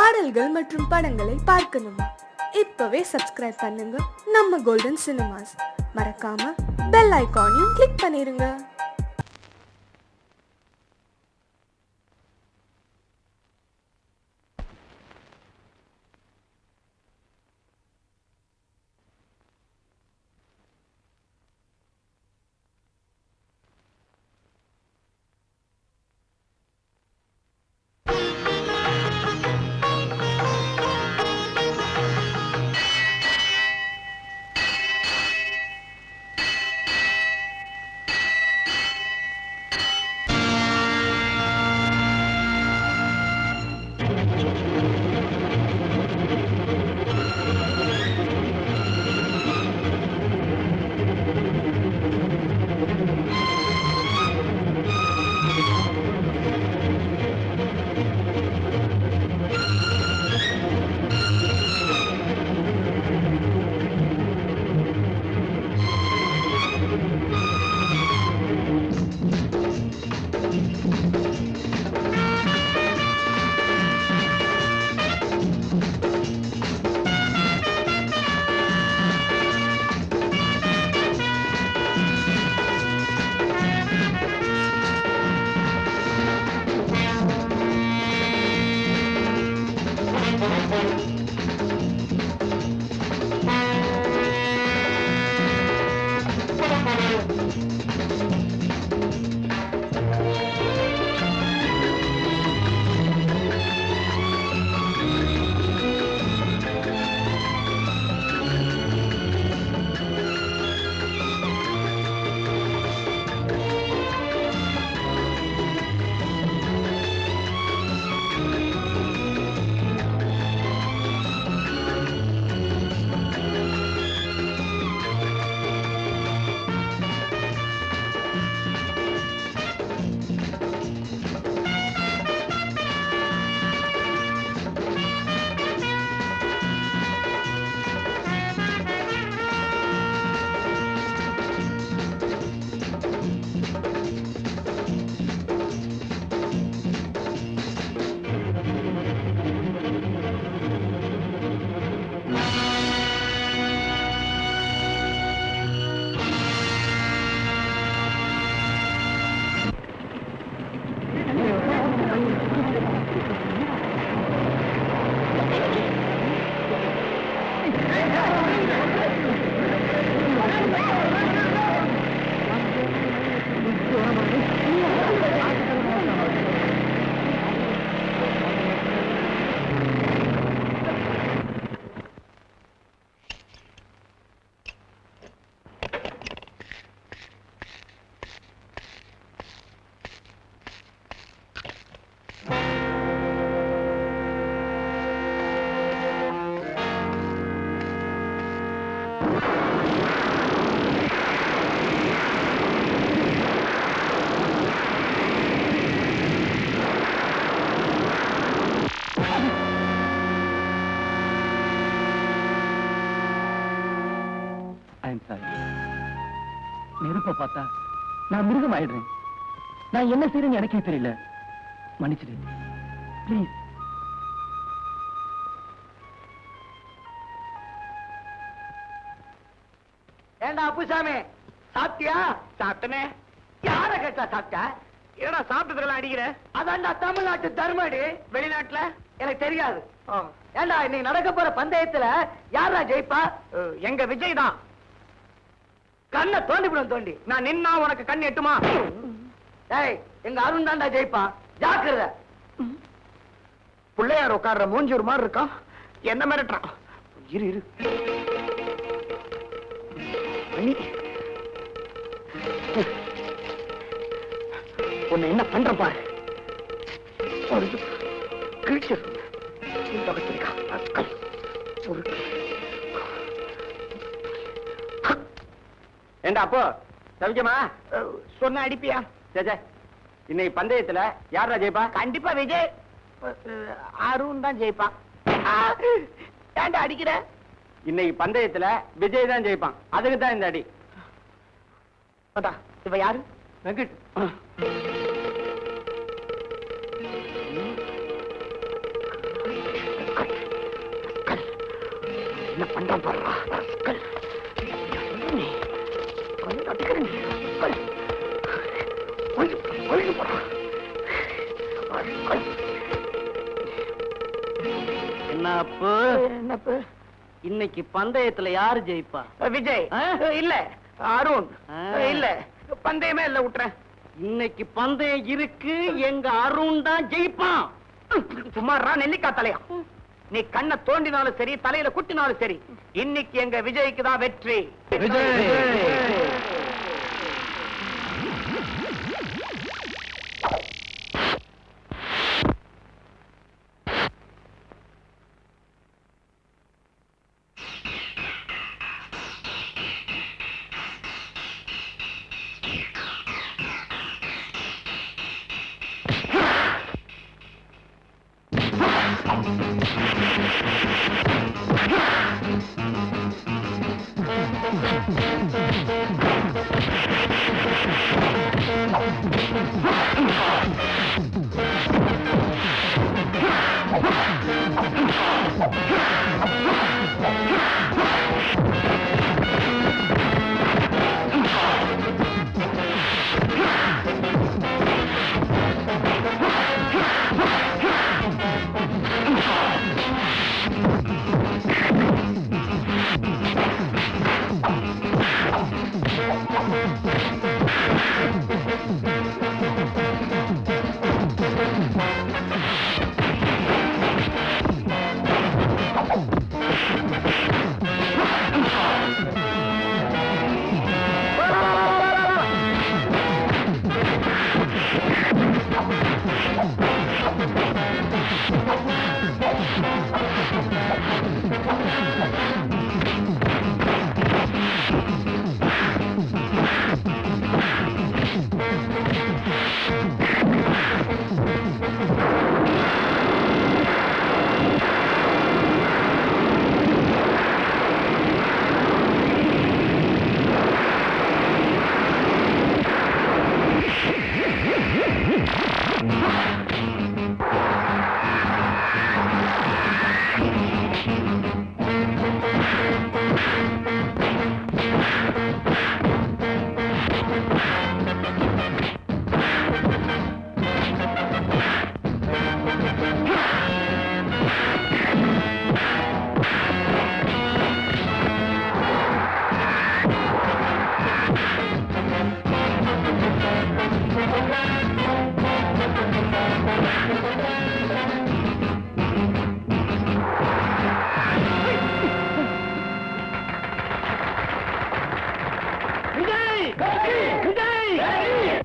பாடல்கள் மற்றும் படங்களை பார்க்கணுமா? இப்பவே சப்ஸ்கிரைப் பண்ணுங்க நம்ம கோல்டன் சினிமாஸ். மறக்காம பெல் ஐகானையும் கிளிக் பண்ணிருங்க. நெருப்ப பார்த்தா நான் மிருகம் ஆயிடுறேன். நான் என்ன செய்யறேன்னு எனக்கே தெரியல. மன்னிச்சிடு ப்ளீஸ். ஏண்டா அப்புசாமி, சாப்பிட்டியா? சாப்பிட்டனே. யார கேட்டா சாப்பிட்ட? ஏடா சாப்பிட்டதுல அடிக்கிற? அதான்டா தமிழ்நாட்டு தர்மடி. வெளிநாட்டுல எனக்கு தெரியாது. ஏண்டா இன்னைக்கு நடக்க போற பந்தயத்துல யாரா ஜெயிப்பா? எங்க விஜய் தான். கண்ணை தோண்டிவிடும் தோண்டி. நான் நின்னா உனக்கு கண் எட்டுமா? ஏய், எங்க அருண் தான்டா ஜெயிப்பான். ஜாக்கிரதை. பிள்ளையார் உட்கார்ற மூஞ்சூர் மாதிரி இருக்கான். என்ன மிரட்டுறான்? இரு இரு. உன்னை என்ன பண்ற பாரு. ஏண்டா அப்போ சவிக்கமா சொன்ன அடிப்பியா? சேச்சே, இன்னைக்கு பந்தயத்துல யாரா ஜெயிப்பா? கண்டிப்பா விஜய். அருண் தான் ஜெயிப்பான். ஏண்டா அடிக்கிற? இன்னைக்கு பந்தயத்துல விஜய் தான் ஜெயிப்பான். அதுக்கு தான் இந்த அடி. இவ யாரு? வெங்கட். என்ன பண்றான் பாருமா. என்னப்பு இன்னைக்கு பந்தயத்துல யாரு ஜெயிப்பா? விஜய் இல்ல, அருண் இல்ல, பந்தயமே இல்ல, விட்டுறேன். இன்னைக்கு பந்தயம் இருக்கு, எங்க அருண் தான் ஜெயிப்பான். சும்மாறா நெல்லிக்காய் தலையா. நீ கண்ணை தோண்டினாலும் சரி, தலையில குட்டினாலும் சரி, இன்னைக்கு எங்க விஜய்க்கு தான் வெற்றி.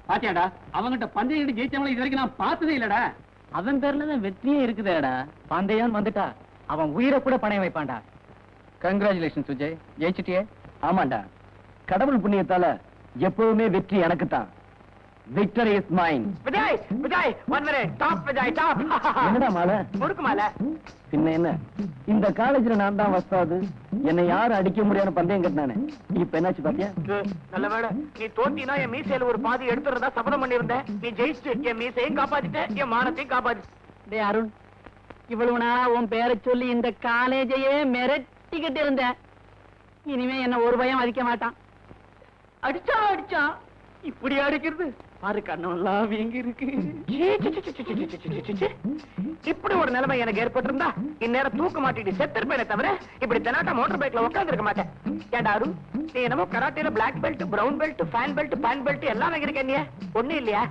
பாத்தியாடா, அவங்கிட்ட பந்தயம் ஜெயிச்சவங்களை இது வரைக்கும் நான் பார்த்ததே இல்லடா. அவன் பேர்லதான் வெற்றியே இருக்குதேடா. பந்தயம் வந்துட்டா அவன் உயிரை கூட பணையம் வைப்பான்டா. கங்க்ராச்சுலேஷன் சுஜய், ஜெயிச்சிட்டியே. ஆமாண்டா, கடவுள் புண்ணியத்தால எப்பவுமே வெற்றி எனக்கு தான். Victory is mine. Vijay Vijay one minute, top Vijay top. என்னடா மாலை? முறுக்கு மாலை. பின்ன என்ன, இந்த காலேஜ்ல நான் தான் வஸ்தாது. என்னை யாரும் அடிக்க முடியாத பந்தயம் கட்டினானே, இப்ப என்னாச்சு பாத்தியா? நல்ல வேளை நீ தோட்டினா என் மீசையில ஒரு பாதி எடுத்துறதா சபதம் பண்ணியிருந்தேன். நீ ஜெயிச்சு என் மீசையும் காப்பாத்திட்ட, என் மானத்தையும் காப்பாத்திட்ட. டேய் அருண், இவ்வளவு நாளா உன் பேரை சொல்லி இந்த காலேஜையே மிரட்டிக்கிட்டு இருந்த. இனிமே என்ன ஒரு பயம் அடிக்க மாட்டான். அடிச்சா அடிச்சா இப்படி அடிக்கிறது பாரு, கண்ணெல்லாம் வீங்கி இருக்கு. இப்படி ஒரு நிலைமை எனக்கு ஏற்பட்டிருந்தா இந்நேரம் தூக்க மாட்டிட்டு செத்திருப்பேனே தவிர இப்படி தெனாட்டா மோட்டார் பைக்ல உட்கார்ந்து இருக்க மாட்டேன். ஏண்டா அருண், நீ என்னமோ கராட்டேல black belt, brown belt, fan belt, pan belt எல்லாம் வாங்கிருக்க. நீ ஒண்ணு இல்லையா?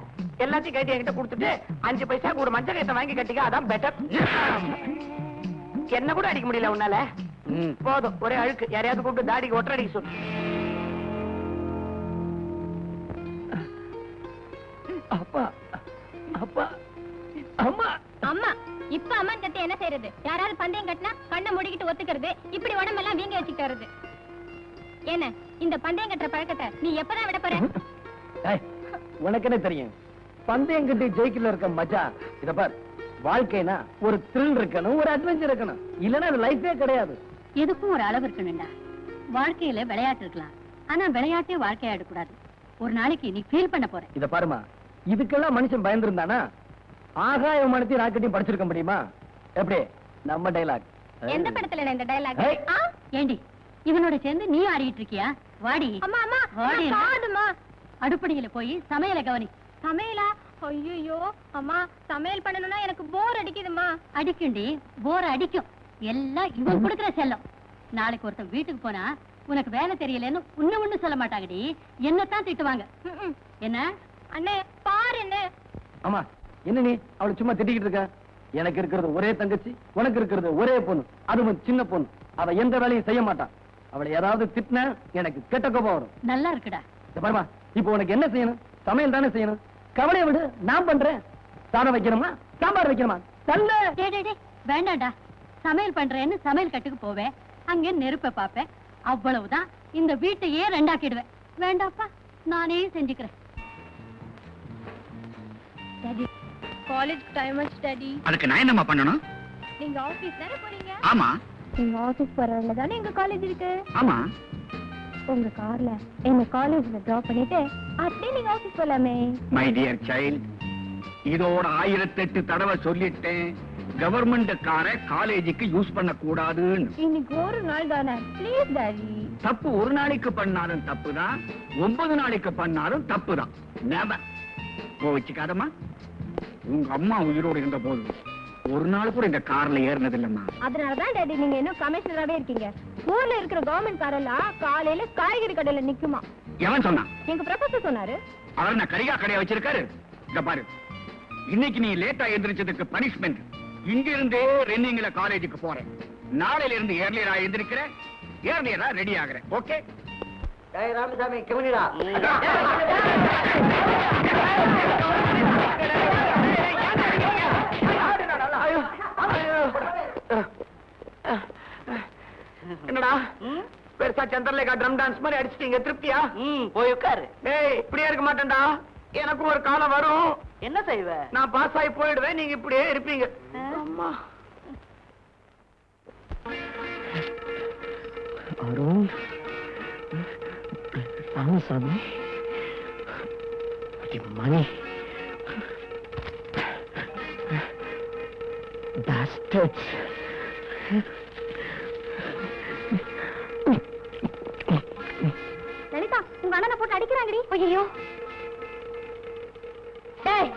எல்லாத்தையும் கட்டி என்கிட்ட கொடுத்துட்டு 5 பைசாக்கு ஒரு மஞ்சள் கைத்தை வாங்கி கட்டிக்க, அதான் பெட்டர். என்ன கூட அடிக்க முடியல உன்னால. போதும், ஒரே அழுக்கு. யாரையாவது கூப்பிட்டு தாடிக்கு ஒற்றை அடிக்க சொல்லு. அப்பா அப்பா அம்மா அம்மா இப்ப அம்மா கத்தி என்ன செய்யறது? யாராவது பந்தயம் கட்டினா கண்ணை மூடிக்கிட்டு ஒத்துக்கிறது, இப்படி உடம்பெல்லாம் வீங்க வச்சுக்கிட்டு வருது. என்ன இந்த பந்தயம் கட்டுற பழக்கத்தை நீ எப்பதான் விட போற? உனக்கு என்ன தெரியும்? பந்தயம் கட்டி ஜெயிக்கல இருக்க மச்சா. இத பார், வாழ்க்கைனா ஒரு த்ரில் இருக்கணும், ஒரு அட்வென்ச்சர் இருக்கணும். இல்லன்னா அது லைஃபே கிடையாது. எதுக்கும் ஒரு அளவு இருக்கணும்டா. வாழ்க்கையில விளையாட்டு இருக்கலாம், ஆனா விளையாட்டே வாழ்க்கையா எடுக்கூடாது. ஒரு நாளைக்கு நீ ஃபீல் பண்ண போற. இத பாருமா, இதுக்கெல்லாம் மனுஷன் பயந்துருந்தானா ஆகாய விமானத்தையும் ராக்கெட்டையும் படிச்சிருக்க முடியுமா? எப்படி நம்ம டைலாக்? எந்த படத்துல இந்த டயலாக்? ஏண்டி இவனோட சேர்ந்து நீ ஆடிட்டு இருக்கியா? வாடி. அம்மா அம்மா வாடி. காதுமா. அடுப்படியில போய் சமையல கவனி. சமையலா? ஐயோ அம்மா, சமையல் பண்ணணும்னா எனக்கு போர் அடிக்குதுமா. அடிக்குண்டி, போர் அடிக்கும். எல்லாம் இவன் கொடுக்கிற செல்லம். நாளைக்கு ஒருத்தன் வீட்டுக்கு போனா உனக்கு வேலை தெரியலன்னு ஒண்ணு சொல்ல மாட்டாங்கடி, என்னத்தான் திட்டுவாங்க. என்ன அண்ணே பாரு என்ன. ஆமா, என்ன நீ அவளை சும்மா திட்டிக்கிட்டு இருக்க? எனக்கு இருக்கிறது ஒரே தங்கச்சி, உனக்கு இருக்கிறது ஒரே பொண்ணு, அதுவும் சின்ன பொண்ணு. அவ எந்த வேலையும் செய்ய மாட்டான். அவளை ஏதாவது திட்டின எனக்கு கெட்ட கோபம் வரும். நல்லா இருக்குடா. பாருமா, இப்போ உனக்கு என்ன செய்யணும்? சமையல் தானே செய்யணும். கவலையை விடு, நான் பண்றேன். சாதம் வைக்கணுமா, சாம்பார் வைக்கணுமா? தல்ல. வேண்டாம்டா. சமையல் பண்றேன்னு சமையல் கட்டுக்கு போவேன், அங்க நெருப்பை பாப்பேன், அவ்வளவுதான். இந்த வீட்டையே ரெண்டாக்கிடுவேன். வேண்டாப்பா, நானே செஞ்சுக்கிறேன். டாடி, காலேஜ் டைம் ஆச்சு டாடி. அதுக்கு நான் என்னம்மா பண்ணணும்? நீங்க ஆபீஸ் தானே போறீங்க? ஆமா. நீங்க ஆபீஸ் போறதுல தானே எங்க காலேஜ் இருக்கு. ஆமா. உங்க கார்ல என்ன காலேஜ்ல டிராப் பண்ணிட்டு அப்படியே நீங்க ஆபீஸ் போலாமே. மை டியர் சைல்ட், இதோட 1008 தடவை சொல்லிட்டேன், கவர்மெண்ட் காரை காலேஜுக்கு யூஸ் பண்ண கூடாதுன்னு. இன்னைக்கு ஒரு நாள் தானே, ப்ளீஸ் டாடி. தப்பு ஒரு நாளைக்கு பண்ணாலும் தப்புதான், 9 நாளைக்கு பண்ணாலும் தப்புதான். நெவர் கோவிச்சுக்காதம்மா. உங்க அம்மா உயிரோடு இருந்த போது ஒரு நாள் கூட இந்த கார்ல ஏறினது இல்லம்மா. அதனாலதான் டாடி நீங்க இன்னும் கமிஷனராவே இருக்கீங்க. ஊர்ல இருக்கிற கவர்மெண்ட் காரெல்லாம் காலையில காய்கறி கடையில நிக்குமா. எவன் சொன்னான்? எங்க ப்ரொஃபசர் சொன்னாரு. அவர் நான் கரிகா கடையா வச்சிருக்காரு. இங்க பாரு, இன்னைக்கு நீ லேட்டா எந்திரிச்சதுக்கு பனிஷ்மெண்ட், இங்க இருந்தே ரன்னிங்ல காலேஜுக்கு போறேன். நாளையில இருந்து ஏர்லியரா எந்திரிக்கிறேன், ஏர்லியரா ரெடி ஆகுறேன். ஓகே? ராமசாமி கவனிடா. என்னடா பெருசா சந்திரலேகா ட்ரம் டான்ஸ் மாதிரி அடிச்சிட்டீங்க, திருப்தியா? போய் உட்காரு. ஏய், இப்படியே இருக்க மாட்டேன்டா, எனக்கும் ஒரு காலம் வரும். என்ன செய்வ? நான் பாஸ் ஆகி போயிடுவேன், நீங்க இப்படியே இருப்பீங்க. அம்மா. அருண், ராமசாமி, மணி, bastards. லலிதா, உங்க அண்ணனை போட்டு அடிக்கிறாங்கடி. ஐயோ, டேய்,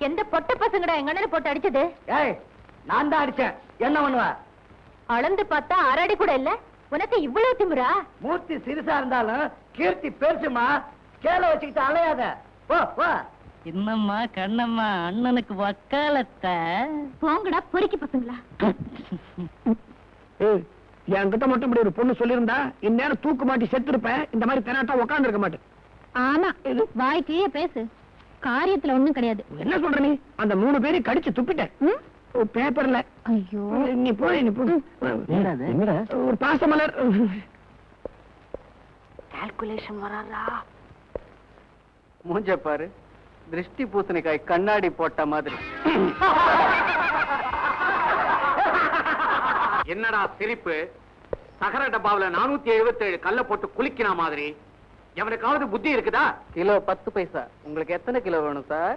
எந்த பொட்ட பசங்கடா எங்க அண்ணனை போட்டு அடிச்சது? ஏய், நான் தான் அடிச்சேன். என்ன பண்ணுவ? அளந்து பார்த்தா அரடி கூட இல்ல, உனக்கு இவ்வளவு திமிரா? மூர்த்தி சிறுசா இருந்தாலும் கீர்த்தி பெருசுமா. கேள வச்சுக்கிட்டு அலையாத. போ போ. என்னம்மா கண்ணம்மா, அண்ணனுக்கு வக்காலத்த. போங்கடா பொறுக்கி பசங்களா. என்கிட்ட மட்டும் இப்படி ஒரு பொண்ணு சொல்லியிருந்தா இந்நேரம் தூக்கு மாட்டி செத்து இருப்பேன். இந்த மாதிரி தெனாட்டா உட்கார்ந்து இருக்க மாட்டேன். ஆமா, வாய்க்கே பேசு, காரியத்துல ஒண்ணும் கிடையாது. என்ன சொல்ற நீ? அந்த 3 பேரையும் கடிச்சு துப்பிட்டேன் பேப்பர்ல. ஐயோ, நீ போய் நீ போ. ஒரு பாசமலர். கால்குலேஷன் வராதா? மூஞ்ச பாரு, திருஷ்டி பூசணிக்காய் கண்ணாடி போட்ட மாதிரி. என்னடா சிரிப்பு? சகர டப்பாவுல 477 கல்ல போட்டு குளிக்கிற மாதிரி. எவனுக்காவது புத்தி இருக்குதா? கிலோ 10 பைசா. உங்களுக்கு எத்தனை கிலோ வேணும் சார்?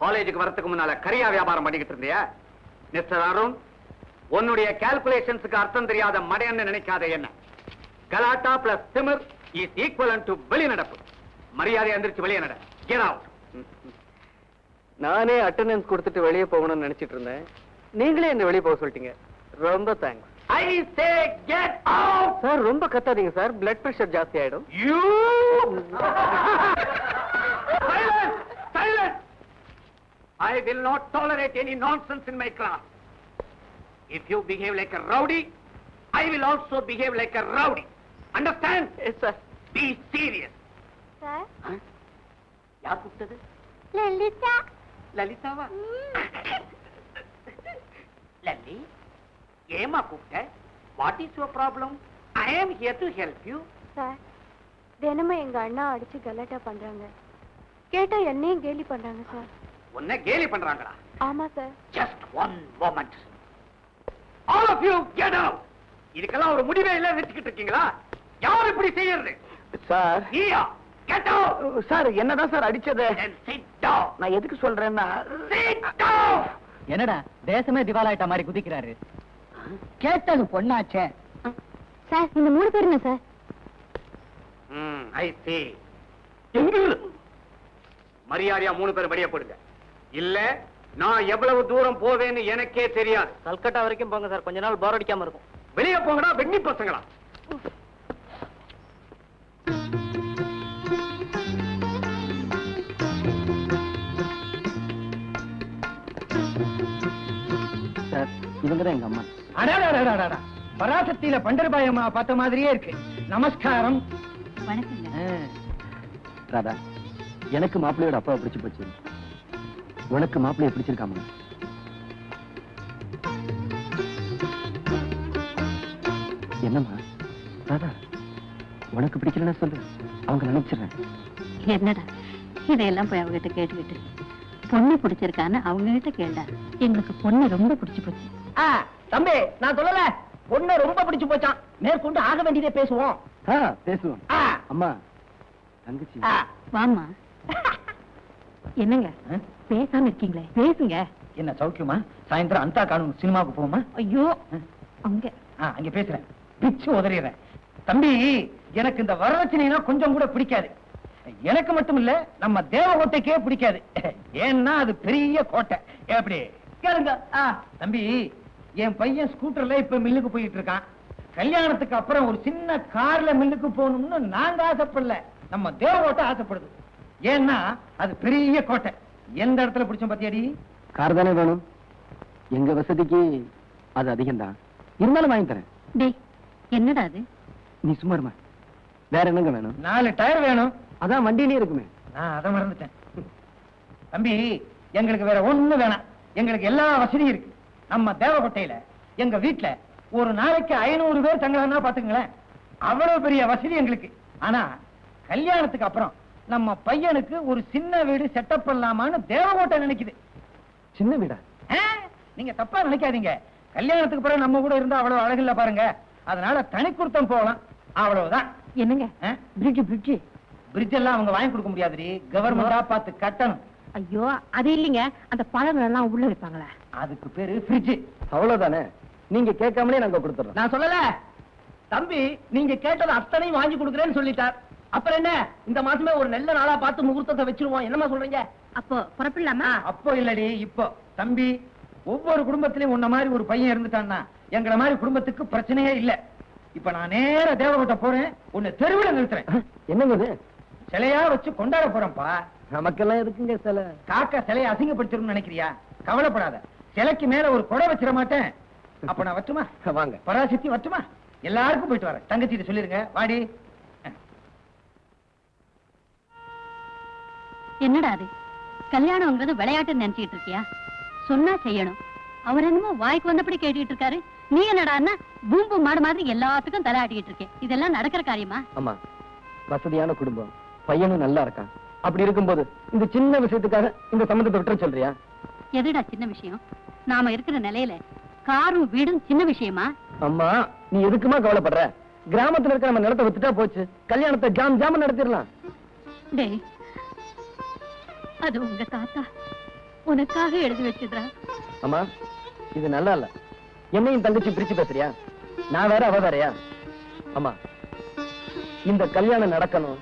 காலேஜுக்கு வரதுக்கு முன்னால கரியா வியாபாரம் பண்ணிக்கிட்டு இருந்தியா? மிஸ்டர் அருண், உன்னுடைய கால்குலேஷன்ஸுக்கு அர்த்தம் தெரியாத மடையன்னு நினைக்காத. என்ன கலாட்டா பிளஸ் திமிர் இஸ் ஈக்குவலன்ட் டு வெளிநடப்பு. மரியாதை எந்திரிச்சு வெளியே நட. Get out. நானே அட்டெண்டன்ஸ் கொடுத்துட்டு வெளியே போகணும்னு நினைச்சிட்டு இருந்தேன். நீங்களே என்ன வெளியே போக சொல்லிட்டீங்க. ரொம்ப தேங்க்ஸ். ஐ சே கெட் அவுட். சார் ரொம்ப கத்தாதீங்க சார், பிளட் பிரஷர் ஜாஸ்தி ஆயிடும். You silence, silence. I will not tolerate any nonsense in my class. If you behave like a rowdy, I will also behave like a rowdy. Understand? Yes, sir. Be serious. Sir, யார் கூப்பிட்டது? லலிதா. லலிதாவா? லல்லி, ஏமா கூப்பிட்ட? What is your problem? I am here to help you. Sir, தினமும் எங்க அண்ணா அடிச்சு கலாட்டா பண்றாங்க. கேட்டா என்னையும் கேலி பண்றாங்க சார். உன்னை கேலி பண்றாங்களா? ஆமா sir. Just one moment. All of you get out. இதுக்கெல்லாம் ஒரு முடிவே இல்ல வெச்சுக்கிட்டு இருக்கீங்களா? யார் இப்படி செய்யறது? சார், நீயா? Get out. சார் என்னதான் சார் அடிச்சது? Then sit down. நான் எதுக்கு சொல்றேன்னா, Sit down. என்னடா தேசமே திவாலாயிட்ட மாதிரி குதிக்கிறாரு? கேட்டது பொண்ணாச்சே. சார் இந்த 3 பேருங்க சார். ஐ சி. மரியாதையா 3 பேர் வெளியே போடுங்க. இல்ல நான் எவ்வளவு தூரம் போவேன்னு எனக்கே தெரியாது. கல்கட்டா வரைக்கும் போங்க சார், கொஞ்ச நாள் போர் அடிக்காம இருக்கும். வெளியே போங்கடா வெண்ணி பசங்களா. சார் இவங்கதான் எங்க அம்மா. அடாடாடாடாடா, பராசக்தியில பண்டர்பாய் அம்மா பார்த்த மாதிரியே இருக்கு. நமஸ்காரம். வணக்கங்க. ராதா, எனக்கு மாப்பிள்ளையோட அப்பாவை பிடிச்சு போச்சு. உனக்கு மாப்பிள்ளைய பிடிச்சிருக்காமா? என்னம்மா ராதா, உனக்கு பிடிக்கலன்னு சொல்லு, அவங்க நினைச்சிடுறேன். என்னடா இதையெல்லாம் போய் அவங்ககிட்ட கேட்டுக்கிட்டு பொண்ணு பிடிச்சிருக்கான்னு அவங்க கிட்ட கேட்டா. எங்களுக்கு பொண்ணு ரொம்ப பிடிச்சு போச்சு. தம்பி, நான் சொல்லல, பொண்ணு ரொம்ப பிடிச்சு போச்சான். மேற்கொண்டு ஆக வேண்டியதே பேசுவோம். பேசுவோம். அம்மா தங்கச்சி வாமா. என்னங்க பேசாம இருக்கீங்களே, பேசுங்க. என்ன சௌக்கியமா? சாயந்தரம் அந்த காணும் சினிமாவுக்கு போமா? ஐயோ அங்க அங்க பேசுறேன், பிச்சு உதறிடுறேன். தம்பி, எனக்கு இந்த வரதட்சணைனா கொஞ்சம் கூட பிடிக்காது. எனக்கு மட்டும் இல்ல, நம்ம தேவகோட்டைக்கே பிடிக்காது. ஏன்னா அது பெரிய கோட்டை. எப்படி கேளுங்க தம்பி, என் பையன் ஸ்கூட்டர்ல இப்ப மில்லுக்கு போயிட்டு இருக்கான். கல்யாணத்துக்கு அப்புறம் ஒரு சின்ன கார்ல மில்லுக்கு போகணும்னு நாங்க ஆசைப்படல, நம்ம தேவகோட்டை ஆசைப்படுது. ஏன்னா அது பெரிய கோட்டை. எந்த இடத்துல பிடிச்சோம் பத்தியாடி? கார் தானே வேணும். எங்க வசதிக்கு அது அதிகம் தான், இருந்தாலும் வாங்கி தரேன். டேய் என்னடா அது? நீ சும்மா இருமா. வேற என்னங்க வேணும்? 4 டயர் வேணும். அதான் வண்டியிலே இருக்குமே. அதை மறந்துட்டேன். தம்பி, எங்களுக்கு வேற ஒண்ணு வேணாம். எங்களுக்கு எல்லா வசதியும் இருக்கு. நம்ம தேவகோட்டையில எங்க வீட்டுல ஒரு நாளைக்கு 500 பேர் தங்கலாம்னா பாத்துங்களேன். அவ்வளவு பெரிய வசதி எங்களுக்கு. ஆனா கல்யாணத்துக்கு அப்புறம் நம்ம பையனுக்கு ஒரு சின்ன வீடு செட்டப் பண்ணலாமான்னு தேவகோட்டை நினைக்குது. சின்ன வீடா? நீங்க தப்பா நினைக்காதீங்க. கல்யாணத்துக்கு பிறகு நம்ம கூட இருந்தா அவ்வளவு அழகில்ல பாருங்க. அதனால தனி கொடுத்தம் போகலாம், அவ்வளவுதான். என்னங்க பிரிட்ஜ் எல்லாம் அவங்க வாங்கி கொடுக்க முடியாதுரி, கவர்மெண்டா பார்த்து கட்டணும். ஐயோ அது இல்லைங்க, அந்த பழங்கள் எல்லாம் உள்ள வைப்பாங்களா, அதுக்கு பேரு ஃப்ரிட்ஜ். அவ்வளவுதானே? நீங்க கேட்காமலே நாங்க கொடுத்துறோம். நான் சொல்லல தம்பி, நீங்க கேட்டது அத்தனையும் வாங்கி கொடுக்குறேன்னு சொல்லிட்டார். அப்புறம் என்ன, இந்த மாசமே ஒரு நல்ல நாளா பார்த்து முகூர்த்தத்தை வச்சிருவோம். என்னமா சொல்றீங்க? அப்போ புறப்படலாமா? அப்போ இல்லடி, இப்போ. தம்பி, ஒவ்வொரு குடும்பத்திலயும் உன்ன மாதிரி ஒரு பையன் இருந்துட்டான்னா எங்களை மாதிரி குடும்பத்துக்கு பிரச்சனையே இல்ல. இப்ப நான் நேர தேவகோட்டை போறேன், உன்னை தெருவில் நிறுத்துறேன். என்னங்க சிலையா வச்சு கொண்டாட போறேன்ப்பா. நமக்கெல்லாம் எதுக்குங்க சிலை? காக்கா சிலையை அசிங்கப்படுத்திருன்னு நினைக்கிறியா? கவலைப்படாத, சிலைக்கு மேல ஒரு கொடை வச்சிட மாட்டேன். அப்ப நான் வச்சுமா? வாங்க. பராசக்தி வச்சுமா? எல்லாருக்கும் போயிட்டு வரேன். தங்கச்சிட்டு சொல்லிருங்க, வாடி. என்னடா அது, கல்யாணம்ங்கிறது விளையாட்டுன்னு நினைச்சிட்டு இருக்கியா? சொன்னா செய்யணும். அவர் என்னமோ வாய்க்கு வந்தபடி கேட்டுக்கிட்டு இருக்காரு. நீ என்னடான்னா பூம்பு மாடு மாதிரி எல்லாத்துக்கும் தலை ஆட்டிக்கிட்டு இருக்கேன். இதெல்லாம் நடக்கிற காரியமா? ஆமா, வசதியான குடும்பம், பையனும் நல்லா இருக்கான். அப்படி இருக்கும்போது இந்த சின்ன விஷயத்துக்காக இந்த சம்பந்தத்தை விட்டுற சொல்றியா? எதுடா சின்ன விஷயம்? நாம இருக்கிற நிலையில காரும் வீடும் சின்ன விஷயமா? அம்மா, நீ எதுக்குமா கவலைப்படுற? கிராமத்துல இருக்க நம்ம நிலத்தை வித்துட்டா போச்சு, கல்யாணத்தை ஜாம் ஜாம் நடத்திடலாம். டேய், அது உங்க தாத்தா உனக்காக எழுதி வச்சதுடா. அம்மா, இது நல்லா இல்ல. என்னையும் தங்கச்சி பிரிச்சு பேசுறியா? நான் வேற, அவ வேறயா? அம்மா, இந்த கல்யாணம் நடக்கணும்,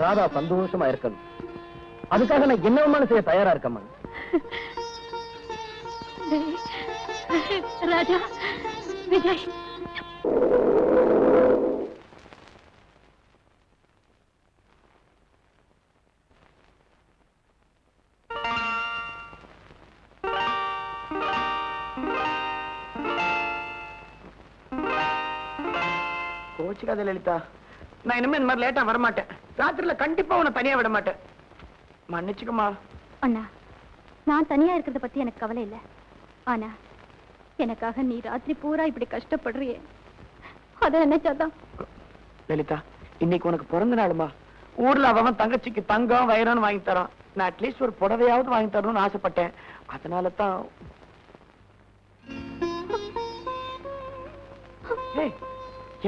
ராதா சந்தோஷமா இருக்கணும். அதுக்காக நான் என்னவுமான செய்ய தயாரா இருக்கம்மா. ராஜா, விஜய், கோச்சுக்காத லலிதா, நான் இனிமே இந்த மாதிரி லேட்டா வரமாட்டேன். ராத்திரில கண்டிப்பா உன்னை தனியா விட மாட்டேன். மன்னிச்சுக்கமா. அண்ணா, நான் தனியா இருக்கிறத பத்தி எனக்கு கவலை இல்ல. ஆனா எனக்காக நீ ராத்திரி பூரா இப்படி கஷ்டப்படுறியே, அத நினைச்சாதான். லலிதா, இன்னைக்கு உனக்கு பிறந்த நாளுமா. ஊர்ல அவன் தங்கச்சிக்கு தங்கம் வைரம்னு வாங்கி தரான். நான் அட்லீஸ்ட் ஒரு புடவையாவது வாங்கி தரணும்னு ஆசைப்பட்டேன். அதனால தான்.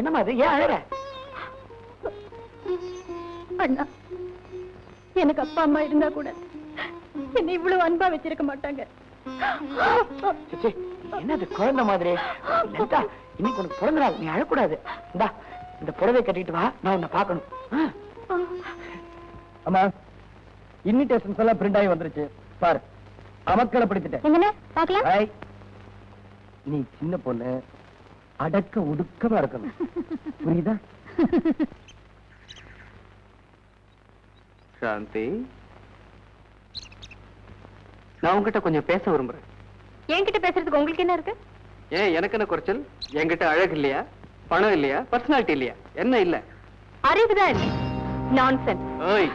என்னமா அது, ஏன் அழற? அண்ணா, எனக்கு அப்பா அம்மா இருந்தா கூட என்னை இவ்வளவு அன்பா வச்சிருக்க மாட்டாங்க. சிச்சி, என்னது குழந்தை மாதிரி? லலிதா, இன்னைக்கு உனக்கு பிறந்த நாள், நீ அழக்கூடாது. இந்தா இந்த புடவை கட்டிட்டு வா, நான் உன்னை பார்க்கணும். அம்மா, இன்விடேஷன்ஸ் எல்லாம் பிரிண்ட் ஆகி வந்துருச்சு பாரு. அமக்களை பிடிச்சிட்டேன். எங்கண்ணே பாக்கலாம்? ஹாய். நீ சின்ன பொண்ணு, அடக்க ஒடுக்கமா இருக்கணும், புரியுதா? சாந்தி, நான் உங்ககிட்ட கொஞ்சம் பேச விரும்புறேன். என்கிட்ட பேசுறதுக்கு உங்களுக்கு என்ன இருக்கு? ஏன் எனக்கு என்ன குறைச்சல்? என்கிட்ட அழகு இல்லையா, பணம் இல்லையா, பர்சனாலிட்டி இல்லையா, என்ன இல்ல? அறிவுதான் இல்லை. நான்சென்ஸ். ஓய்,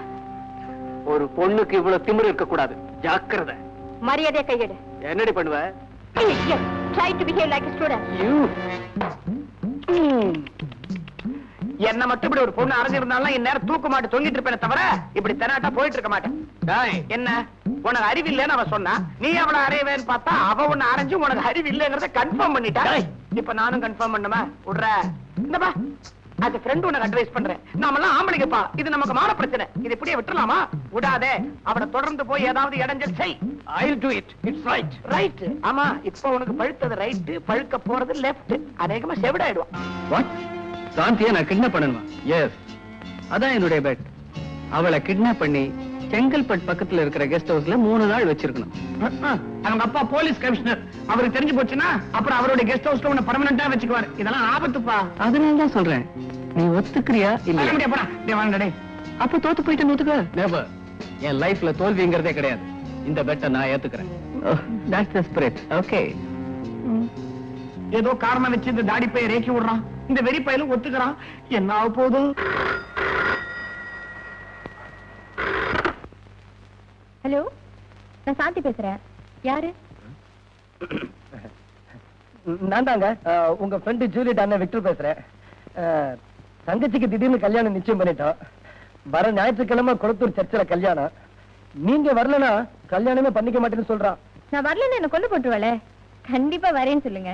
ஒரு பொண்ணுக்கு இவ்வளவு திமிரு இருக்க கூடாது, ஜாக்கிரதை. மரியாதையா கையெடு. என்னடி பண்ணுவ? Try to behave like a student. என்ன மட்டும் இப்படி ஒரு பொண்ணு அரைஞ்சிருந்தாலும் இந்நேரம் தூக்க மாட்டு தொங்கிட்டு இருப்பேன் தவிர இப்படி தெனாட்டா போயிட்டு இருக்க மாட்டேன். என்ன உனக்கு அறிவு இல்லைன்னு அவன் சொன்னா, நீ அவளை அறையவேன்னு பார்த்தா அவ உன்னை அரைஞ்சு உனக்கு அறிவு இல்லைங்கிறத கன்ஃபார்ம் பண்ணிட்டா. இப்ப நானும் கன்ஃபார்ம் பண்ணுமா? விடுற இந்தப்பா, அது ஃப்ரெண்ட் உனக்கு அட்வைஸ் பண்றேன். நாமெல்லாம் ஆம்பளைங்கப்பா, இது நமக்கு மான பிரச்சனை. இது இப்படியே விட்டுலாமா? விடாதே, அவனை தொடர்ந்து போய் ஏதாவது இடைஞ்சல் செய். I'll do it. It's right. Right. ஆமா, இப்ப உனக்கு பழுத்தது ரைட், பழுக்க போறது லெஃப்ட். அநேகமா செவிடாயிடுவான். வாட்? சாந்தியை நான் கிட்னாப் பண்ணணுமா? எஸ், அதான் என்னுடைய பெட். அவளை கிட்னாப் பண்ணி செங்கல்பட் பக்கத்துல இருக்கிற கெஸ்ட் ஹவுஸ்ல 3 நாள் வச்சிருக்கணும். அவங்க அப்பா போலீஸ் கமிஷனர், அவருக்கு தெரிஞ்சு போச்சுன்னா அப்புறம் அவருடைய கெஸ்ட் ஹவுஸ்ல உன்னை பெர்மனண்டா வச்சுக்குவாரு. இதெல்லாம் ஆபத்துப்பா. அதனால தான் சொல்றேன், நீ ஒத்துக்கிறியா இல்லையா? அப்ப தோத்து போயிட்டு ஒத்துக்க. நெவர். என் லைஃப்ல தோல்விங்கிறதே கிடையாது. இந்த பெட்டை நான் ஏத்துக்கிறேன். That's the spirit. ஓகே. ஏதோ காரணம் வச்சு இந்த தாடி பைய ரேக்கி விடுறான், இந்த வெறி பையிலும் ஒத்துக்கிறான். என்ன ஆக போதும்? ஹலோ, நான் சாந்தி பேசுறேன். யாரு? நான் தாங்க உங்க ஃப்ரெண்டு ஜூலியட் அண்ணன் விக்டர் பேசுறேன். தங்கச்சிக்கு திடீர்னு கல்யாணம் நிச்சயம் பண்ணிட்டோம். வர ஞாயிற்றுக்கிழமை குளத்தூர் சர்ச்சில் கல்யாணம். நீங்க வரலனா கல்யாணமே பண்ணிக்க மாட்டேன்னு சொல்றான். நான் வரலன்னு என்ன கொண்டு போட்டுருவாளே. கண்டிப்பா வரேன்னு சொல்லுங்க.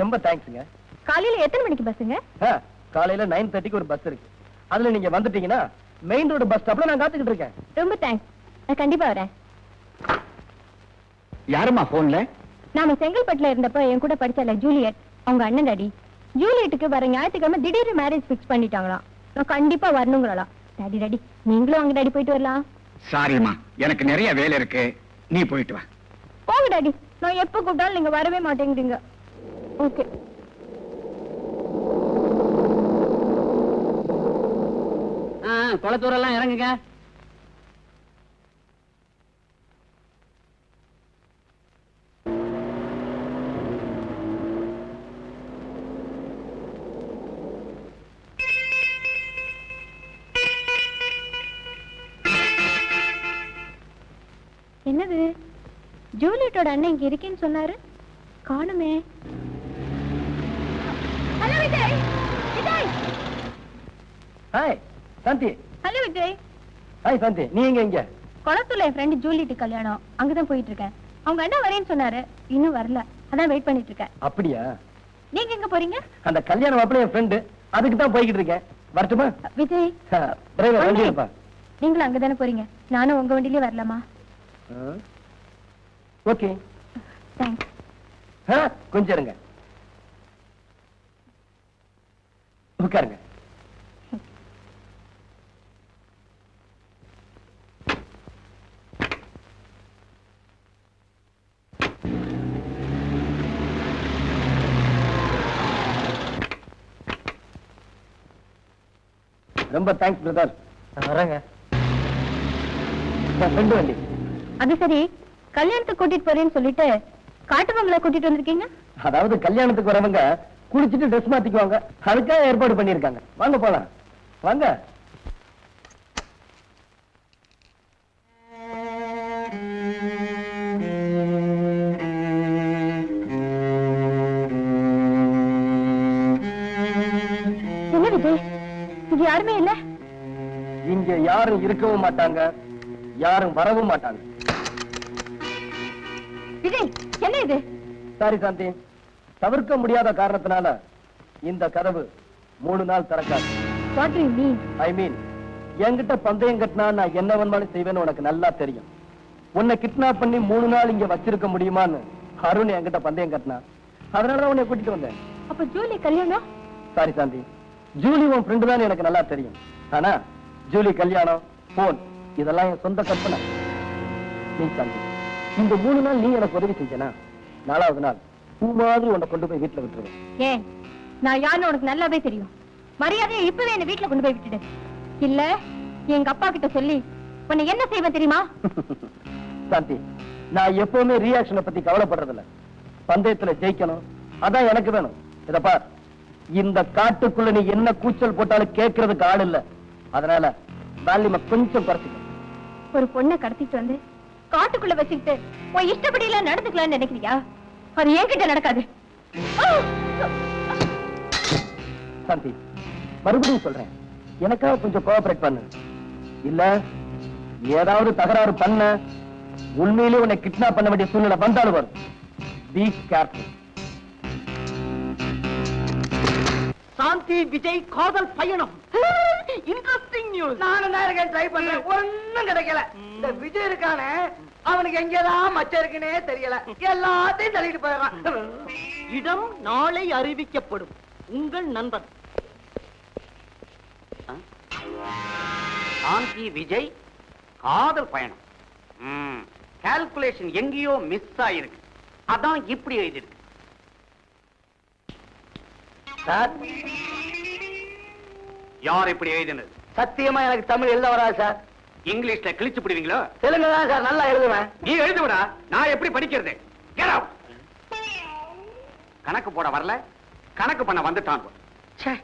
ரொம்ப தேங்க்ஸ்ங்க. காலையில எத்தனை மணிக்கு பஸ்ஸுங்க? காலையில 9:30க்கு ஒரு பஸ் இருக்கு. அதுல நீங்க வந்துட்டீங்கன்னா மெயின் ரோடு பஸ் ஸ்டாப்ல நான் காத்துக்கிட்டு இருக்கேன். ரொம்ப தேங்க்ஸ், நான் கண்டிப்பா வரேன். யாருமா போன்ல? நாம செங்கல்பட்டுல இருந்தப்ப என் கூட படிச்சால ஜூலியட், அவங்க அண்ணன் டாடி. ஜூலியட்டுக்கு வர ஞாயிற்றுக்கிழமை திடீர்னு மேரேஜ் பிக்ஸ் பண்ணிட்டாங்களாம். நான் கண்டிப்பா வரணுங்களாம். டாடி டாடி, நீங்களும் அவங்க டாடி போயிட்டு வரலாம். சாரிம்மா, எனக்கு நிறைய வேலை இருக்கு, நீ போயிட்டு வா. போங்க டாடி, நான் எப்ப கூப்பிட்டாலும் நீங்க வரவே மாட்டேங்கிறீங்க. ஓகே. குளத்தூரெல்லாம் இறங்குங்க. என்னது, ஜூலியட்டோட அண்ணன் இங்க இருக்கேன்னு சொன்னாரு, காணுமே. ஹலோ விஜய். விஜய். ஹாய் சாந்தி. ஹலோ விஜய். ஹாய் சாந்தி, நீ எங்க? குளத்தூர்ல என் ஃப்ரெண்ட் ஜூலியட் கல்யாணம், அங்கதான் போயிட்டு இருக்கேன். அவங்க அண்ணன் வரேன்னு சொன்னாரு, இன்னும் வரல, அதான் வெயிட் பண்ணிட்டு இருக்கேன். அப்படியா? நீங்க எங்க போறீங்க? அந்த கல்யாணம் அப்படி என் ஃப்ரெண்டு, அதுக்கு தான் போய்கிட்டு இருக்கேன். வரட்டுமா? விஜய். டிரைவர் வண்டி இருப்பா. நீங்களும் அங்கதானே போறீங்க, நானும் உங்க வண்டியிலே வரலாமா? ஓகே. தேங்க்ஸ். கொஞ்சம் இருங்க, உட்காருங்க. ரொம்ப தேங்க்ஸ் பிரதர். வரேங்க. ஃப்ரெண்டு வண்டி. அது சரி, கல்யாணத்துக்கு கூட்டிட்டு போறேன்னு சொல்லிட்டு காட்டுமங்களை கூட்டிட்டு வந்திருக்கீங்க? அதாவது கல்யாணத்துக்கு வரவங்க குளிச்சுட்டு ட்ரெஸ் மாத்திக்குவாங்க, அதுக்காக ஏற்பாடு பண்ணிருக்காங்க. வாங்க போலாம், வாங்க. என்ன விஜய், இங்க யாருமே இல்ல? இங்க யாரும் இருக்கவும் மாட்டாங்க, யாரும் வரவும் மாட்டாங்க. விஜய், என்ன இது? சாரி சாந்தி, தவிர்க்க முடியாத காரணத்தினால இந்த கதவு 3 நாள் திறக்காது. What do you mean? ஐ மீன், என்கிட்ட பந்தயம் கட்டினா நான் என்ன வேணுமாலும் செய்வேன்னு உனக்கு நல்லா தெரியும். உன்னை கிட்னாப் பண்ணி 3 நாள் இங்க வச்சிருக்க முடியுமான்னு அருண் என்கிட்ட பந்தயம் கட்டினா. அதனாலதான் உன்னை கூட்டிட்டு வந்தேன். அப்ப ஜூலி கல்யாணம்? சாரி சாந்தி, ஜூலி உன் ஃப்ரெண்டு தான் எனக்கு நல்லா தெரியும். ஆனா ஜூலி கல்யாணம், போன் இதெல்லாம் என் சொந்த கற்பனை. நீ சாந்தி, இந்த 3 நாள் நீ எனக்கு உதவி செஞ்சனா 4வது நாள் பூ மாதிரி உன்னை கொண்டு போய் வீட்டுல விட்டுருவேன். ஏன், நான் யாருன்னு உனக்கு நல்லாவே தெரியும். மரியாதையை இப்பவே என்ன வீட்டுல கொண்டு போய் விட்டுடு. இல்ல எங்க அப்பா கிட்ட சொல்லி உன்னை என்ன செய்வேன் தெரியுமா? சாந்தி, நான் எப்பவுமே ரியாக்ஷனை பத்தி கவலைப்படுறதில்ல. பந்தயத்துல ஜெயிக்கணும், அதான் எனக்கு வேணும். இத பார், இந்த காட்டுக்குள்ள நீ என்ன கூச்சல் போட்டாலும் கேட்கறதுக்கு ஆள் இல்ல. அதனால வால்யூமை கொஞ்சம் குறைச்சிக்க. ஒரு பொண்ணை கடத்திட்டு வந்து காட்டுக்குள்ள வச்சுக்கிட்டு உன் இஷ்டப்படி எல்லாம் நடந்துக்கலாம்னு நினைக்கிறியா? அது என்கிட்ட நடக்காது. சாந்தி, மறுபடியும் சொல்றேன், எனக்காக கொஞ்சம் கோஆபரேட் பண்ணு. இல்ல ஏதாவது தகராறு பண்ண உண்மையிலே உன்னை கிட்னாப் பண்ண வேண்டிய சூழ்நிலை வந்தாலும் வரும். Be careful. சாந்தி விஜய் காதல் பயணம். Interesting news. நானும் தான் இருக்கேன், ட்ரை பண்றேன், ஒண்ணும் கிடைக்கல. இந்த விஜய் இருக்கானே, அவனுக்கு எங்கதான் மச்சம் இருக்குன்னே தெரியல, எல்லாத்தையும் தள்ளிட்டு போயிடறான். இடம் நாளை அறிவிக்கப்படும். உங்கள் நண்பன் சாந்தி விஜய் காதல் பயணம். கால்குலேஷன் எங்கேயோ மிஸ் ஆயிருக்கு, அதான் இப்படி எழுதிருக்கு. சார், யார் இப்படி எழுதினது? சத்தியமா எனக்கு தமிழ் எழுத வராது சார். இங்கிலீஷ்ல கிழிச்சு பிடிவீங்களோ? தெலுங்கு தான் சார் நல்லா எழுதுவேன். நீ எழுதுவடா, நான் எப்படி படிக்கிறது? Get out. கணக்கு போட வரல, கணக்கு பண்ண வந்துட்டான். ச்சே.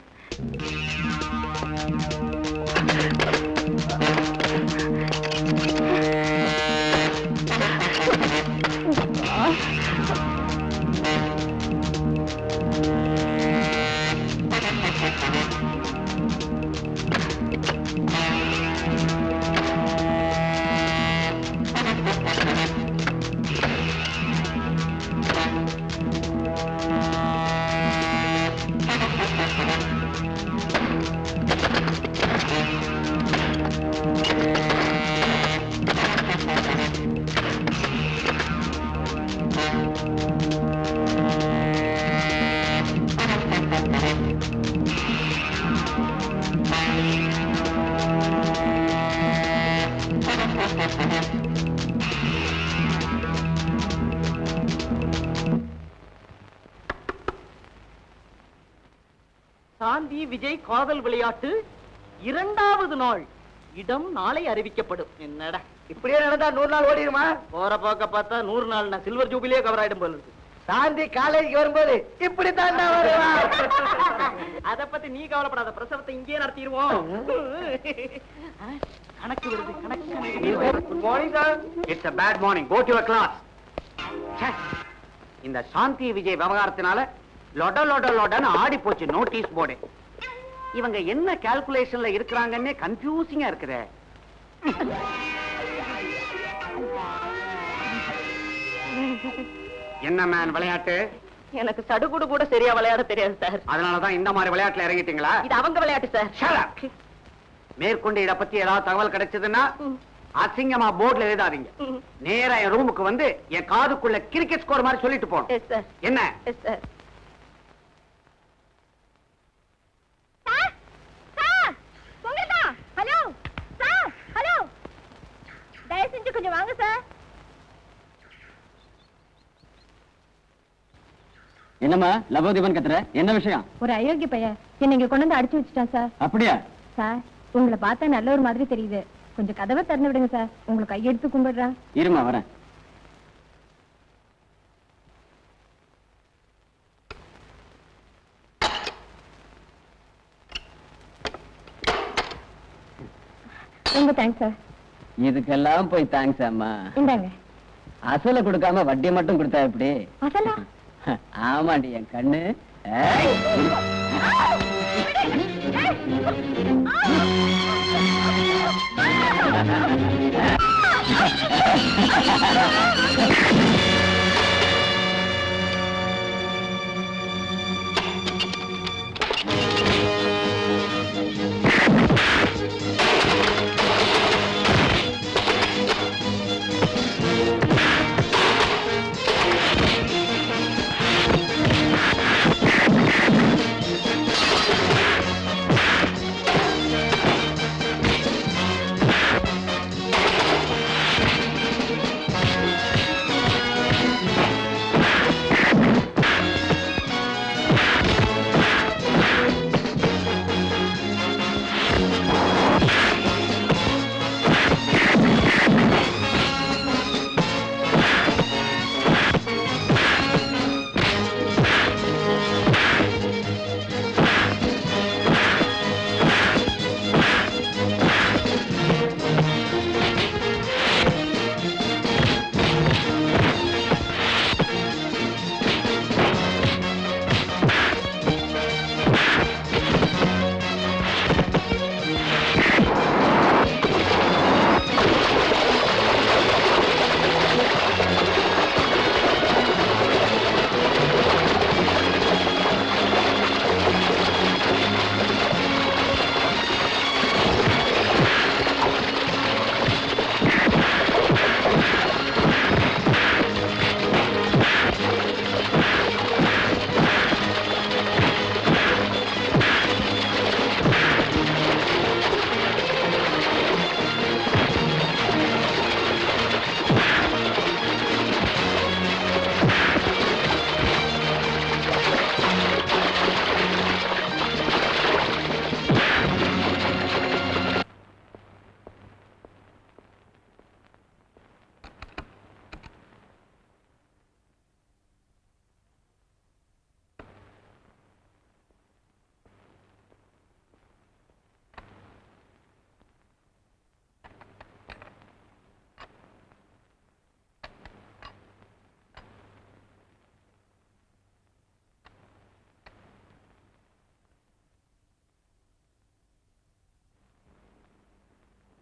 சாந்தி விஜய் காதல் விளையாட்டு 2வது நாள். இடம் நாளை அறிவிக்கப்படும். என்னடா இப்படியே நடந்தா 100 நாள் ஓடிடுமா? போற போக்க பார்த்தா 100 நாள் சில்வர் ஜூபிலியே கவர் ஆயிடும் போல இருக்கு. சாந்தி காலேஜுக்கு வரும்போது இப்படித்தான் வருவா. அத பத்தி நீ கவலைப்படாத, பிரசவத்தை இங்கேயே நடத்திடுவோம். கணக்கு வருது, கணக்கு. Good morning sir. It's a bad morning. Go to your class. இந்த சாந்தி விஜய் விவகாரத்தினால லொட லொட லொடன்னு ஆடி போச்சு நோட்டீஸ் போர்டு. இவங்க என்ன கால்குலேஷன்ல இருக்கிறாங்கன்னே கன்ஃபியூசிங்கா இருக்குதே. என்ன மேன் விளையாட்டு? எனக்கு சடுகுடு கூட சரியா விளையாட தெரியாது சார். அதனாலதான் இந்த மாதிரி விளையாட்டுல இறங்கிட்டீங்களா? இது அவங்க விளையாட்டு சார். மேற்கொண்டு இத பத்தி ஏதாவது தகவல் கிடைச்சதுன்னா அசிங்கமா போர்ட்ல எழுதாதீங்க. நேரா என் ரூமுக்கு வந்து என் காதுக்குள்ள கிரிக்கெட் ஸ்கோர் மாதிரி சொல்லிட்டு போகணும். என்ன? ஹலோ சார், ஹலோ, தயவு செஞ்சு கொஞ்சம் வாங்க சார். என்னம்மா லபோதிபன் கத்துற? என்ன விஷயம்? ஒரு அயோக்கிய பையன் என்ன இங்க கொண்டு வந்து அடிச்சு வச்சுட்டான் சார். அப்படியா? சார், உங்களை பார்த்தா நல்ல ஒரு மாதிரி தெரியுது, கொஞ்சம் கதவை திறந்து விடுங்க சார். உங்களுக்கு கையெடுத்து கும்பிடுறேன். இருமா வரேன். ரொம்ப தேங்க்ஸ் சார். இதுக்கெல்லாம் போய் தேங்க்ஸ் அம்மா. இந்தாங்க. அசல கொடுக்காம வட்டியை மட்டும் கொடுத்தா எப்படி? அசலா? ஆமாண்டி என் கண்ணு.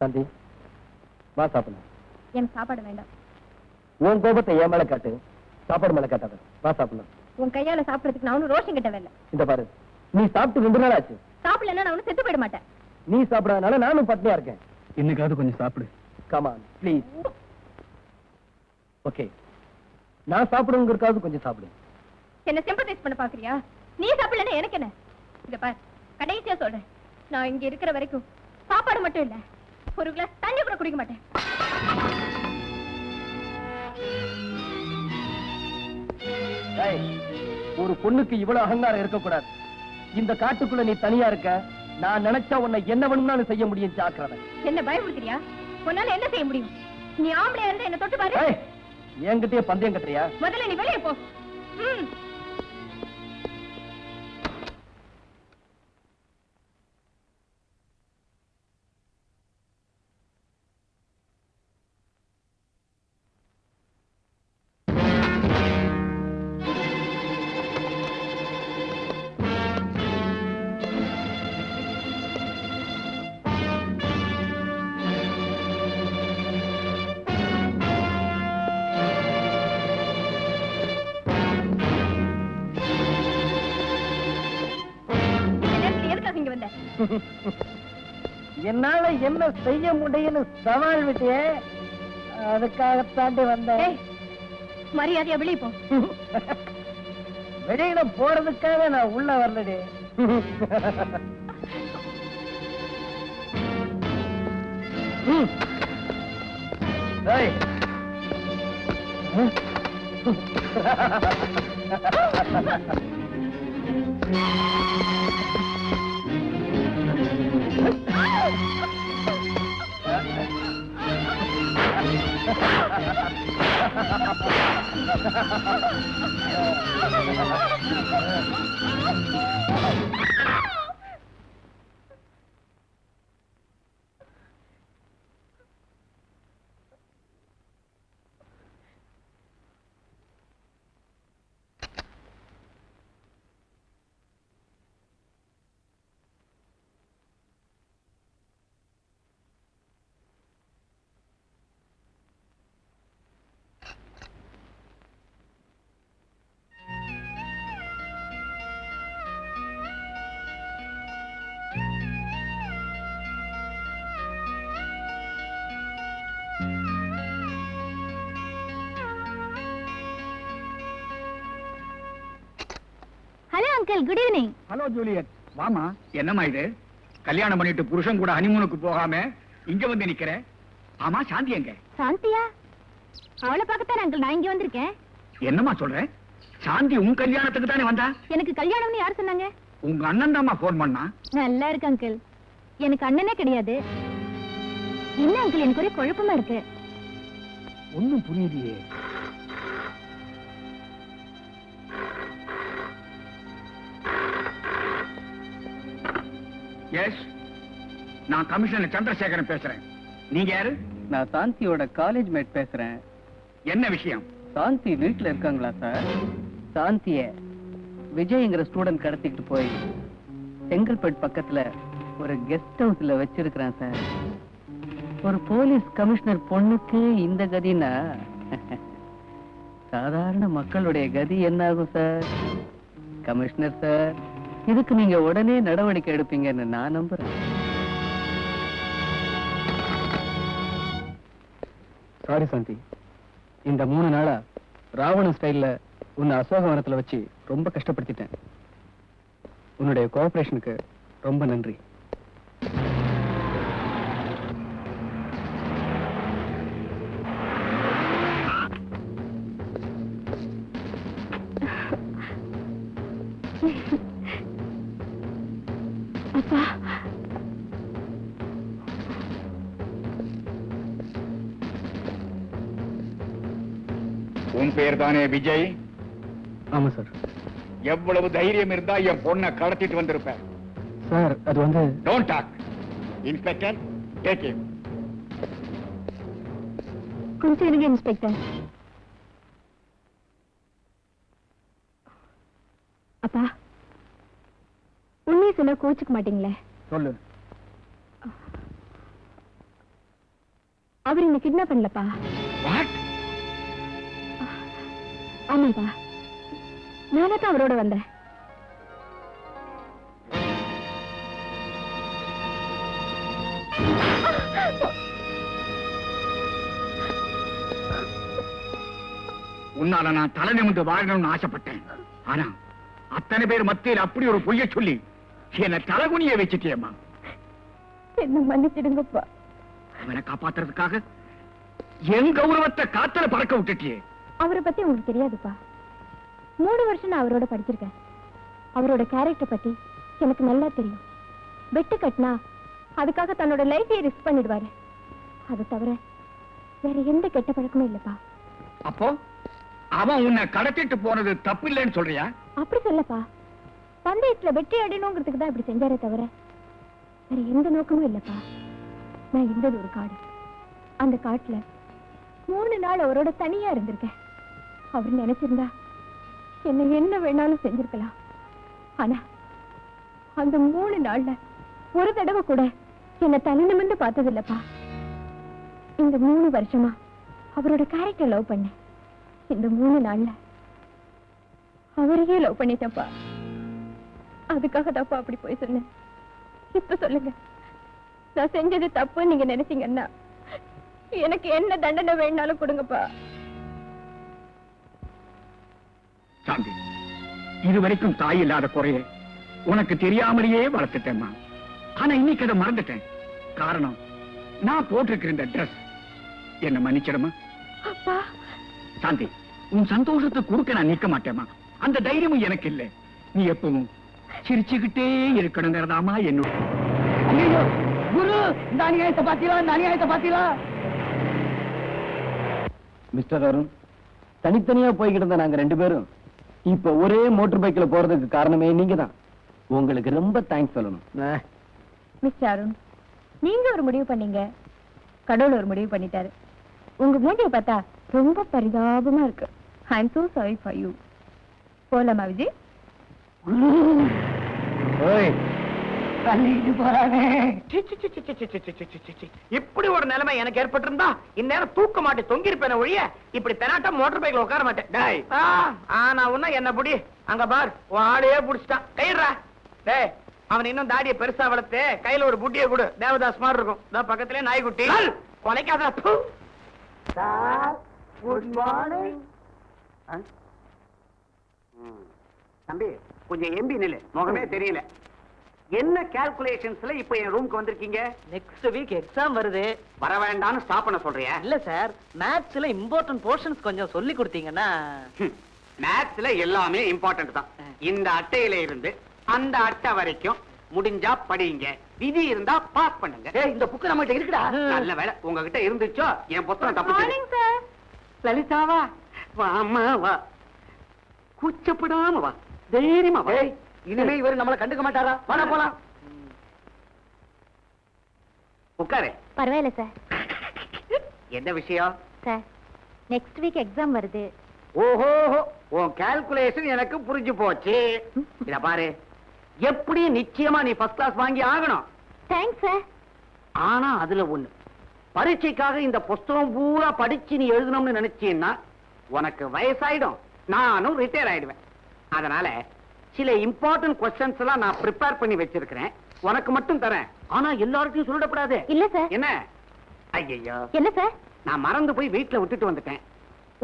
சாந்தி வா சாப்பிடலாம். எனக்கு சாப்பாடு வேண்டாம். உன் கோபத்தை என் மேல காட்டு, சாப்பாடு மேல காட்டாத. வா சாப்பிடலாம். உன் கையால சாப்பிடறதுக்கு நான் ஒன்னும் ரோஷம் கிட்ட வரல. இந்த பாரு, நீ சாப்பிட்டு 2 நாள் ஆச்சு. சாப்பிடலன்னா நான் ஒன்னும் செத்து போயிட மாட்டேன். நீ சாப்பிடாதனால நானும் பட்னியா இருக்கேன். இன்னைக்காவது கொஞ்சம் சாப்பிடு. Come on please. ஓகே, நான் சாப்பிடுங்கிறதுக்காவது கொஞ்சம் சாப்பிடு. என்ன சிம்பத்தைஸ் பண்ண பாக்குறியா? நீ சாப்பிடலன்னா எனக்கு என்ன? இத பாரு, கடைசியா சொல்றேன், நான் இங்க இருக்கிற வரைக்கும் சாப்பாடு மட்டும் இல்ல, ஒரு கிளாஸ் தண்ணி கூட குடிக்க மாட்டேன். ஏய், ஒரு பொண்ணுக்கு இவ்வளவு அகங்காரம் இருக்கக்கூடாது. இந்த காட்டுக்குள்ள நீ தனியா இருக்க, நான் நினைச்சா உன்னை என்ன வேணும்னாலும் செய்ய முடியும். ஜாக்கிரதை. என்ன பயமுறுத்துறியா? உன்னால என்ன செய்ய முடியும்? நீ ஆம்பளையா இருந்தா என்ன தொட்டு பாரு. ஏய், என்கிட்டயே பந்தயம் கட்டுறியா? முதல்ல நீ வெளியே போ. என்னால என்ன செய்ய முடியும்னு சவால் விட்டியே, அதுக்காகத்தாண்டி வந்தேன். மரியாதையா வெளியே போ. வெளியில போறதுக்காக நான் உள்ள வரலடி. ஏய். Hello uncle, good evening. Hello Juliet, வாமா. என்னம்மா இது, கல்யாணம் பண்ணிட்டு புருஷன் கூட ஹனிமூனுக்கு போகாம இங்க வந்து நிக்கிற? ஆமா, சாந்தி எங்க? சாந்தியா? அவளை பார்க்கத்தான் அங்கிள் நான் இங்க வந்திருக்கேன். என்னம்மா சொல்ற? சாந்தி உன் கல்யாணத்துக்கு தானே வந்தா? எனக்கு கல்யாணம்னு யார் சொன்னாங்க? உங்க அண்ணன் தாம்மா போன் பண்ணா. நல்லா இருக்கு அங்கிள், எனக்கு அண்ணனே கிடையாது. என்ன அங்கிள், எனக்கு ஒரே குழப்பமா இருக்கு. ஒண்ணும் புரியலையே. எஸ், நான் கமிஷனர் சந்திரசேகரன் பேசுறேன். நீங்க யாரு? நான் சாந்தியோட காலேஜ் மேட் பேசுறேன். என்ன விஷயம்? சாந்தி வீட்டுல இருக்காங்களா சார்? சாந்திய விஜய்ங்கிற ஸ்டூடெண்ட் கடத்திட்டு போய் செங்கல்பட்டு பக்கத்துல ஒரு கெஸ்ட் ஹவுஸ்ல வச்சிருக்கிறேன் சார். ஒரு போலீஸ் கமிஷனர் பொண்ணுக்கு இந்த கதினா சாதாரண மக்களுடைய கதி என்ன ஆகும் சார்? கமிஷனர் சார், இதுக்கு நீங்க உடனே நடவடிக்கை எடுப்பீங்கன்னு நான் நம்புறேன். சாரி சாந்தி, இந்த 3 நாளா ராவண ஸ்டைல்ல உன்னை அசோகவனத்துல வச்சு ரொம்ப கஷ்டப்படுத்திட்டேன். உன்னுடைய கோஆபரேஷனுக்கு ரொம்ப நன்றி. உன் பேர் தானே விஜய்? ஆமா சார். எவ்வளவு தைரியம் இருந்தா என் பொண்ணை கடத்திட்டு வந்திருப்ப? சார், அது வந்து don't talk. Inspector, take him. கொஞ்சம் இருங்க இன்ஸ்பெக்டர். அப்பா, உண்மையை சொன்னா கோச்சுக்க மாட்டீங்களே? சொல்லு. அவர் என்ன கிட்னாப் பண்ணலப்பா. வாட்? ஆமாப்பா, நானே தான் அவரோட வந்தேன். உன்னால நான் தலை நிமிர்ந்து வாழணும்னு ஆசைப்பட்டேன். ஆனா அத்தனை பேர் மத்தியில் அப்படி ஒரு பொய்ய சொல்லி என்ன தலைகுனிய வச்சுட்டியம்மா. என்ன மன்னிச்சிடுங்கப்பா. அவனை காப்பாத்துறதுக்காக என் கௌரவத்தை காத்துல பறக்க விட்டுட்டியே. அவரை பத்தி உங்களுக்கு தெரியாதுப்பா. 3 வருஷம் நான் அவரோட படிச்சிருக்கேன். அவரோட கேரக்டர் பத்தி எனக்கு நல்லா தெரியும். பெட்டு கட்டினா அதுக்காக தன்னோட லைஃபையே ரிஸ்க் பண்ணிடுவாரு. அது தவிர வேற எந்த கெட்ட பழக்கமும் இல்லப்பா. அப்போ அவன் உன்னை கடத்திட்டு போனது தப்பு இல்லைன்னு சொல்றியா? அப்படி சொல்லப்பா, பந்தயத்துல வெற்றி அடையணுங்கிறதுக்கு தான் இப்படி செஞ்சாரே தவிர வேற எந்த நோக்கமும் இல்லப்பா. நான் இருந்தது ஒரு காடு. அந்த காட்டுல 3 நாள் அவரோட தனியா இருந்திருக்கேன். அவர் நினைச்சிருந்தா என்ன வேணாலும் செஞ்சிருக்கலாம். ஆனா அந்த 3 நாள்ல ஒரு தடவை கூட என்ன தனி நிமிர்ந்து பார்த்தது இல்லப்பா. இந்த 3 வருஷமா அவரோட கேரக்டர் லவ் பண்ணேன். இந்த 3 நாள்ல அவரையே லவ் பண்ணிட்டப்பா. அதுக்காக தாப்பா அப்படி போய் சொன்னேன். இப்ப சொல்லுங்க, நான் செஞ்சது தப்பு நீங்க நினைச்சீங்கன்னா எனக்கு என்ன தண்டனை வேணாலும் கொடுங்கப்பா. சாந்தி, இதுவரைக்கும் தாய் இல்லாத குறைய உனக்கு தெரியாமலேயே வளர்த்துட்டேம்மா. ஆனா இன்னைக்கு அதை மறந்துட்டேன். காரணம், நான் போட்டிருக்கிற இந்த ட்ரெஸ். என்ன மன்னிச்சிடமா? அப்பா, சாந்தி, உன் சந்தோஷத்தை குறுக்க நான் நிக்க மாட்டேமா. அந்த தைரியமும் எனக்கு இல்லை. நீ எப்பவும் சிரிச்சுக்கிட்டே இருக்கணுங்கிறதாமா என்னோட. ஐயோ குரு, இந்த அநியாயத்தை பாத்தீங்களா? இந்த அநியாயத்தை பாத்தீங்களா? மிஸ்டர் அருண், தனித்தனியா போய்கிட்டு இருந்த நாங்க 2 பேரும் இப்ப ஒரே மோட்டார் பைக்ல போறதுக்கு காரணமே நீங்க தான். உங்களுக்கு ரொம்ப தேங்க்ஸ் சொல்லணும். மிஸ்டர் அருண், நீங்க ஒரு முடிவு பண்ணீங்க, கடவுள் ஒரு முடிவு பண்ணிட்டாரு. உங்க மூஞ்சியை பார்த்தா ரொம்ப பரிதாபமா இருக்கு. ஐ அம் so sorry for you. போலாமா விஜய்? தள்ளிட்டு போறானே. இப்படி ஒரு நிலைமை எனக்கு ஏற்பட்டிருந்தா இந்நேரம் தூக்க மாட்டேன், தொங்கிருப்பேன் ஒழிய இப்படி தெனாட்டா மோட்டார் பைக்ல உட்கார மாட்டேன். நான் உன்ன என்ன புடி, அங்க பார் உன் ஆளையே புடிச்சிட்டான். கையிடுறா. டேய், அவன் இன்னும் தாடியை பெருசா வளர்த்து கையில ஒரு புட்டியை கொடு. தேவதாஸ் மாதிரி இருக்கும். பக்கத்திலே நாய்க்குட்டி. கொலைக்காத. Good morning. தம்பி, கொஞ்சம் எம்பி நில்லு, முகமே தெரியல. என்ன கால்குலேஷன்ஸ்ல இப்ப என் ரூமுக்கு வந்திருக்கீங்க? நெக்ஸ்ட் வீக் எக்ஸாம் வருது. வர வேண்டாம்னு ஸ்டாப் பண்ண சொல்றியா? இல்ல சார், மேத்ஸ்ல இம்பார்ட்டன்ட் போர்ஷன்ஸ் கொஞ்சம் சொல்லி கொடுத்தீங்கன்னா. மேத்ஸ்ல எல்லாமே இம்பார்ட்டன்ட் தான். இந்த அட்டையில இருந்து அந்த அட்டை வரைக்கும் முடிஞ்சா படிங்க, விதி இருந்தா பாஸ் பண்ணுங்க. இந்த புக்கு நம்ம கிட்ட இருக்குடா. நல்ல வேளை உங்ககிட்ட இருந்துச்சோ, என் புத்தகம் தப்பிச்சு. லலிதாவா, வாமா வா, கூச்சப்படாம வா, தைரியமா வா. இனிமே இவர் நம்மள கண்டுக்க மாட்டாரா? வாடா போலாம். உட்காரு. பரவாயில்ல சார். என்ன விஷயம்? சார், நெக்ஸ்ட் வீக் எக்ஸாம் வருது. ஓஹோ, உன் கால்குலேஷன் எனக்கு புரிஞ்சு போச்சு. இத பாரு, எப்படி நிச்சயமா நீ ஃபர்ஸ்ட் கிளாஸ் வாங்கி ஆகணும். Thanks sir. ஆனா அதுல ஒண்ணு, பரீட்சைக்காக இந்த புஸ்தகம் பூரா படிச்சு நீ எழுதணும்னு நினைச்சீன்னா உனக்கு வயசாயிடும், நானும் ரிட்டையர் ஆயிடுவேன். அதனால சில இம்பார்ட்டன்ட் கொஸ்டின்ஸ் எல்லாம் நான் ப்ரிப்பேர் பண்ணி வச்சிருக்கிறேன், உனக்கு மட்டும் தரேன். ஆனா எல்லார்ட்டையும் சொல்லிடக்கூடாது. இல்ல சார். என்ன? ஐயோ, என்ன சார்? நான் மறந்து போய் வீட்டுல விட்டுட்டு வந்துட்டேன்.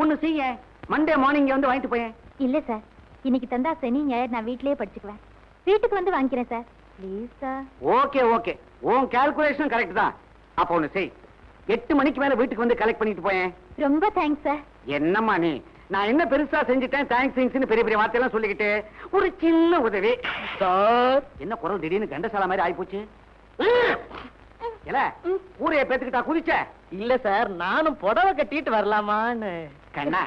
ஒண்ணு செய்ய, மண்டே மார்னிங் வந்து வாங்கிட்டு போயேன். இல்ல சார், இன்னைக்கு தந்தா சனி ஞாயிறு நான் வீட்லயே படிச்சுக்குவேன். வீட்டுக்கு வந்து வாங்கிக்கிறேன் sir. Please sir. Okay okay, உன் கால்குலேஷன் கரெக்ட் தான். அப்ப ஒண்ணு செய், 8 மணிக்கு மேல வீட்டுக்கு வந்து கலெக்ட் பண்ணிட்டு போயேன். ரொம்ப தேங்க்ஸ் சார். என்னம்மா நீ, நான் என்ன பெருசா செஞ்சுட்டேன் தேங்க்ஸ் பெரிய பெரிய வார்த்தையெல்லாம் சொல்லிக்கிட்டு. ஒரு சின்ன உதவி சார். என்ன குரல் திடீர்னு கண்டசாலா மாதிரி ஆயிப்போச்சு? ஊரைய பேத்துக்கிட்டா குதிச்ச? இல்ல சார், நானும் புடவை கட்டிட்டு வரலாமான்னு. கண்ணா,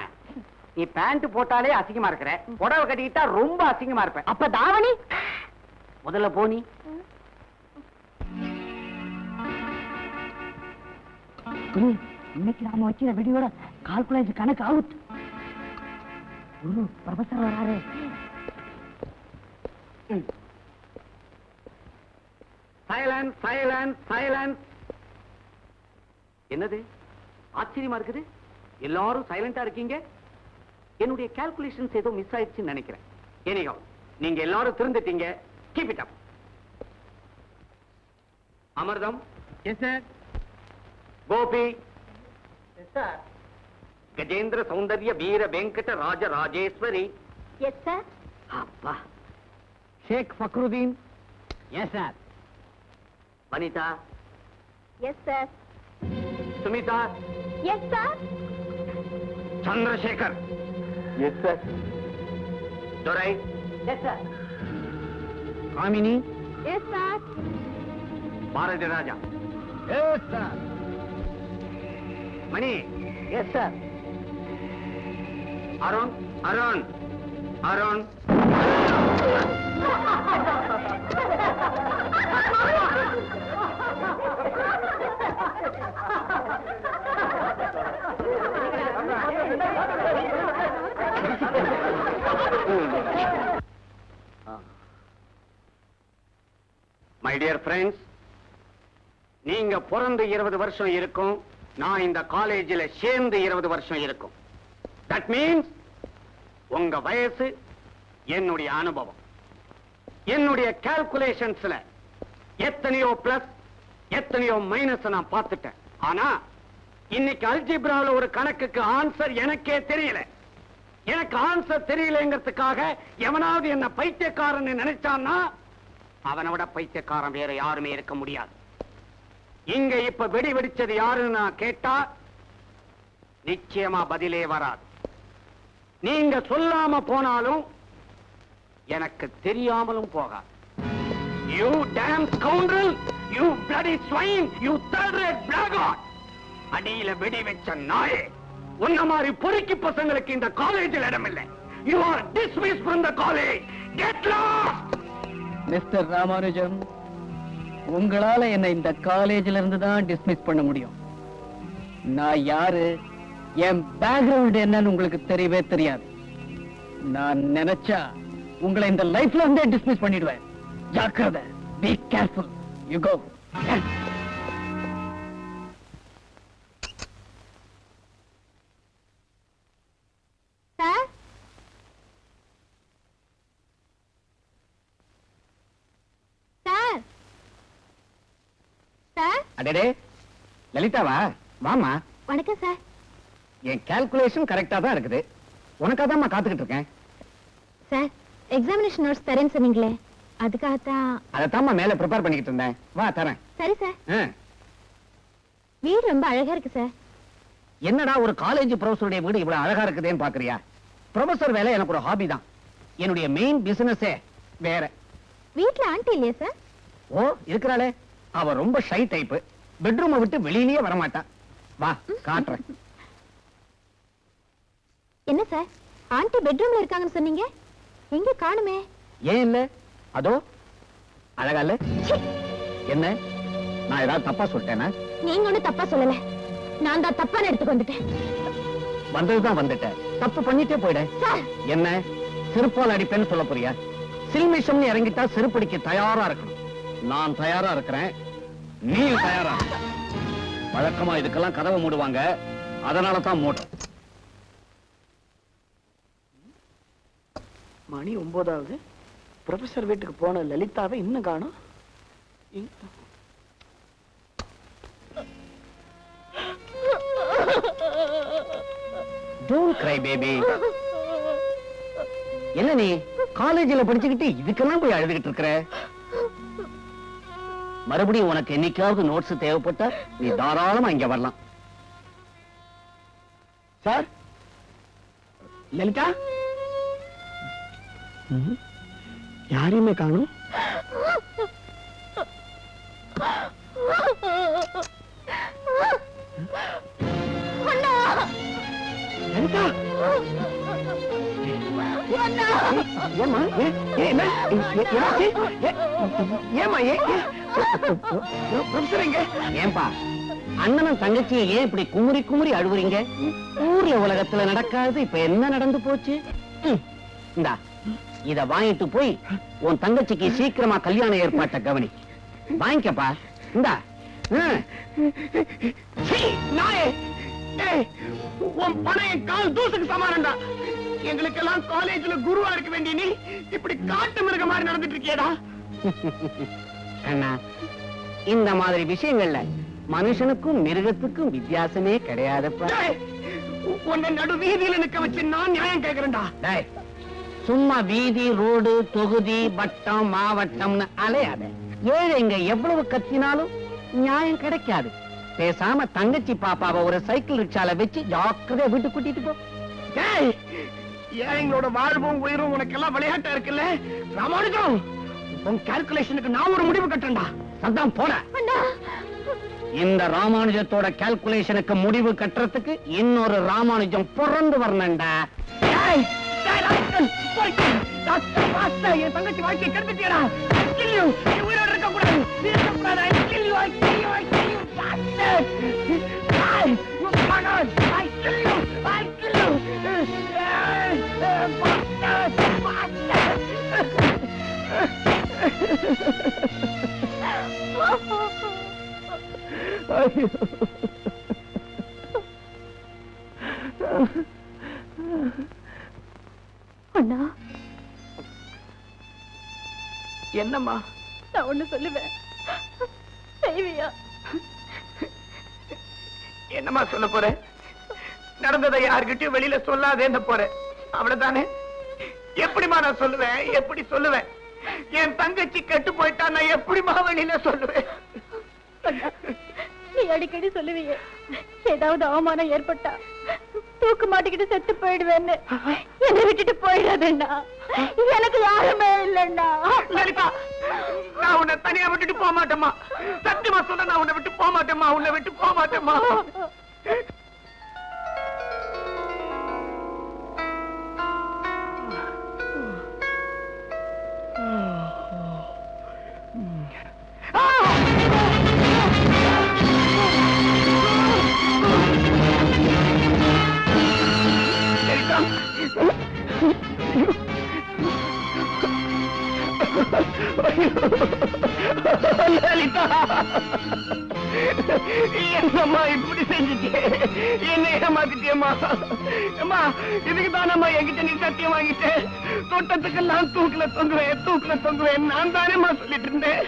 நீ பேண்ட் போட்டாலே அசிங்கமா இருக்கிற, புடவை கட்டிக்கிட்டா ரொம்ப அசிங்கமா இருப்ப. அப்ப தாவணி முதல்ல போனி. இன்னைக்கு நாம வச்சிட வீடியோட கால்குலேஷன் கணக்கு அவுட். குரு, ப்ரொஃபசர் வராரு. Silence silence silence. என்னது ஆச்சரியமா இருக்குது, எல்லாரும் சைலண்டா இருக்கீங்க. என்னுடைய கால்குலேஷன்ஸ் ஏதோ மிஸ் ஆயிடுச்சுன்னு நினைக்கிறேன். எனிகோ, நீங்க எல்லாரும் திருந்துட்டீங்க. Keep it up. Amirtham. Yes sir. Gopi. Yes sir. Gajendra Soundarya Veera Venkata Raja Rajeswari. Yes sir. அப்பா. Sheikh Fakruddin. Yes sir. Vanitha. Yes sir. Sumitha. Yes sir. Chandrasekhar. Yes sir. Durai. Yes sir. Kamini. Yes sir. Bharathi Raja. Yes sir. Mani. Yes sir. Arun. Arun. Arun. My dear friends, நீங்க பிறந்து 20 வருஷம் இருக்கும், நான் இந்த காலேஜில் சேர்ந்து 20 வருஷம் இருக்கும். தட் மீன்ஸ் உங்க வயசு என்னுடைய அனுபவம். என்னுடைய கால்குலேஷன்ஸ்ல எத்தனையோ பிளஸ் எத்தனையோ மைனஸ் நான் பார்த்துட்டேன். ஆனா இன்னைக்கு அல்ஜிப்ரால ஒரு கணக்குக்கு ஆன்சர் எனக்கே தெரியல. எனக்கு ஆன்சர் தெரியலங்கிறதுக்காக எவனாவது என்ன பைத்தியக்காரன் நினைச்சான்னா அவனை விட பைத்தியக்காரன் வேற யாருமே இருக்க முடியாது. இங்க இப்ப வெடி வெடிச்சது யாருன்னு நான் கேட்டா நிச்சயமா பதிலே வராது. நீங்க சொல்லாம போனாலும் எனக்கு தெரியாமலும் போகாது. You damn scoundrel! You bloody swine! You third-rate blackguard! அடியில வெடி வச்ச நாயே, உன்ன மாதிரி பொறுக்கி பசங்களுக்கு இந்த காலேஜில் இடமில்லை. You are dismissed from the college. Get lost! Mister Ramanujam, உங்களால என்ன இந்த காலேஜ்ல இருந்து தான் டிஸ்மிஸ் பண்ண முடியும். நான் யாரு, என் பேக்ரவுண்ட் என்னன்னு உங்களுக்கு தெரியவே தெரியாது. நான் நினைச்சா உங்களை இந்த லைஃப்ல இருந்தே டிஸ்மிஸ் பண்ணிடுவேன். ஜாக்கிரதை. Be careful. You go. Sir. Sir. Sir. அடடே, லலிதாவா? வாமா. வணக்கம் சார். என் கால்குலேஷன் கரெக்டா தான் இருக்குது. உனக்காதான் காத்துக்கிட்டு இருக்கேன். சார், எக்ஸாமினேஷன் நோட்ஸ் தரேன்னு சொன்னீங்களே, அதுக்காகத்தான். அதைத்தான் மேல ப்ரிப்பேர் பண்ணிக்கிட்டு இருந்தேன். வா தரேன். சரி சார். ஆ. வீடு ரொம்ப அழகா இருக்கு சார். என்னடா ஒரு காலேஜ் ப்ரொஃபஸருடைய வீடு இவ்வளவு அழகா இருக்குதேன்னு பாக்குறியா? ப்ரொஃபஸர் வேலை எனக்கு ஒரு ஹாபி தான். என்னுடைய மெயின் பிசினஸே வேற. வீட்ல ஆண்டி இல்லையா சார்? ஓ, இருக்கிறாளே. அவ ரொம்ப ஷை டைப். பெட்ரூமை விட்டு வெளியிலேயே வரமாட்டா. வா காட்டுறேன். என்ன சார், ஆண்டி பெட்ரூம்ல இருக்காங்கன்னு சொன்னீங்க, எங்க காணுமே? ஏன் இல்ல? அதோ அழகா இல்ல? என்ன, நான் ஏதாவது தப்பா சொல்லிட்டேனா? நீங்க ஒண்ணும் தப்பா சொல்லல, நான் தான் தப்பான எடுத்துக்கு வந்துட்டேன். வந்ததுதான் வந்துட்டேன், தப்பு பண்ணிட்டே போயிட. சார். என்ன, செருப்பால் அடிப்பேன்னு சொல்ல போறியா? சில்மிஷம்னு இறங்கிட்டா செருப்படிக்க தயாரா இருக்கணும். நான் தயாரா இருக்கிறேன், நீ தயாரா இருக்க. வழக்கமா இதுக்கெல்லாம் கதவை மூடுவாங்க, அதனால தான் மூடும். மணி 9ஆவது. ப்ரொஃபசர் வீட்டுக்கு போன லலிதாவை இன்னும் காணோம். Don't cry, baby. என்ன நீ காலேஜில் படிச்சுக்கிட்டு இதுக்கெல்லாம் போய் அழுதுகிட்டு இருக்கிற? மறுபடியும் உனக்கு என்னைக்காவது நோட்ஸ் தேவைப்பட்டா நீ தாராளமா இங்க வரலாம். சார், லலிதா யாரையுமே காணும். லலிதா, ஏம்மா, என்ன என்னாச்சு? ஏம்மா, ஏன்பா அண்ணனும் தங்கச்சியை ஏன் இப்படி குமுறி குமுறி அழுவுறீங்க? ஊர்ல உலகத்துல நடக்காது இப்ப என்ன நடந்து போச்சு? இந்தா, இத வாங்கிட்டு போய் உன் தங்கச்சிக்கு சீக்கிரமா கல்யாண ஏற்பாட்ட கவனி. வாங்கிக்கப்பா. இந்தா. நாயே, ஏய், உன் பணம் என் கால் தூசுக்கு சமானம்டா. எங்களுக்கெல்லாம் காலேஜ்ல குருவா இருக்க வேண்டிய நீ இப்படி காட்டு மிருக மாதிரி நடந்துட்டு இருக்கியடா. அண்ணா, இந்த மாதிரி விஷயங்கள்ல மனுஷனுக்கும் மிருகத்துக்கும் வித்தியாசமே கிடையாதுப்பா. டேய், உன்னை நடு வீதியில நிக்க வச்சு நான் நியாயம் கேக்குறேன்டா. டேய், சும்மா வீதி, ரோடு, தொகுதி, வட்டம், மாவட்டம்னு அலையாத. ஏழைங்க எவ்வளவு கத்தினாலும் நியாயம் கிடைக்காது. பேசாம தங்கச்சி பாப்பாவை ஒரு சைக்கிள் ரிக்ஷால வச்சு ஜாக்கிரதையா வீட்டுக்கு கூட்டிட்டு போ. டேய், ஏழைங்களோட வாழ்வும் உயிரும் உனக்கு எல்லாம் விளையாட்டா இருக்குல்ல ராமானுஜம். உன் கால்குலேஷனுக்கு நான் ஒரு முடிவு கட்டேன்டா. சத்தம் போட. இந்த ராமானுஜத்தோட கால்குலேஷனுக்கு முடிவு கட்டுறதுக்கு இன்னொரு ராமானுஜம் பிறந்து வரணும்டா. டேய், டேய், ராஸ்கல், போய்க்கிட்டு. டாக்டர், மாஸ்டர், என் தங்கச்சி வாழ்க்கையை கெடுத்துட்டியடா. I kill you. நீ உயிரோட இருக்கக்கூடாது. நீ இருக்கக்கூடாது. I kill you, I kill you, I kill you, bastard. டேய், you bugger. I kill you, I kill you. டேய், bastard, bastard. ஐயோ. அண்ணா, என்னம்மா? நான் ஒண்ணு சொல்லுவேன், செய்வியா? என்னம்மா சொல்ல போற? நடந்ததை யாருக்கிட்டையும் வெளியில சொல்லாதேன்னு போறேன், அவ்வளவுதானே? எப்படிமா நான் சொல்லுவேன்? எப்படி சொல்லுவேன்? என் தங்கச்சி கெட்டு போயிட்டா நான் எப்படிமா வெளியில சொல்லுவேன்? அண்ணா, நீ அடிக்கடி சொல்லுவீங்க, ஏதாவது அவமானம் ஏற்பட்டா தூக்கு மாட்டிக்கிட்டு செத்து போயிடுவேன்னு. என்னை விட்டுட்டு போயிடாதேண்ணா, எனக்கு யாருமே இல்லைண்ணா. லலிதா, நான் உன்னை தனியா விட்டுட்டு போக மாட்டேம்மா. சத்தியமா சொன்ன, நான் உன்னை விட்டு போக மாட்டேம்மா. உன்னை விட்டு போக மாட்டேம்மா. லலிதா, என்னம்மா இப்படி செஞ்சுட்டே? என்ன ஏமாத்திட்டியம்மா? அம்மா, இதுக்கு தானம்மா என்கிட்ட நீ சத்தியம் வாங்கிட்டேன். தோட்டத்துக்கெல்லாம் தூக்குல தொங்குவேன் நான் தானேம்மா சொல்லிட்டு இருந்தேன்.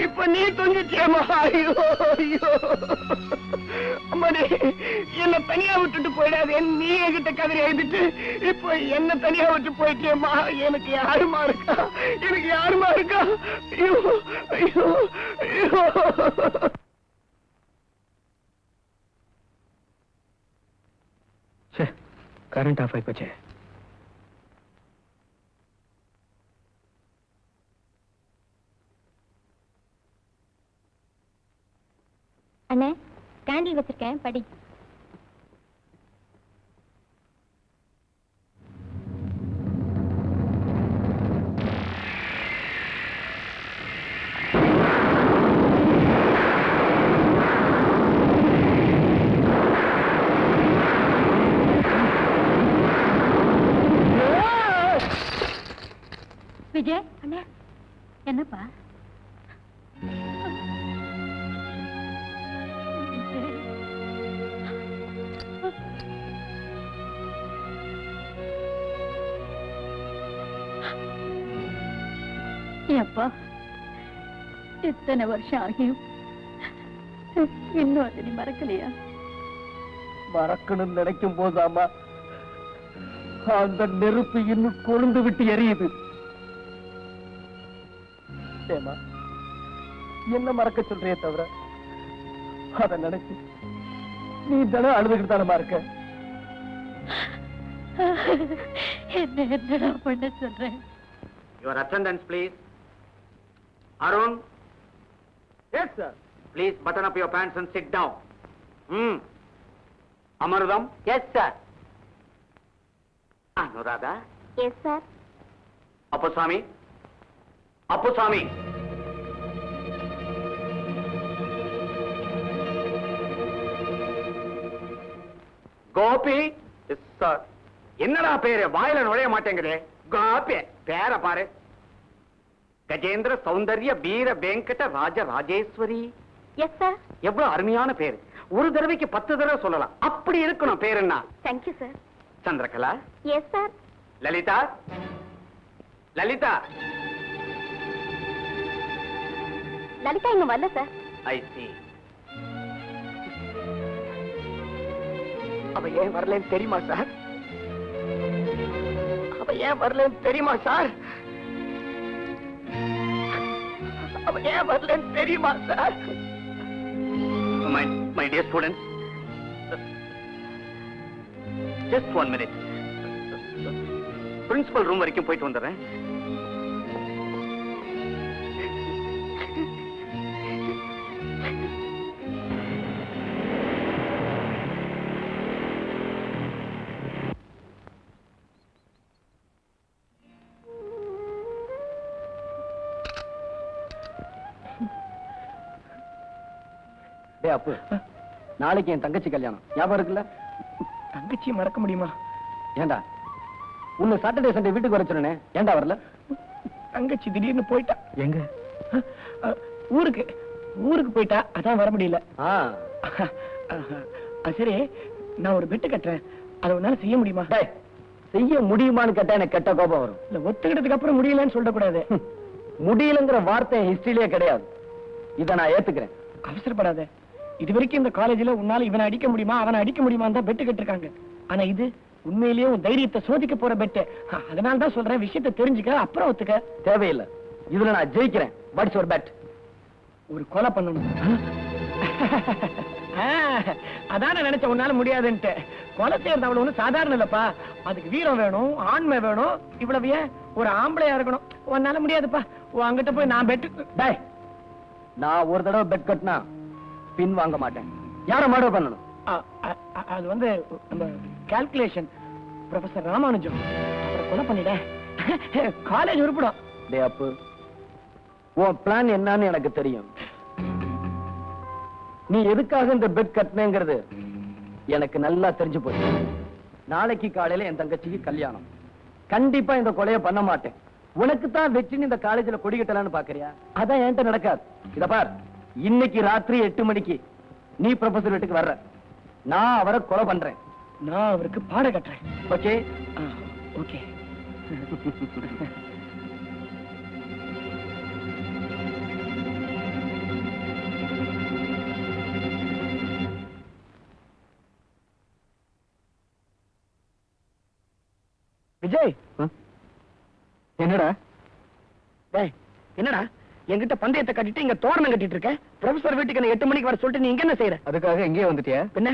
இப்ப நீ தொங்கிட்டியம்மா. ஐயோ ஐயோ அம்மாடி, என்ன தனியா விட்டுட்டு போயிடாது. நீ என்கிட்ட கதறி எழுதிட்டு இப்ப என்ன தனியா விட்டு போயிட்டியம்மா. எனக்கு யாருமா இருக்கா? எனக்கு யாருமா இருக்கா? ஐயோ ஐயோ ஐயோ. கரண்ட் ஆஃப் ஆயிப்போச்சே. அண்ணே, கேண்டில் வச்சிருக்கேன், படி. விஜய், அண்ணே, என்னப்பா? அப்பா, இத்தனை வருஷம் ஆகியும் இன்னும் அதை நீ மறக்கலையா? மறக்கணும்னு நினைக்கும் போதாமா அந்த நெருப்பு இன்னும் கொழுந்து விட்டு எரியுது. ஏமா, என்ன மறக்க சொல்றியே தவிர அத நினைச்சு நீ தினம் அழுதுகிட்டு தானமா இருக்க. என்னடா பண்ண சொல்றேன்? Your attendance, please. Arun. Yes, sir. Please button up your pants and sit down. Amarudam. Yes, sir. Anuradha. Yes sir. Appuswamy. Gopi. Yes, sir. என்னடா பேரு? வாயில நுழைய மாட்டேங்குதே. கோபி பேரை பாரு. கஜேந்திர சௌந்தர்ய வீர வெங்கட ராஜ ராஜேஸ்வரி. Yes sir. எவ்வளவு அருமையான பேரு. ஒரு தடவைக்கு 10 தடவை சொல்லலாம். அப்படி இருக்கணும். பேர் என்ன? Thank you sir. Chandrakala. Yes sir. Lalitha. Lalitha. Lalitha இங்க வரல சார். ஐ see. அவ ஏன் வரலன்னு தெரியுமா சார்? அவ ஏன் வரலன்னு தெரியுமா சார்? அவ ஏன் வரலன்னு தெரியுமா sir? My dear students, just 1 minute. Principal room வரைக்கும் போயிட்டு வந்துடுறேன். அப்பு, நாளைக்கு என் தங்கச்சி கல்யாணம் ஞாபகம் இருக்குல்ல? தங்கச்சி மறக்க முடியுமா? ஏண்டா உன்னை சாட்டர்டே சண்டே வீட்டுக்கு வர சொன்னேன், ஏண்டா வரல? தங்கச்சி திடீர்னு போயிட்டா. எங்க? ஊருக்கு போயிட்டா, அதான் வர முடியல. சரி, நான் ஒரு பெட்டு கட்டுறேன், அதை உன்னால செய்ய முடியுமா? செய்ய முடியுமான்னு கேட்டா எனக்கு கெட்ட கோபம் வரும். இல்ல, ஒத்துக்கிட்டதுக்கு அப்புறம் முடியலன்னு சொல்லக்கூடாது. முடியலங்கிற வார்த்தை ஹிஸ்டரியிலே கிடையாது. இத நான் ஏத்துக்கிறேன். அவசரப்படாத. இது வரைக்கும் இந்த காலேஜ்ல உன்னால இவனை அடிக்க முடியுமா அவனை அடிக்க முடியுமான்னு தான் பெட்டு கட்டிருக்காங்க. ஆனா இது உண்மையிலேயே உன் தைரியத்தை சோதிக்க போற பெட்டு. அதனால தான் சொல்றேன், விஷயத்தை தெரிஞ்சுக்க, அப்புறம் ஒத்துக்க. தேவையில்லை, இதுல நான் ஜெயிக்கிறேன். What's your bed? ஒரு கொலை பண்ணணும். அதான நினைச்ச உன்னால முடியாதுன்ட்டு. கொலை செய்யறது அவ்வளவு ஒண்ணு சாதாரண இல்லப்பா. அதுக்கு வீரம் வேணும், ஆண்மை வேணும். இவ்வளவு ஏன் ஒரு ஆம்பளையா இருக்கணும். உன்னால முடியாதுப்பா. அங்கிட்ட போய் நான் பெட்டு. நான் ஒரு தடவை பெட் கட்டினா பின் வாங்க மாட்டேன். யார மர்டர் பண்ணணும்? அது வந்து நம்ம கால்குலேஷன் ப்ரொஃபசர் ராமானுஜம். அப்புறம் கொலை பண்ணிட காலேஜ் உருப்படும். டே அப்பு, உன் பிளான் என்னன்னு எனக்கு தெரியும். நீ எதுக்காக இந்த பெட் கட்டினேங்கிறது எனக்கு நல்லா தெரிஞ்சு போச்சு. நாளைக்கு காலையில என் தங்கச்சிக்கு கல்யாணம். கண்டிப்பா இந்த கொலையை பண்ண மாட்டேன். உனக்கு தான் வெற்றின்னு இந்த காலேஜ்ல கொடி கட்டலான்னு பாக்குறியா? அதான் என்கிட்ட நடக்காது. இத பார், இன்னைக்கு ராத்திரி 8 மணிக்கு நீ ப்ரொஃபசர் வீட்டுக்கு வர்ற. நான் அவரை கொலை பண்றேன். நான் அவருக்கு பாட கட்டுறேன். ஓகே? ஓகே. விஜய், என்னடா? என்னடா என்கிட்ட பந்தயத்தை கட்டிட்டு இங்க தோரணம் கட்டிட்டு இருக்க? ப்ரொஃபசர் வீட்டுக்கு என்ன 8 மணிக்கு வர சொல்லிட்டு நீ இங்க என்ன செய்யற? அதுக்காக எங்கேயே வந்துட்டியா? என்ன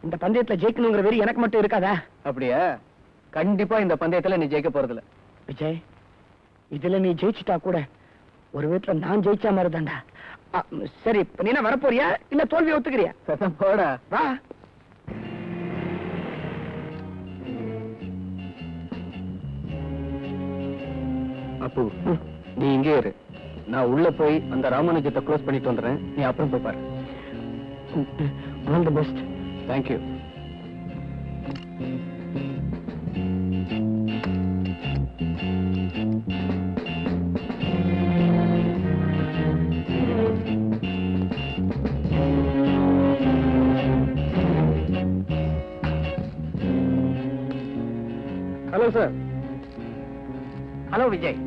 இந்த பந்தயத்துல ஜெயிக்கணுங்கிற வெறி எனக்கு மட்டும் இருக்காதா? அப்படியா? கண்டிப்பா இந்த பந்தயத்துல நீ ஜெயிக்க போறதில்ல. விஜய், இதுல நீ ஜெயிச்சுட்டா கூட ஒரு விதத்துல நான் ஜெயிச்சா மாதிரி தான்டா. சரி, இப்ப நீ என்ன வரப்போறியா இல்ல தோல்வி ஒத்துக்கிறியா? போடா வா. அப்பு, நீ இங்கே இரு. நான் உள்ள போய் அந்த ராமானுஜத்தை க்ளோஸ் பண்ணிட்டு வந்துடுறேன். நீ அப்புறம் போய் பாரு. All the best. Thank you. Hello sir. Hello Vijay,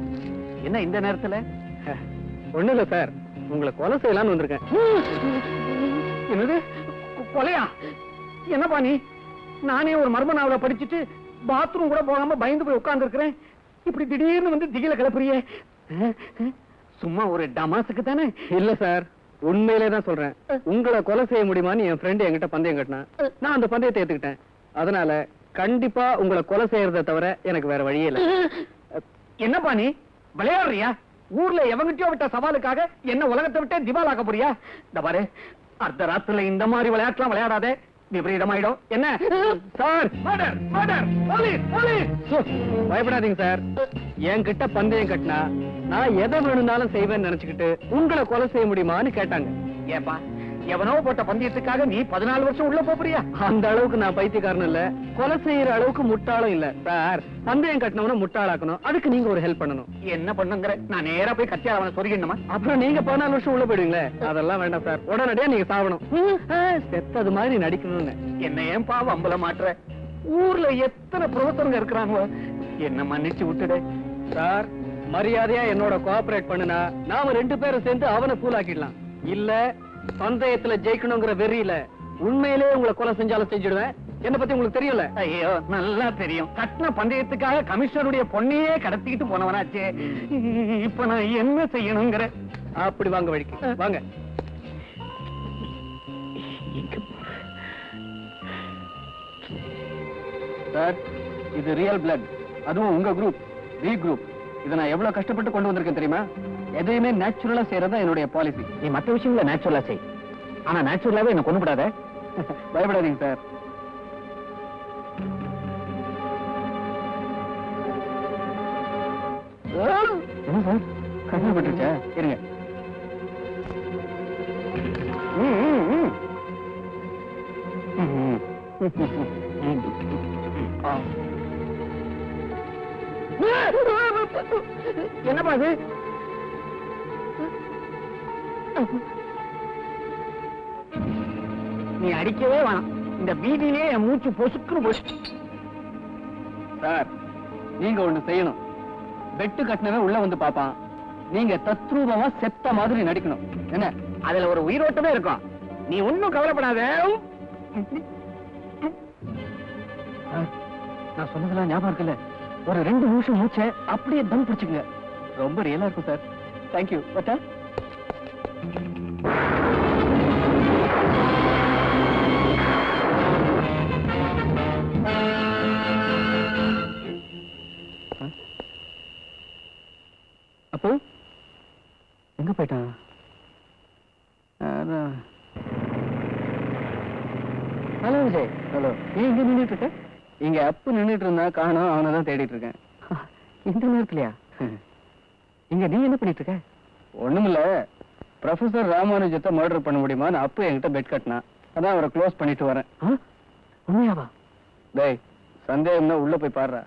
என்ன இந்த நேரத்துல? ஒண்ணு இல்ல சார், உங்களை கொலை செய்யலாம்னு வந்திருக்கேன். என்னது கொலையா? என்னப்பா நீ? நானே ஒரு மர்ம நாவலை படிச்சுட்டு பாத்ரூம் கூட போகாம பயந்து போய் உட்கார்ந்து இருக்கிறேன். இப்படி திடீர்னு வந்து திகில கிளப்புறியே. சும்மா ஒரு டமாசுக்கு தானே? இல்ல சார், உண்மையிலே தான் சொல்றேன். உங்களை கொலை செய்ய முடியுமான்னு என் ஃப்ரெண்ட் என்கிட்ட பந்தயம் கட்டினா. நான் அந்த பந்தயத்தை ஏத்துக்கிட்டேன். அதனால கண்டிப்பா உங்களை கொலை செய்யறதை தவிர எனக்கு வேற வழியே இல்ல. என்னப்பா நீ விளையாடுறியா? ஊர்ல எவங்கிட்டயோ விட்ட சவாலுக்காக என்ன உலகத்தை விட்டே திவாலாக்க போறியா? இந்த பாரு, அர்த்த ராத்திரில இந்த மாதிரி விளையாட்டுலாம் விளையாடாதே, விபரீதமாயிடும். என்ன sir? Murder murder, police police. பயப்படாதீங்க சார். என்கிட்ட பந்தயம் கட்டினா நான் எதை வேணும்னாலும் செய்வேன்னு நினைச்சுக்கிட்டு உங்களை கொலை செய்ய முடியுமான்னு கேட்டாங்க. ஏப்பா, எவனோ போட்ட பந்தயத்துக்காக நீ 14 வருஷம் உள்ள போறியா? அந்த அளவுக்கு நான் பைத்தியக்காரன் இல்ல, கொலை செய்யற அளவுக்கு முட்டாளும் இல்ல சார். பந்தயம் கட்டினவன முட்டாளாக்கணும், அதுக்கு நீங்க ஒரு ஹெல்ப் பண்ணணும். என்ன பண்ணுங்கிற? நான் நேரா போய் கத்தியால அவனை சொருகிடணுமா? அப்புறம் நீங்க 14 வருஷம் உள்ள போயிடுவீங்களே, அதெல்லாம் வேண்டாம் சார். உடனடியா நீங்க சாவணும். செத்தது மாதிரி நடிக்கணும்னு. என்ன ஏன் பாவம் அம்பல மாட்டுற? ஊர்ல எத்தனை ப்ரொஃபஸருங்க இருக்கிறாங்களோ, என்ன மன்னிச்சு விட்டுடு சார். மரியாதையா என்னோட கோஆபரேட் பண்ணுனா நாம 2 பேரும் சேர்ந்து அவனை கூலாக்கிடலாம். இல்ல பந்தயத்துல ஜெயிக்கணுங்கிற வெறியில உண்மையிலே உங்களை கொலை செஞ்சாலும் செஞ்சிடுவேன். என்ன பத்தி உங்களுக்கு தெரியல? ஐயோ நல்லா தெரியும். கட்டின பந்தயத்துக்காக கமிஷனருடைய பொண்ணையே கடத்திக்கிட்டு போனவனாச்சே. இப்ப நான் என்ன செய்யணுங்கிற? அப்படி வாங்க வழிக்கு வாங்க. சார், இது ரியல் பிளட், அதுவும் உங்க குரூப், பி குரூப். இதை நான் எவ்வளவு கஷ்டப்பட்டு கொண்டு வந்திருக்கேன் தெரியுமா? எதையுமே நேச்சுரலா செய்யறதா என்னுடைய பாலிசி. நீ மத்த விஷயங்கள நேச்சுரலா செய், ஆனா நேச்சுரலாவே என்ன கொண்டு விடாத. பயப்படாதீங்க சார். என்ன சார் கஷ்டப்பட்டுருச்சா? இருங்க. என்னப்பா அது? நீ அடிக்கவே வேணாம், இந்த பீதியிலே என் மூச்சு பொசுக்குன்னு போச்சு. சார், நீங்க ஒண்ணு செய்யணும். பெட்டு கட்டினவன் உள்ள வந்து பாப்பான், நீங்க தத்ரூபமா செத்த மாதிரி நடிக்கணும். என்ன? அதுல ஒரு உயிரோட்டமே இருக்கும். நீ ஒன்னும் கவலைப்படாத. நான் சொன்னதெல்லாம் ஞாபகம் இருக்குல்ல? ஒரு 2 நிமிஷம் மூச்சை அப்படியே தம் பிடிச்சுங்க. ரொம்ப ரியலா இருக்கும் சார். தேங்க்யூ. பட்டா அப்போ எங்க போயிட்டான்? ஹலோ விஜய். ஹலோ. ஏன் இங்க நின்றுட்டு இருக்க? இங்க அப்பு நின்றுட்டு இருந்தா காணோம், அவனை தான் தேடிட்டு இருக்கேன். இந்த நேரத்துலயா? இங்க நீ என்ன பண்ணிட்டு இருக்க? ஒண்ணுமில்ல, ப்ரொஃபசர் ராமானுஜத்தை மர்டர் பண்ண முடியுமான்னு அப்பு என்கிட்ட பெட் கட்டினா, அதான் அவரை க்ளோஸ் பண்ணிட்டு வரேன். உண்மையாவா? டேய், சந்தேகம்னா உள்ள போய் பாடுறா.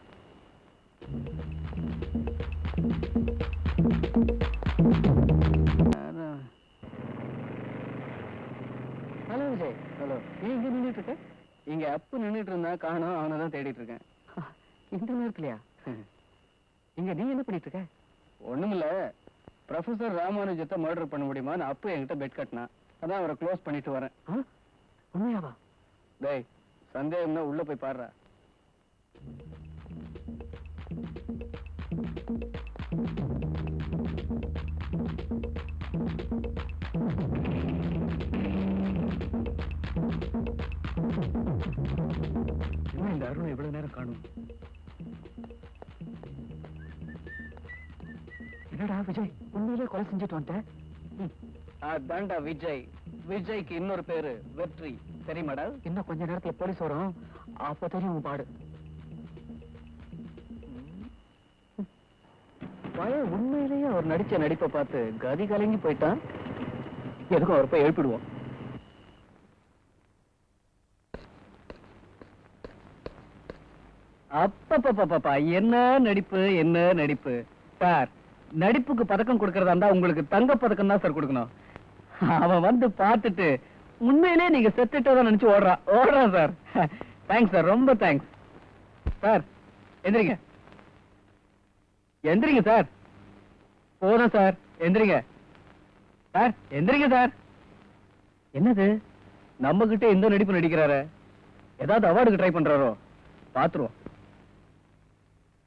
ஹலோ விஜய். ஹலோ. ஏன் இங்க நின்றுட்டு இருக்க? இங்க அப்பு நின்றுட்டு இருந்தா காணோம், அவனை தான் தேடிட்டு இருக்கேன். இந்த நேரத்துலயா? இங்க நீ என்ன பண்ணிட்டு இருக்க? ஒண்ணுமில்ல, ப்ரொஃபசர் ராமானுஜத்தை மர்டர் பண்ண முடியுமான்னு அப்பு என்கிட்ட பெட் கட்டினா, அதான் அவரை க்ளோஸ் பண்ணிட்டு வரேன். உண்மையாவா? டேய், சந்தேகம்னா உள்ள போய் பாடுறா. இந்த அருண் எவ்வளவு நேரம் காணும்? என்னடா விஜய், உண்மையிலே கொலை செஞ்சுட்டு வந்துட்டேன்? அதான்டா விஜய். விஜய்க்கு இன்னொரு பேரு வெற்றி, தெரியுமாடா? இன்னும் கொஞ்ச நேரத்துல போலீஸ் வரும், அப்ப தெரியும் உன் பாடு. பையன் உண்மையிலேயே அவர் நடிச்ச நடிப்பை பார்த்து கதி கலங்கி போயிட்டான். எதுக்கும் அவர் போய் எழுப்பிடுவோம். அப்பப்பா, என்ன நடிப்பு, என்ன நடிப்பு சார். நடிப்புக்கு பதக்கம் கொடுக்கறதா இருந்தா உங்களுக்கு தங்க பதக்கம் தான் சார் கொடுக்கணும். அவன் வந்து பார்த்துட்டு உண்மையிலே நீங்க செத்துட்டதான் நினைச்சு ஓடுறான் சார். தேங்க்ஸ் சார், ரொம்ப தேங்க்ஸ் சார். எந்திரிங்க எந்திரிங்க சார். போதும் சார், எந்திரிங்க சார். எந்திரிங்க சார். என்னது, நம்ம கிட்ட எந்த நடிப்பு நடிக்கிறாரு? ஏதாவது அவார்டுக்கு ட்ரை பண்றாரோ? பாத்துருவோம்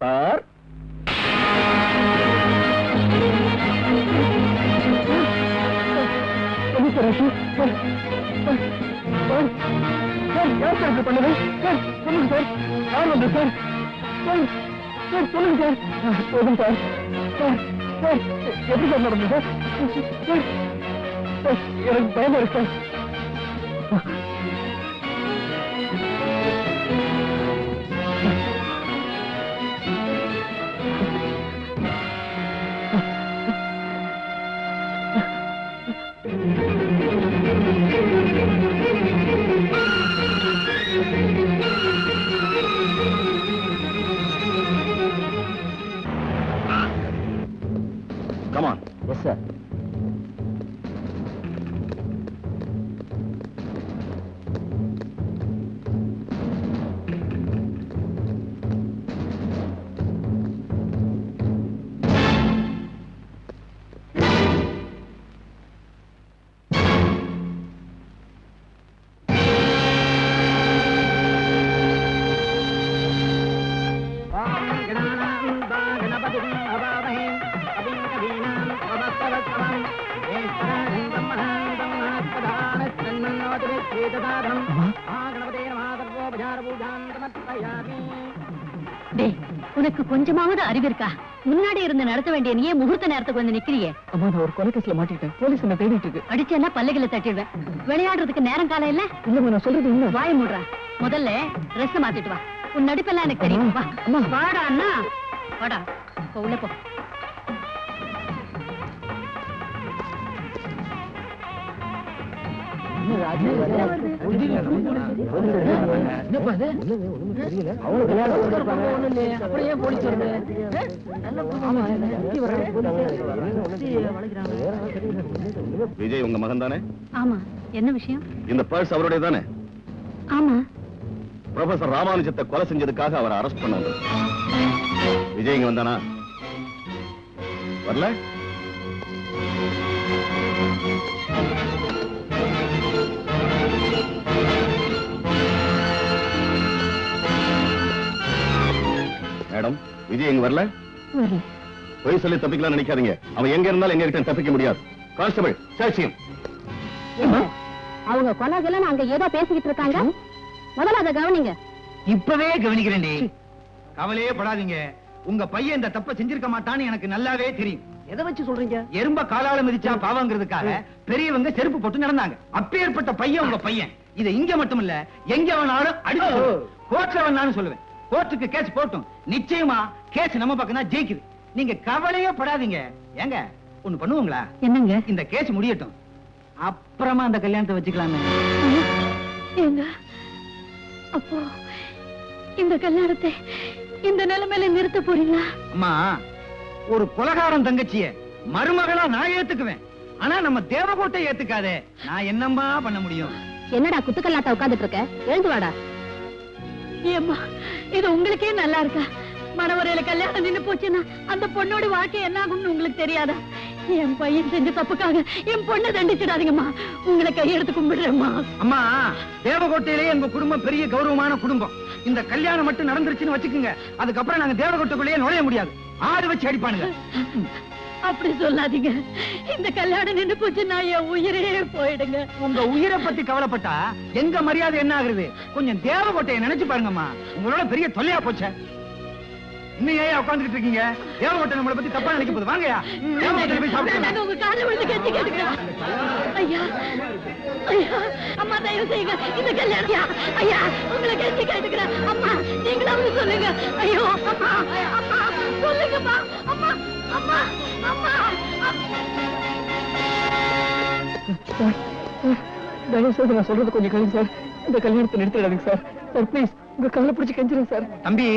சார். யார் சார் பண்ணது? சார் சொல்லுங்க சார். யார் வந்து சார்? சார் சொல்லுங்க சார். போதும் சார். சார் சார் எப்படி சார் நடந்தது சார்? சார் எனக்கு பயமா இருக்கு சார். சார். உனக்கு கொஞ்சமாவது அறிவு இருக்கா? முன்னாடி இருந்து நடத்த வேண்டிய நீயே முகூர்த்த நேரத்துக்கு வந்து நிக்கிறியே. அம்மா, நான் ஒரு கொலைகேஸ்ல மாட்டிட்டேன். போலீஸ் என்ன தேடிட்டு இருக்கு. அடிச்சேன்னா பல்லுகளை தட்டிடுவேன். விளையாடுறதுக்கு நேரம் காலம் இல்ல. இல்லம்மா, நான் சொல்றது உண்மை. வாய மூடுறா. முதல்ல ட்ரெஸ் மாத்திட்டு வா. உன் நடிப்பெல்லாம் எனக்கு தெரியும். வா. வாடா அண்ணா, வாடா. போ, உள்ள போ. விஜய் உங்க மகன் தானே? ஆமா, என்ன விஷயம்? இந்த பர்ஸ் அவருடைய தானே? ஆமா. ப்ரொஃபசர் ராமானுஜத்தை கொலை செஞ்சதுக்காக அவரை அரெஸ்ட் பண்ணாங்க. விஜய் இங்க வந்தானா? வரல? மேடம், விஜய் இங்க வரல? பொய் சொல்லி தப்பிக்கலாம் நினைக்காதீங்க. அவன் எங்க இருந்தாலும் எங்க கிட்ட தப்பிக்க முடியாது. கான்ஸ்டபிள், சாட்சியம். அவங்க கொலைகளை அங்க ஏதோ பேசிக்கிட்டு இருக்காங்க. முதல்ல அதை கவனிங்க. இப்பவே கவனிக்கிறேன். கவலையே படாதீங்க. உங்க பையன் இந்த தப்ப செஞ்சிருக்க மாட்டான்னு எனக்கு நல்லாவே தெரியும். எதை வச்சு சொல்றீங்க? எறும்ப காலால மிதிச்சா பாவங்கிறதுக்காக பெரியவங்க செருப்பு போட்டு நடந்தாங்க. அப்பேற்பட்ட பையன் உங்க பையன். இத இங்க மட்டும் இல்ல, எங்க வேணாலும் அடிச்சு கோர்ட்ல வேணாலும் சொல்லுவேன். கோர்ட்டுக்கு கேஸ் போட்டும் நிச்சயமா கேஸ் நம்ம பக்கம் தான் ஜெயிக்குது. நீங்க கவலையே படாதீங்க. ஏங்க ஒண்ணு பண்ணுவோங்களா? என்னங்க? இந்த கேஸ் முடியட்டும், அப்புறமா அந்த கல்யாணத்தை வச்சுக்கலாமே. ஏங்க, அப்போ இந்த கல்யாணத்தை இந்த நிலைமையில நிறுத்த போறீங்களா? அம்மா, ஒரு கொலகாரம் தங்கச்சிய மருமகளா நான் ஏத்துக்குவேன். ஆனா நம்ம தேவகோட்டை ஏத்துக்காதே. நான் என்னம்மா பண்ண முடியும்? என்னடா குத்துக்கல்லாட்ட உட்கார்ந்துட்டு இருக்க? எழுந்து வாடா. ஏம்மா, இது உங்களுக்கே நல்லா இருக்கா? மனவரையில கல்யாணம் நின்னு போச்சுன்னா அந்த பொண்ணோட வாழ்க்கை என்ன ஆகும்னு உங்களுக்கு தெரியாதா? என் பையன் செஞ்ச தப்புக்காக என் பொண்ணை தண்டிச்சிடாதீங்கம்மா. உங்களை கையெடுத்து கும்பிடுறேம்மா. அம்மா, தேவகோட்டையிலே எங்க குடும்பம் பெரிய கௌரவமான குடும்பம். இந்த கல்யாணம் மட்டும் நடந்துருச்சுன்னு வச்சுக்குங்க, அதுக்கப்புறம் நாங்க தேவகோட்டைக்குள்ளேயே நுழைய முடியாது. ஆடு வச்சு அடிப்பானுங்க. அப்படி சொல்லாதீங்க. இந்த கல்யாணம் நின்னு போச்சுன்னா என் உயிரே போயிடுங்க. உங்க உயிரை பத்தி கவலைப்பட்டா எங்க மரியாதை என்ன ஆகுறது? கொஞ்சம் தேவகோட்டையை நினைச்சு பாருங்கம்மா. உங்களோட பெரிய தொல்லையா போச்ச. இன்னும் ஏன் உட்கார்ந்துட்டு இருக்கீங்க? தேவகோட்டை நம்மளை பத்தி தப்பா நினைக்க போது. வாங்கயா, தேவகோட்டையில போய் சாப்பிடுங்க. உங்க காலை விழுந்து கெஞ்சி கேட்டுக்கிறேன். ஐயா, ஐயா, அம்மா தயவு செய்யுங்க இந்த கல்யாணம். ஐயா, உங்களை கெஞ்சி கேட்டுக்கிறேன். அம்மா, நீங்களாவது சொல்லுங்க. ஐயோ, அம்மா, அம்மா, சொல்லுங்கம்மா. அம்மா, அம்மா, அம்மா. சார், தயவு செய்து நான் சொல்றது கொஞ்சம் கேளுங்க சார். இந்த கல்யாணத்தை நிறுத்திடாதீங்க சார். சார் ப்ளீஸ், உங்க காலை பிடிச்சு கெஞ்சிருங்க சார். தம்பி,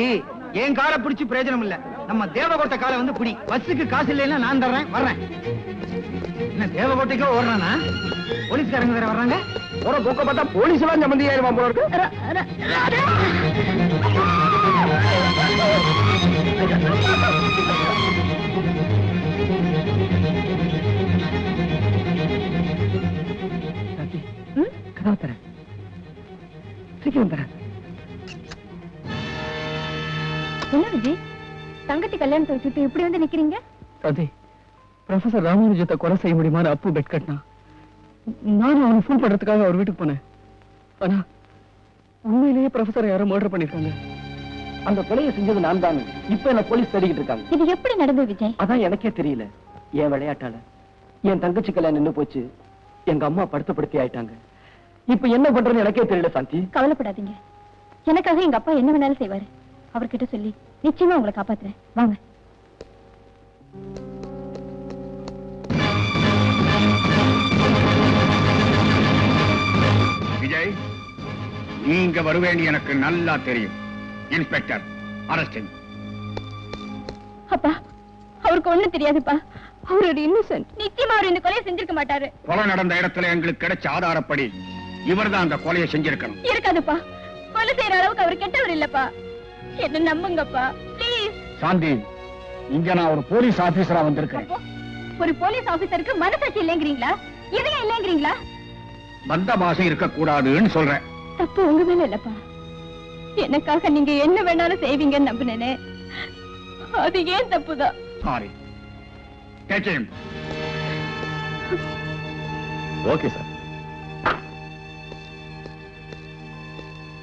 என் காலை பிடிச்சு பிரயோஜனம் இல்ல. நம்ம தேவகோட்டை காலை வந்து பிடி. பஸ்ஸுக்கு காசு இல்லைன்னா நான் தர்றேன், வர்றேன். என்ன தேவகோட்டைக்கோ ஓடுறானா? போலீஸ்காரங்க வேற வர்றாங்க. ஒரு போக்க பார்த்தா போலீஸ் எல்லாம் சம்பந்தி ஆயிருவான் போல இருக்கு. கதவை தரேன், சீக்கிரம் தரேன். என்ன விஜய், தங்கச்சி கல்யாணத்தை வச்சுட்டு இப்படி வந்து நிக்கிறீங்க? சாந்தி, ப்ரொஃபசர் ராமானுஜத்தை கொலை செய்ய முடியுமான்னு அப்பு பெட் கட்டினா. நானும் அவனை ஃபோன் பண்றதுக்காக அவர் வீட்டுக்கு போனேன். ஆனா உண்மையிலேயே ப்ரொஃபசரை யாரோ மர்டர் பண்ணிருக்காங்க. அந்த கொலையை செஞ்சது நான் தானே. இப்ப என்ன போலீஸ் தேடிக்கிட்டு இருக்காங்க. இது எப்படி நடந்தது விஜய்? அதான் எனக்கே தெரியல. என் விளையாட்டால என் தங்கச்சி கல்யாணம் நின்னு போச்சு. எங்க அம்மா படுத்தப்படுத்தி ஆயிட்டாங்க. இப்ப என்ன பண்றேன்னு எனக்கே தெரியல சாந்தி. கவலைப்படாதீங்க, எனக்காக எங்க அப்பா என்ன வேணாலும் செய்வாரு. அவர்கிட்ட சொல்லி நிச்சயமா உங்களை காப்பாத்துறேன். வாங்க. விஜய், நீங்க வருவேன்னு எனக்கு நல்லா தெரியும். Inspector, arrest. அப்பா, அவருக்கு ஒண்ணு தெரியாதுப்பா. அவரோட இன்னசென்ட். நிச்சயமா அவர் இந்த கொலையை செஞ்சிருக்க மாட்டாரு. கொலை நடந்த இடத்துல எங்களுக்கு கிடைச்ச ஆதாரப்படி இவர்தான் அந்த கொலையை செஞ்சிருக்கணும். இருக்காதுப்பா. கொலை செய்யற அளவுக்கு அவர் கெட்டவர் இல்லப்பா. என்ன நம்புங்கப்பா ப்ளீஸ். சாந்தி, இங்க நான் ஒரு போலீஸ் ஆபீசரா வந்திருக்கேன். ஒரு போலீஸ் ஆபீசருக்கு மனசாட்சி இல்லைங்கிறீங்களா? இதயம் இல்லைங்கிறீங்களா? பந்த பாசம் இருக்க கூடாதுன்னு சொல்றேன். தப்பு உங்க மேல இல்லப்பா. எனக்காக நீங்க என்ன வேணாலும் செய்வீங்கன்னு நம்பினேனே, அது ஏன் தப்புதான். Sorry. Take him. Okay sir.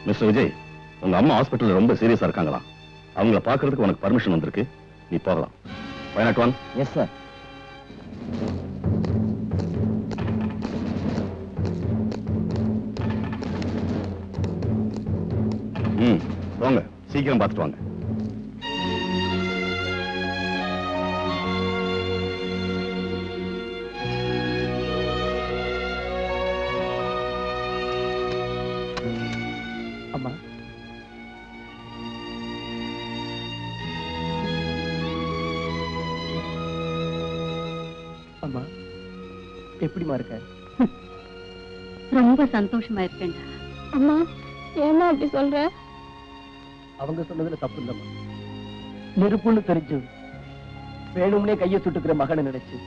Mister Vijay, உங்க அம்மா ஹாஸ்பிட்டல்ல ரொம்ப சீரியஸா இருக்காங்களா? அவங்கள பாக்குறதுக்கு உனக்கு பர்மிஷன் வந்திருக்கு. நீ போகலாம். Why not? Yes sir. போங்க, சீக்கிரம் பார்த்துட்டு வாங்க. அம்மா, அம்மா எப்படிமா இருக்க? ரொம்ப சந்தோஷமா இருக்கேன்டா. அம்மா ஏன்னா அப்படி சொல்ற? அவங்க சொன்னதுல தப்பு இல்லம்மா. நெருப்புன்னு தெரிஞ்சு வேணும்னே கையை சுட்டுக்கிற மகனை நினைச்சு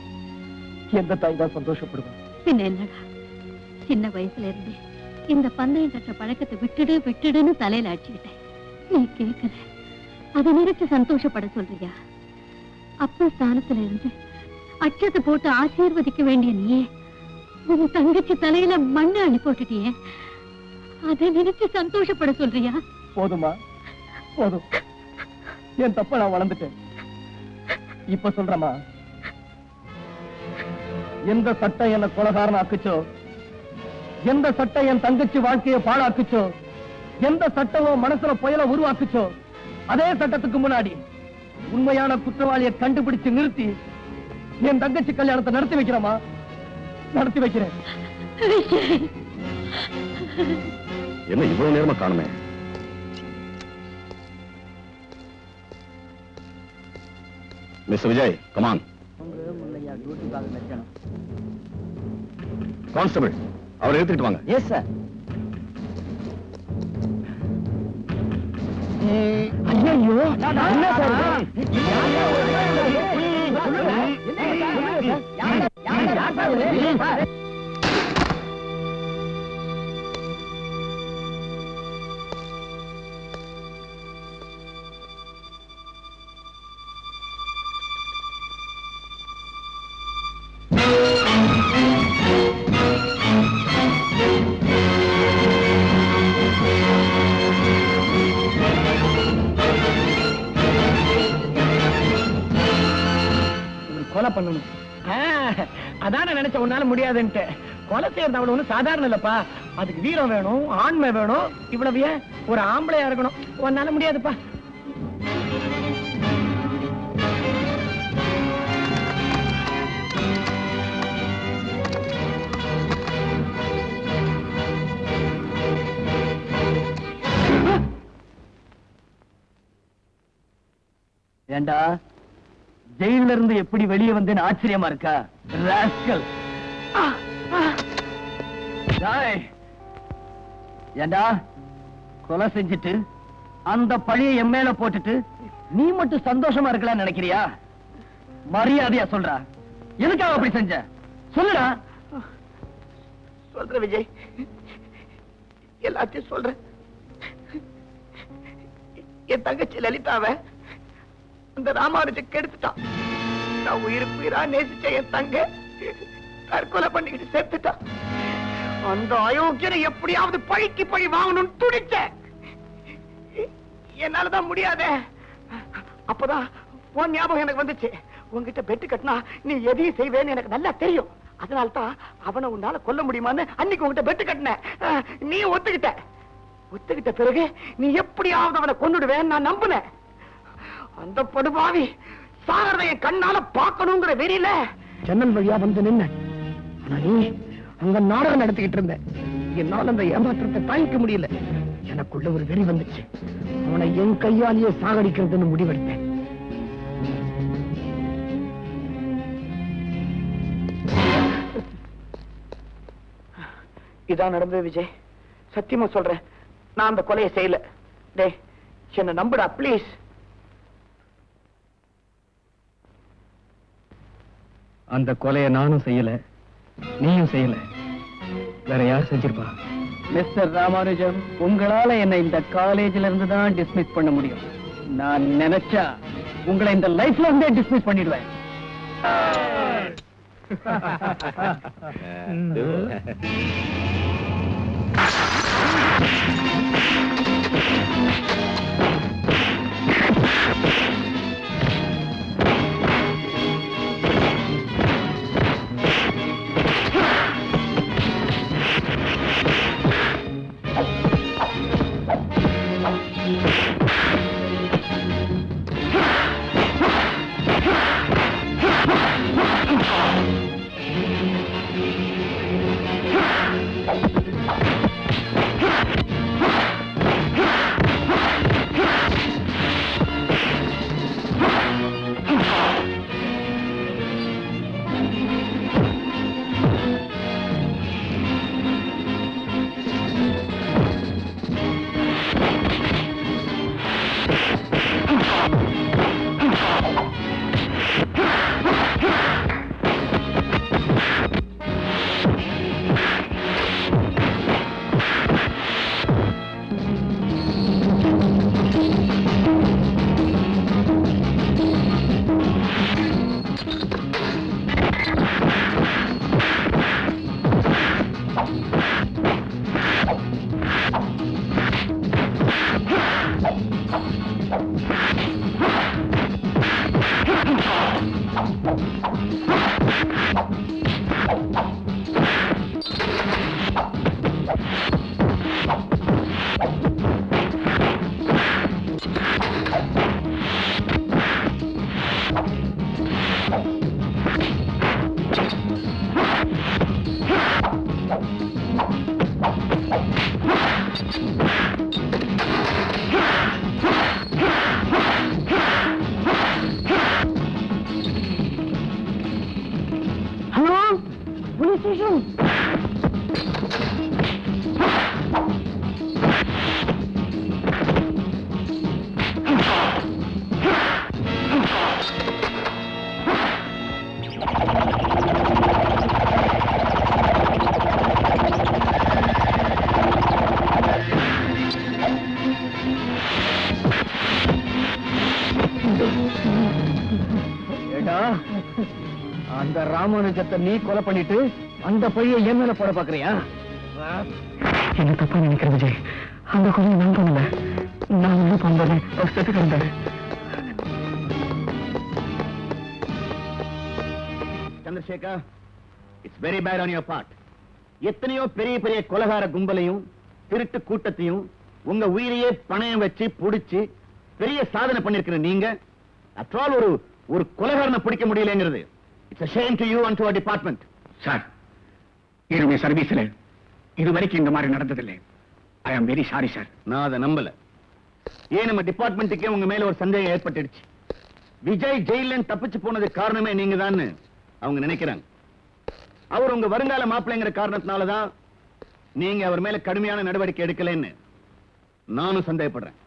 எந்த தாய் தான் சந்தோஷப்படுவான்? பின்ன என்னடா, சின்ன வயசுல இருந்து இந்த பந்தயம் கட்ட பழக்கத்தை விட்டுடுன்னு தலையில அடிச்சுக்கிட்டேன். நீ கேட்கல, அதை நினைச்சு சந்தோஷப்பட சொல்றியா? அப்ப ஸ்தானத்துல இருந்து அச்சத்தை போட்டு ஆசீர்வதிக்க வேண்டிய நீயே உன் தங்கச்சி தலையில மண்ணு அள்ளி போட்டுட்டியே, அதை நினைச்சு சந்தோஷப்பட சொல்றியா? போதுமா, போதும். என் தப்ப நான் வளர்ந்துட்டேன். இப்ப சொல்றமா, எந்த சட்டம் என்ன கொலகாரன் ஆக்குச்சோ, எந்த சட்டம் என் தங்கச்சி வாழ்க்கையை பாழாக்குச்சோ, எந்த சட்டமோ மனசுல புயல உருவாக்குச்சோ, அதே சட்டத்துக்கு முன்னாடி உண்மையான குற்றவாளியை கண்டுபிடிச்சு நிறுத்தி என் தங்கச்சி கல்யாணத்தை நடத்தி வைக்கிறமா, நடத்தி வைக்கிறேன். என்ன இவ்வளவு நேரமா காணுமே? Mister Vijay, come on. கான்ஸ்டபிள், அவரை எடுத்துக்கிட்டு வாங்க. Yes sir. ஐயோ, என்ன சார் இது? கொலை பண்ணணும். அதான நினைச்ச உன்னால முடியாதுன்ட்டு. கொலை செய்யறது அவ்வளவு ஒண்ணு சாதாரண இல்லப்பா. அதுக்கு வீரம் வேணும், ஆண்மை வேணும். இவ்வளவு ஏன் ஒரு ஆம்பளையா இருக்கணும். உன்னால முடியாதுப்பா. ஏண்டா, ஜெயில இருந்து எப்படி வெளியே வந்தேன்னு ஆச்சரியமா இருக்கா? ராஸ்கல். ஏண்டா, கொலை செஞ்சுட்டு அந்த பழியை என் மேல போட்டுட்டு நீ மட்டும் சந்தோஷமா இருக்கலாம்னு நினைக்கிறியா? மரியாதையா சொல்றா, எதுக்காக அப்படி செஞ்ச? சொல்லுடா. சொல்ற விஜய், எல்லாத்தையும் சொல்றேன். என் தங்கச்சி லலிதாவை அந்த ராமானுஜ கெடுத்துட்டான். நான் உயிருக்கு உயிரா நேசிச்ச என் தங்க தற்கொலை பண்ணிக்கிட்டு செத்துட்டான். அந்த அயோக்கியனை எப்படியாவது பழிக்கு பழி வாங்கணும்னு துடிச்ச. என்னாலதான் முடியாதே. அப்பதான் உன் ஞாபகம் எனக்கு வந்துச்சு. உன்கிட்ட பெட்டு கட்டினா நீ எதையும் செய்வேன்னு எனக்கு நல்லா தெரியும். அதனால்தான் அவனை உன்னால கொல்ல முடியுமான்னு அன்னைக்கு உன்கிட்ட பெட்டு கட்டின. நீ ஒத்துக்கிட்ட பிறகு நீ எப்படியாவது அவனை கொன்னுடுவேன்னு நான் நம்பினேன். அந்த படுபாவி சாகரதை என் கண்ணால பார்க்கணுங்கிற வெறியில ஜன்னல் வழியா வந்து நின்ன. ஆனா நீ அங்க நாடகம் நடத்திக்கிட்டு இருந்த. என்னால அந்த ஏமாற்றத்தை தாங்கிக்க முடியல. எனக்குள்ள ஒரு வெறி வந்துச்சு. அவனை என் கையாலேயே சாகடிக்கிறதுன்னு முடிவெடுத்தேன். இதான் நடந்தது விஜய். சத்தியமா சொல்றேன், நான் அந்த கொலையை செய்யல. டேய், என்ன நம்புடா ப்ளீஸ். அந்த கொலையை நானும் செய்யல, நீயும் செய்யல. வேற யார் செஞ்சிருப்பா? மிஸ்டர் ராமானுஜம், உங்களால என்ன இந்த காலேஜ்ல இருந்து தான் டிஸ்மிஸ் பண்ண முடியும். நான் நினைச்சா உங்களை இந்த லைஃப்ல இருந்தே டிஸ்மிஸ் பண்ணிடுவேன். அந்த ராமானுஜத்தை நீ கொலை பண்ணிட்டு அந்த பழியை என் மேல போட பாக்குறியா? என்ன தப்பா நினைக்கிற விஜய், அந்த கொலையை நான் பண்ணல. நான் வந்து பண்றேன், செத்து கிடந்தேன். Chandrasekhar, it's very bad on your part. எத்தனையோ பெரிய பெரிய கொலைகார கும்பலையும் திருட்டு கூட்டத்தையும் உங்க உயிரையே பணயம் வச்சு புடிச்சு பெரிய சாதனை பண்ணிருக்கிற நீங்க after all ஒரு கொலைகாரனை பிடிக்க முடியலங்கிறது it's a shame to you and to our department. Sir, என்னுடைய சர்வீஸ்ல இதுவரைக்கும் இந்த மாதிரி நடந்ததில்லை. ஐ ஆம் வெரி சாரி சார். நான் அதை நம்பல. ஏன் நம்ம டிபார்ட்மெண்ட்டுக்கே உங்க மேல ஒரு சந்தேகம் ஏற்பட்டுடுச்சு. விஜய் ஜெயில தப்பிச்சு போனதுக்கு காரணமே நீங்க தான் அவங்க நினைக்கிறாங்க. அவர் உங்க வருங்கால மாப்பிள்ளைங்கிற காரணத்தினாலதான் நீங்க அவர் மேல கடுமையான நடவடிக்கை எடுக்கலன்னு நானும் சந்தேகப்படுறேன்.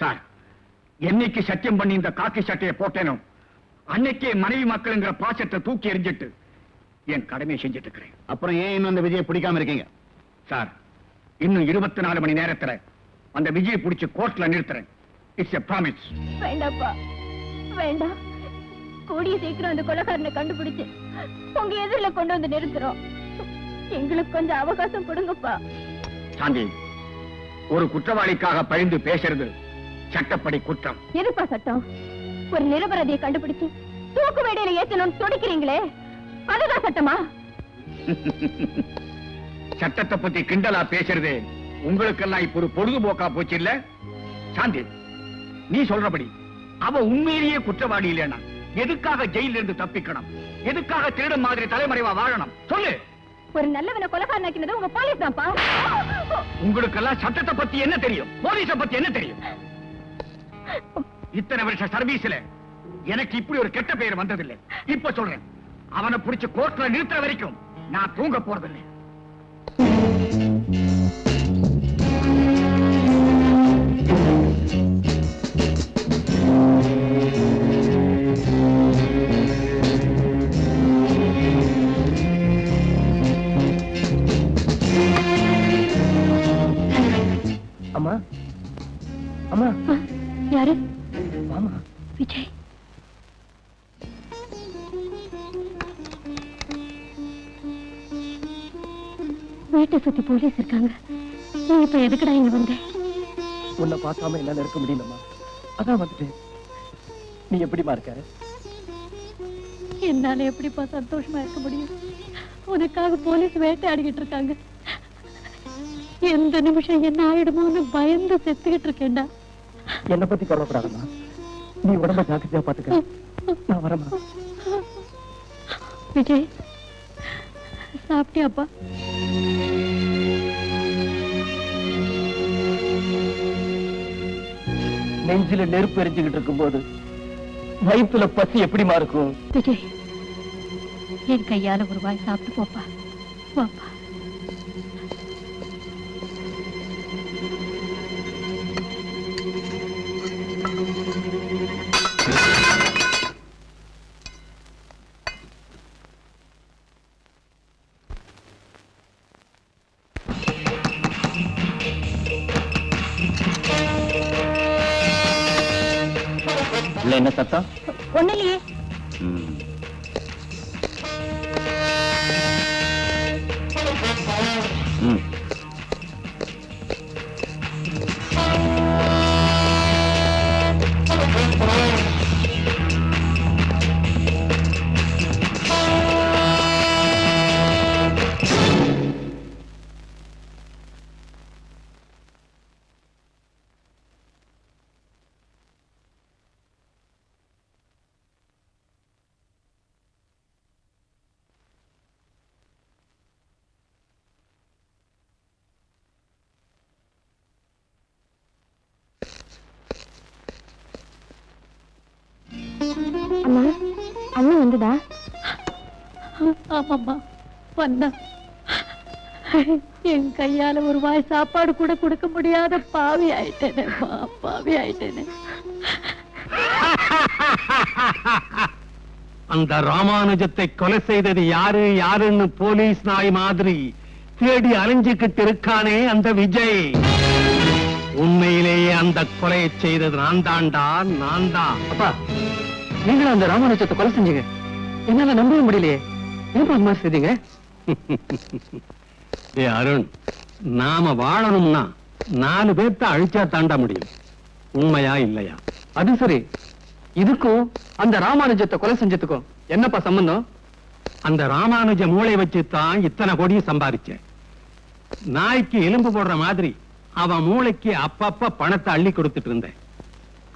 சார், என்னைக்கு சத்தியம் பண்ணி இந்த காக்கி சட்டையை போட்டேனோ அன்னைக்கே மனைவி மக்கள்ங்கிற பாசத்தை தூக்கி எறிஞ்சிட்டு என் கடமையை செஞ்சிட்டு இருக்கிறேன். அப்புறம் ஏன் இன்னும் அந்த விஜயை பிடிக்காம இருக்கீங்க? சார், இன்னும் 24 மணி நேரத்துல அந்த விஜயை பிடிச்சு கோர்ட்ல நிறுத்துறேன். It's a promise. வேண்டாப்பா, வேண்டாம். கூடிய சீக்கிரம் அந்த கொலைகாரனை கண்டுபிடிச்சு உங்க எதிரில கொண்டு வந்து நிறுத்துறோம். எங்களுக்கு கொஞ்சம் அவகாசம் கொடுங்கப்பா. சாந்தி, ஒரு குற்றவாளிக்காக பழிந்து பேசுறது சட்டப்படி குற்றம். எதுப்பா சட்டம்? ஒரு நிரபராதியை கண்டுபிடிச்சு தூக்கு மேடையில ஏத்தணும்னு துடிக்கிறீங்களே, அதுதான் சட்டமா? சட்டத்தை பத்தி கிண்டலா பேசுறது உங்களுக்கெல்லாம் இப்ப ஒரு பொழுதுபோக்கா போச்சு இல்ல? சாந்தி, நீ சொல்றபடி அவ உண்மையிலேயே குற்றவாளி இல்லைன்னா எதுக்காக ஜெயில இருந்து தப்பிக்கணும்? எதுக்காக திருடன் மாதிரி தலைமறைவா வாழணும்? சொல்லு. ஒரு நல்லவனை கொலைகாரனாக்கினது உங்க போலீஸ் தான்ப்பா. உங்களுக்கெல்லாம் சட்டத்தை பத்தி என்ன தெரியும்? போலீஸ பத்தி என்ன தெரியும்? இத்தனை வருஷ சர்வீஸ்ல எனக்கு இப்படி ஒரு கெட்ட பெயர் வந்ததில்லை. இப்ப சொல்றேன், அவனை பிடிச்சு கோர்ட்ல நிறுத்துற வரைக்கும் நான் தூங்க போறதில்லை. வீட்டை சுத்தி போலீஸ் இருக்காங்க. நீ இப்ப எதுக்குடா இங்க வந்த? உன்னை பார்க்காம என்னால இருக்க முடியலம்மா, அதான் வந்துட்டேன். நீ எப்படிமா இருக்க? என்னால எப்படிப்பா சந்தோஷமா இருக்க முடியும்? உனக்காக போலீஸ் வேட்டையாடிக்கிட்டு இருக்காங்க. எந்த நிமிஷம் என்ன ஆயிடுமோன்னு பயந்து செத்துக்கிட்டு இருக்கேன்டா. என்னை பத்தி கவலைப்படாதம்மா, நீ உடம்ப ஜாக்கிரதையா பாத்துக்க. நான் வரமா? விஜய், சாப்பிட்டியாப்பா? நெஞ்சில நெருப்பு எரிஞ்சுக்கிட்டு இருக்கும்போது வயிற்றுல பசி எப்படிமா இருக்கும்? விஜய், என் கையால ஒரு வாய் சாப்பிட்டு போப்பா. வாப்பா. இல்ல என்ன சத்தம்? ஒண்ணுலயே. அம்மா, அண்ணன் வந்துடா. ஆமாம்மா, வந்தா. என் கையால ஒரு வாய் சாப்பாடு கூட கொடுக்க முடியாத பாவி ஆயிட்டேனேம்மா, பாவி ஆயிட்டேனே. அந்த ராமானுஜத்தை கொலை செய்தது யாரு யாருன்னு போலீஸ் நாய் மாதிரி தேடி அலைஞ்சுக்கிட்டு இருக்கானே அந்த விஜய். உண்மையிலேயே அந்த கொலையை செய்தது நான் தான்டா, நான் தான். அப்பா, நீங்களும் அந்த ராமானுஜத்தை கொலை செஞ்சீங்க? என்னால நம்பவே முடியலையே. ஏன் அந்த மாதிரி செய்தீங்க? ஏ அருண், நாம வாழணும்னா 4 பேர்த்த அழிச்சா தாண்ட முடியும். உண்மையா இல்லையா? அது சரி, இதுக்கும் அந்த ராமானுஜத்தை கொலை செஞ்சதுக்கும் என்னப்பா சம்பந்தம்? அந்த ராமானுஜ மூளை வச்சுதான் இத்தனை கோடி சம்பாதிச்சேன். நாய்க்கு எலும்பு போடுற மாதிரி அவன் மூளைக்கு அப்பப்ப பணத்தை அள்ளி கொடுத்துட்டு இருந்தேன்.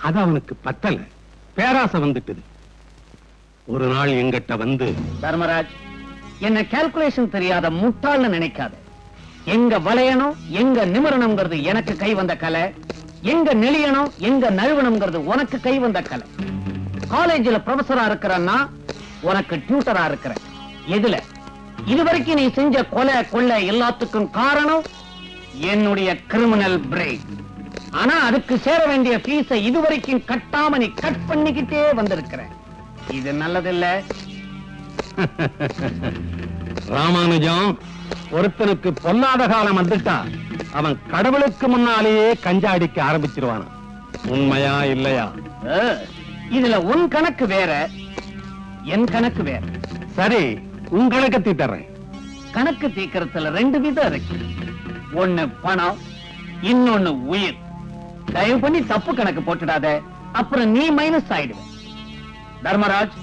அது அவனுக்கு பத்தல, பேராசை வந்துட்டுது. ஒரு நாள் எங்கிட்ட வந்து, தர்மராஜ், என்ன கால்குலேஷன் தெரியாத முட்டாள்னு நினைக்காத. எங்க வளையணும் எங்க நிமிரணுங்கிறது எனக்கு கை வந்த கலை, எங்க நெளியணும் எங்க நழுவணுங்கிறது உனக்கு கை வந்த கலை. காலேஜில் ப்ரொஃபஸரா இருக்கிறன்னா உனக்கு டியூட்டரா இருக்கிற. எதுல? இதுவரைக்கும் நீ செஞ்ச கொலை கொள்ளை எல்லாத்துக்கும் காரணம் என்னுடைய கிரிமினல் பிரேக். ஆனா அதுக்கு சேர வேண்டிய ஃபீஸை இதுவரைக்கும் கட்டாம நீ கட் பண்ணிக்கிட்டே வந்திருக்கிற. இது நல்லதில்ல. ராமானுஜம் ஒருத்தனுக்கு பொல்லாத காலம் வந்துட்டா அவன் கடவுளுக்கு முன்னாலேயே கஞ்சா அடிக்க ஆரம்பிச்சிருவான். உண்மையா இல்லையா? இதுல உன் கணக்கு வேற, என் கணக்கு வேற. சரி, உங்களுக்கு தீட்டறேன். கணக்கு தீக்கிறதுல 2 விதம் இருக்கு. ஒண்ணு பணம், இன்னொன்னு உயிர். தயவு பண்ணி தப்பு கணக்கு போட்டுடாத, அப்புறம் நீ மைனஸ் ஆயிடுவ. தர்மராஜ்,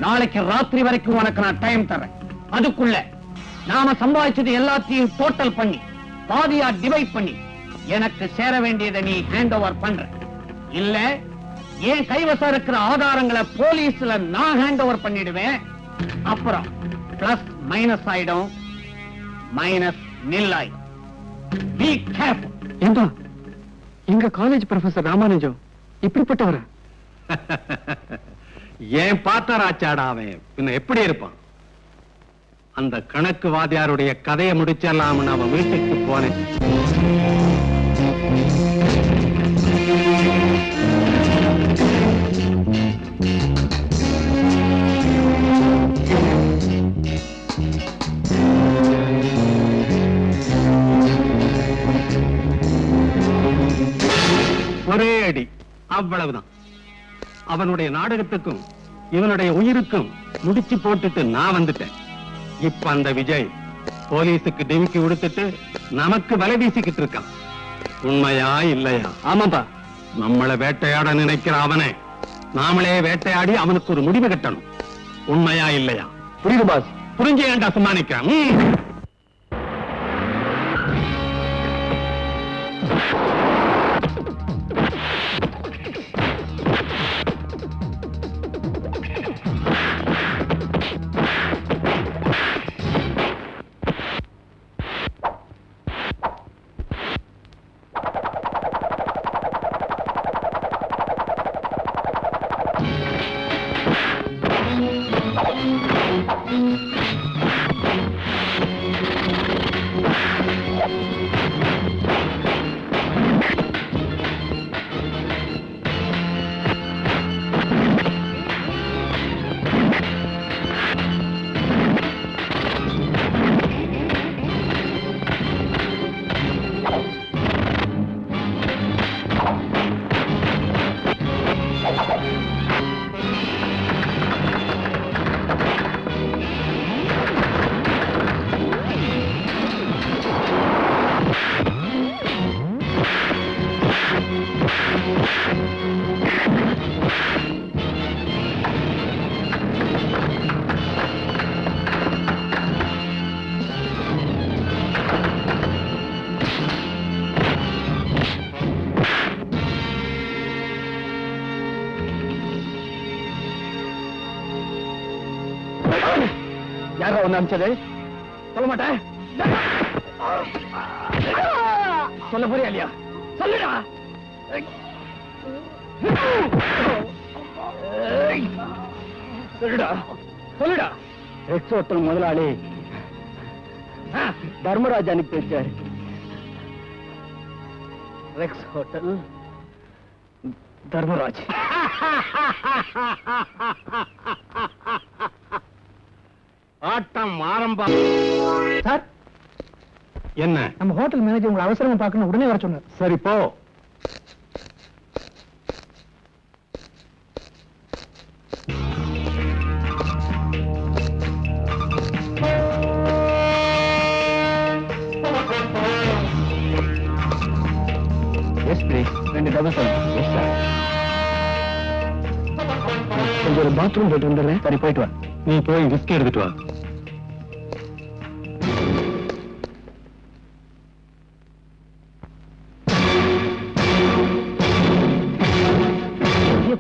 நாளைக்கு ராத்திரி வரைக்கும் உனக்கு நான் டைம் தரேன். அதுக்குள்ள நாம சம்பாதிச்சது எல்லாத்தையும் டோட்டல் பண்ணி பாதியா டிவைட் பண்ணி எனக்கு சேர வேண்டியதை நீ ஹேண்ட் ஓவர் பண்ற. இல்ல என் கைவசம் இருக்கிற ஆதாரங்களை போலீஸ்ல நான் ஹேண்ட் ஓவர் பண்ணிடுவேன். அப்புறம் பிளஸ் மைனஸ் ஆயிடும், மைனஸ் நில் ஆயிடும். Be careful. ஏண்டா, எங்க காலேஜ் ப்ரொஃபசர் ராமானுஜம் இப்படிப்பட்டவரா? ஏன் பார்த்தராச்சாடா அவன், பின்ன எப்படி இருப்பான்? அந்த கணக்கு வாத்தியாருடைய கதையை முடிச்சிடலாம்னு அவன் வீட்டுக்கு போனேன். ஒரே அடி, அவ்வளவுதான். அவனுடைய நாடகத்துக்கும் இவனுடைய உயிருக்கும் முடிச்சு போட்டுட்டு நான் வந்துட்டேன். இப்ப அந்த விஜய் போலீஸுக்கு டிமிக்கி கொடுத்துட்டு நமக்கு வலை வீசிக்கிட்டு இருக்கான். உண்மையா இல்லையா? ஆமாப்பா. நம்மளை வேட்டையாட நினைக்கிற அவனை நாமளே வேட்டையாடி அவனுக்கு ஒரு முடிவு கட்டணும். உண்மையா இல்லையா? புரியுது பாஸ். புரிஞ்சு ஏன்டா சும்மா நிக்கிறேன்? யாரா ஒண்ணு அனுப்பிச்சது? சொல்ல மாட்டேன். சொல்ல போறியா இல்லையா? சொல்லுடா. சொல்லுடா, சொல்லுடா. ரெக்ஸ் ஹோட்டல் முதலாளி தர்மராஜ் அனுப்பி வச்சாரு. Rex hotel Dharmaraj. ஆட்டம் ஆரம்பம். சார், என்ன? நம்ம ஹோட்டல் மேனேஜர் உங்களை அவசரமா பார்க்கணும், உடனே வர சொன்னார். சரி போ. Yes please. 2 double sir. Yes sir. கொஞ்சம் ஒரு பாத்ரூம் போயிட்டு வந்துடுறேன். சரி, போயிட்டு வா. நீ போய் விஸ்கி எடுத்துட்டு வா.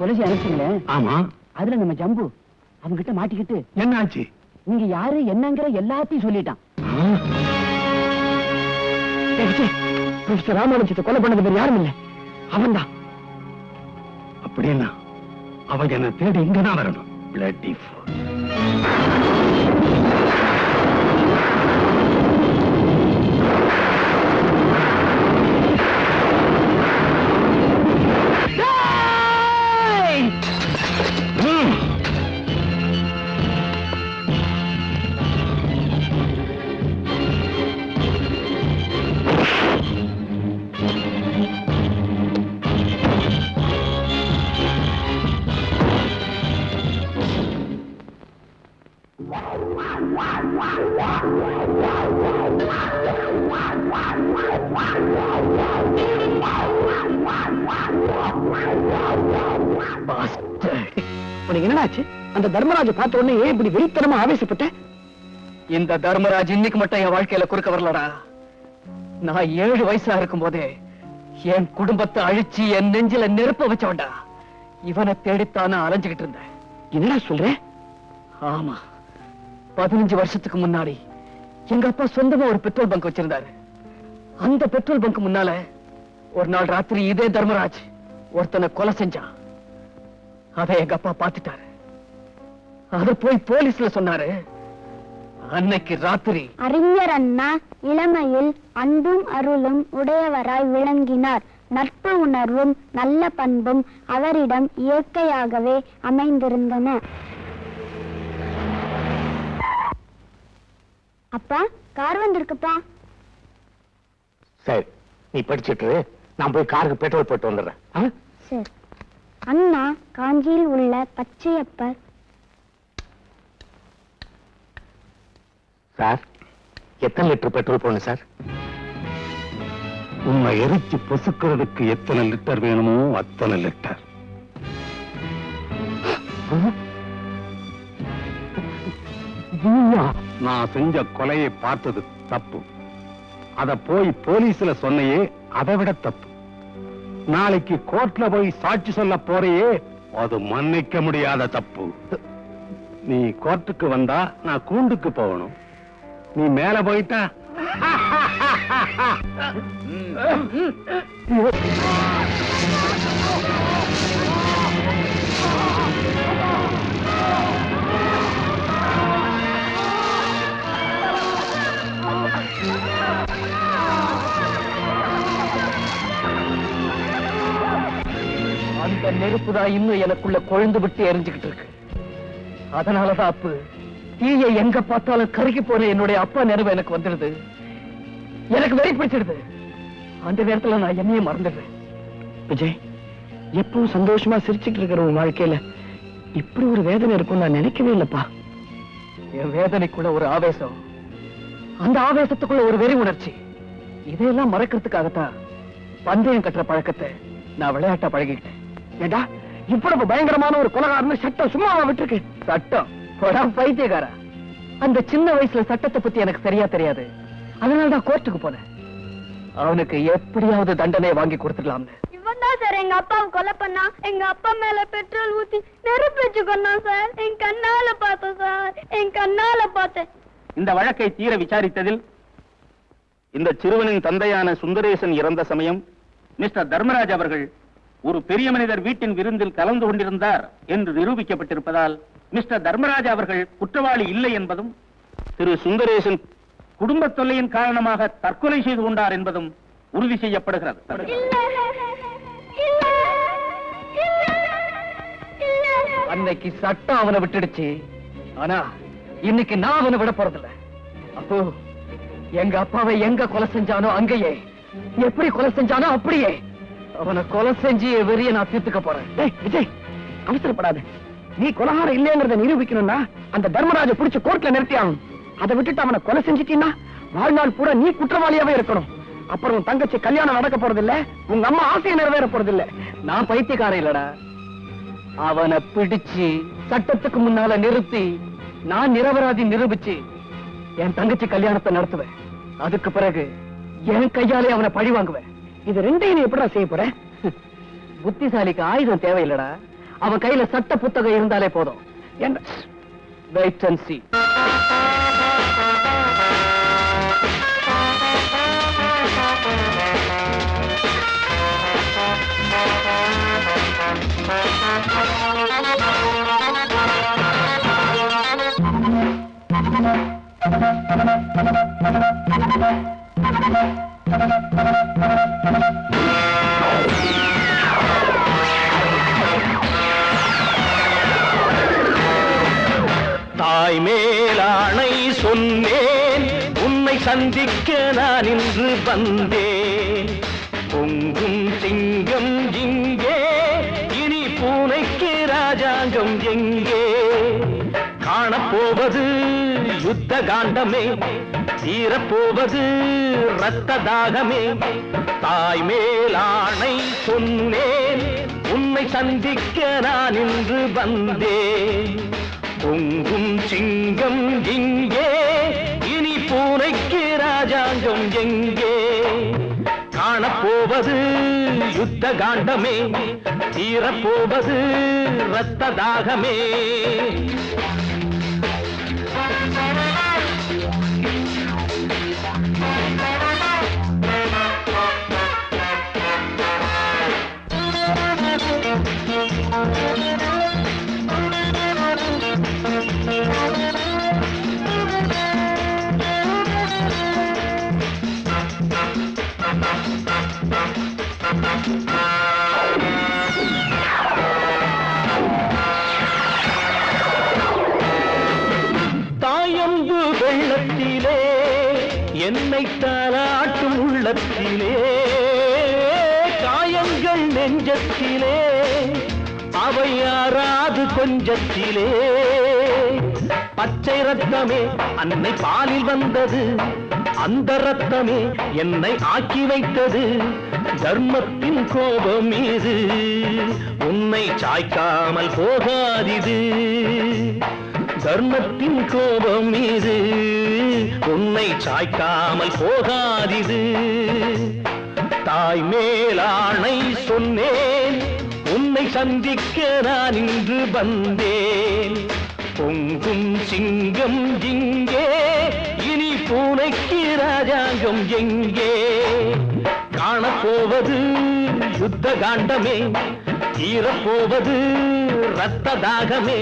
போலீஸ் அனுப்பிச்சீங்களே? ஆமா. அதுல நம்ம ஜம்பு அவங்கிட்ட மாட்டிக்கிட்டு என்ன ஆச்சு? நீங்க யாரு என்னங்கிற எல்லாத்தையும் சொல்லிட்டான். ராமானுஜத்தை கொலை பண்ணது பேர் யாரும் இல்ல, அவன்தான். அப்படின்னா அவன் என்ன தேடி இங்கதான் வரணும். Bloody fool. உனக்கு என்னடாச்சு? அந்த தர்மராஜ பார்த்த உடனே ஏன் இப்படி வெறித்தனமா ஆவேசப்பட்ட? இந்த தர்மராஜ் இன்னைக்கு மட்டும் என் வாழ்க்கையில குறுக்க வரலடா. நான் 7 வயசா இருக்கும் போதே என் குடும்பத்தை அழிச்சு என் நெஞ்சில நெருப்ப வச்சவன்டா. இவனை தேடித்தான அலைஞ்சுகிட்டு இருந்தேன். என்னடா சொல்ற? ஆமா, 15 வருஷத்துக்கு முன்னாடி எங்க அப்பா சொந்தமா ஒரு பெட்ரோல் பங்க் வச்சிருந்தாரு. அந்த பெட்ரோல் பங்க் முன்னால ஒரு நாள் ராத்திரி இதே தர்மராஜ் ஒருத்தனை கொலை செஞ்சான். அதை எங்க அப்பா பார்த்துட்டாரு. அத போய் போலீஸ்ல சொன்னாரு. அன்னைக்கு ராத்திரி அறிஞர் அண்ணா இளமையில் அன்பும் அருளும் உடையவராய் விளங்கினார். நட்பு உணர்வும் நல்ல பண்பும் அவரிடம் இயற்கையாகவே அமைந்திருந்தன. அப்பா, கார் வந்திருக்குப்பா. சரி, நீ படிச்சுட்டு நான் போய் காருக்கு பெட்ரோல் போட்டு வந்துடுறேன். சரி. அண்ணா காஞ்சியில் உள்ள பச்சையப்பர். சார், எத்தனை லிட்டர் பெட்ரோல் போடணும் சார்? உன்னை எரிச்சு பொசுக்கிறதுக்கு எத்தனை லிட்டர் வேணுமோ அத்தனை லிட்டர். நான் செஞ்ச கொலையை பார்த்தது தப்பு. அத போய் போலீஸ்ல சொன்னையே அதை விட தப்பு. நாளைக்கு கோர்ட்ல போய் சாட்சி சொல்ல போறையே அது மன்னிக்க முடியாத தப்பு. நீ கோர்ட்டுக்கு வந்தா நான் கூண்டுக்கு போகணும். நீ மேல போயிட்டா அந்த நெருப்புதான் இன்னும் எனக்குள்ள கொழுந்து விட்டு எரிஞ்சுக்கிட்டு இருக்கு. அதனாலதான் அப்பு தீய எங்க பார்த்தாலும் கருகி போற என்னுடைய அப்பா நினைவு எனக்கு வந்துடுது. எனக்கு வெறி பிடிச்சிடுது. அந்த நேரத்துல நான் என்னையே மறந்துடுறேன். விஜய், எப்பவும் சந்தோஷமா சிரிச்சுட்டு இருக்கிற உன் வாழ்க்கையில இப்படி ஒரு வேதனை இருக்கும் நான் நினைக்கவே இல்லப்பா. என் வேதனைக்குள்ள ஒரு ஆவேசம், அந்த ஆவேசத்துக்குள்ள ஒரு வெறி உணர்ச்சி. இதையெல்லாம் மறக்கிறதுக்காகத்தான் பந்தயம் கட்டுற பழக்கத்தை நான் விளையாட்டா பழகிக்கிட்டேன். ஏண்டா, இவ்வளவு பயங்கரமான ஒரு கொலைகாரன் சட்டம் சும்மாவா விட்டுருக்கு? சட்டம் போடா பைத்தியக்காரா. அந்த சின்ன வயசுல சட்டத்தை பத்தி எனக்கு சரியா தெரியாது. அதனாலதான் கோர்ட்டுக்கு போனேன். அவனுக்கு எப்படியாவது தண்டனை வாங்கி கொடுத்துடலாம்னு. இவன் தான் சார் எங்க அப்பாவை கொலை பண்ணா. எங்க அப்பா மேல பெட்ரோல் ஊத்தி நெருப்பு வச்சு கொண்டான் சார். என் கண்ணால பார்த்தேன் சார், என் கண்ணால பார்த்தேன். இந்த வழக்கை தீர விசாரித்ததில் இந்த சிறுவனின் தந்தையான சுந்தரேசன் இறந்த சமயம் மிஸ்டர் தர்மராஜ் அவர்கள் ஒரு பெரிய மனிதர் வீட்டின் விருந்தில் கலந்து கொண்டிருந்தார் என்று நிரூபிக்கப்பட்டிருப்பதால் மிஸ்டர் தர்மராஜ் அவர்கள் குற்றவாளி இல்லை என்பதும், திரு சுந்தரேசன் குடும்ப தொல்லையின் காரணமாக தற்கொலை செய்து கொண்டார் என்பதும் உறுதி செய்யப்படுகிறது. அன்னைக்கு சட்டம் அவனை விட்டுடுச்சு. ஆனா இன்னைக்கு நான் அவனை விட போறதில்ல. அப்போ எங்க அப்பாவை எங்க கொலை செஞ்சானோ அங்கேயே, எப்படி கொலை செஞ்சானோ அப்படியே அவனை கொலை செஞ்சு வெறிய நான் தீர்த்துக்க போறேன். விஜய், அவசரப்படாத. நீ கொலைகாரம் இல்லைங்கிறத நிரூபிக்கணும்னா அந்த தர்மராஜ புடிச்சு கோர்ட்ல நிறுத்தி ஆகணும். அதை விட்டுட்டு அவனை கொலை செஞ்சிட்டீங்கன்னா வாழ்நாள் பூரா நீ குற்றவாளியாவே இருக்கணும். அப்புறம் தங்கச்சி கல்யாணம் நடக்க போறதில்ல, உங்க அம்மா ஆசையை நிறைவேற போறதில்ல. நான் பைத்தியக்காரன் இல்லடா. அவனை பிடிச்சு சட்டத்துக்கு முன்னால நிறுத்தி நான் நிரபராதி நிரூபிச்சு என் தங்கச்சி கல்யாணத்தை நடத்துவேன். அதுக்கு பிறகு என் கையாலே அவனை பழி வாங்குவேன். இது ரெண்டையும் நீ எப்படா செய்ய போற? புத்திசாலிக்கு ஆயுதம் தேவையில்லடா. அவன் கையில சட்ட புத்தகம் இருந்தாலே போதும். Wait and see. தாய் மேலாணை சொன்னேன், உன்னை சந்திக்க நான் இன்று வந்தேன். பொங்கும் சிங்கம் இங்கே, இனி பூனைக்கு ராஜாங்கம் எங்கே? காணப்போவது யுத்த காண்டமே, தீரப்போவது இரத்த தாகமே. தாய் மேலாணை சொன்னேன், உன்னை சந்திக்க நான் இன்று வந்தேன். பொங்கும் சிங்கம் இங்கே, இனி பூனைக்கு ராஜாங்கம் எங்கே? காணப்போவது யுத்த காண்டமே, தீரப்போவது இரத்த தாகமே. தாயம்பு வெள்ளத்திலே, என்னை தாலாட்டும் உள்ளத்திலே, காயங்கள் நெஞ்சத்திலே, அவை யாராது கொஞ்சத்திலே, பச்சை ரத்தமே அன்னை பாலில் வந்தது, அந்த ரத்தமே என்னை ஆக்கி வைத்தது. தர்மத்தின் கோபம் மீது உன்னை சாய்க்காமல் போகாதிது. தர்மத்தின் கோபம் மீது உன்னை சாய்க்காமல் போகாதிது. தாய் மேலாணை சொன்னேன், உன்னை சந்திக்க நான் இன்று வந்தேன். பொங்கும் சிங்கம் இங்கே, இனி பூனைக்கு ராஜாங்கம் எங்கே? காணப்போவது யுத்த காண்டமே, தீரப்போவது ரத்த தாகமே.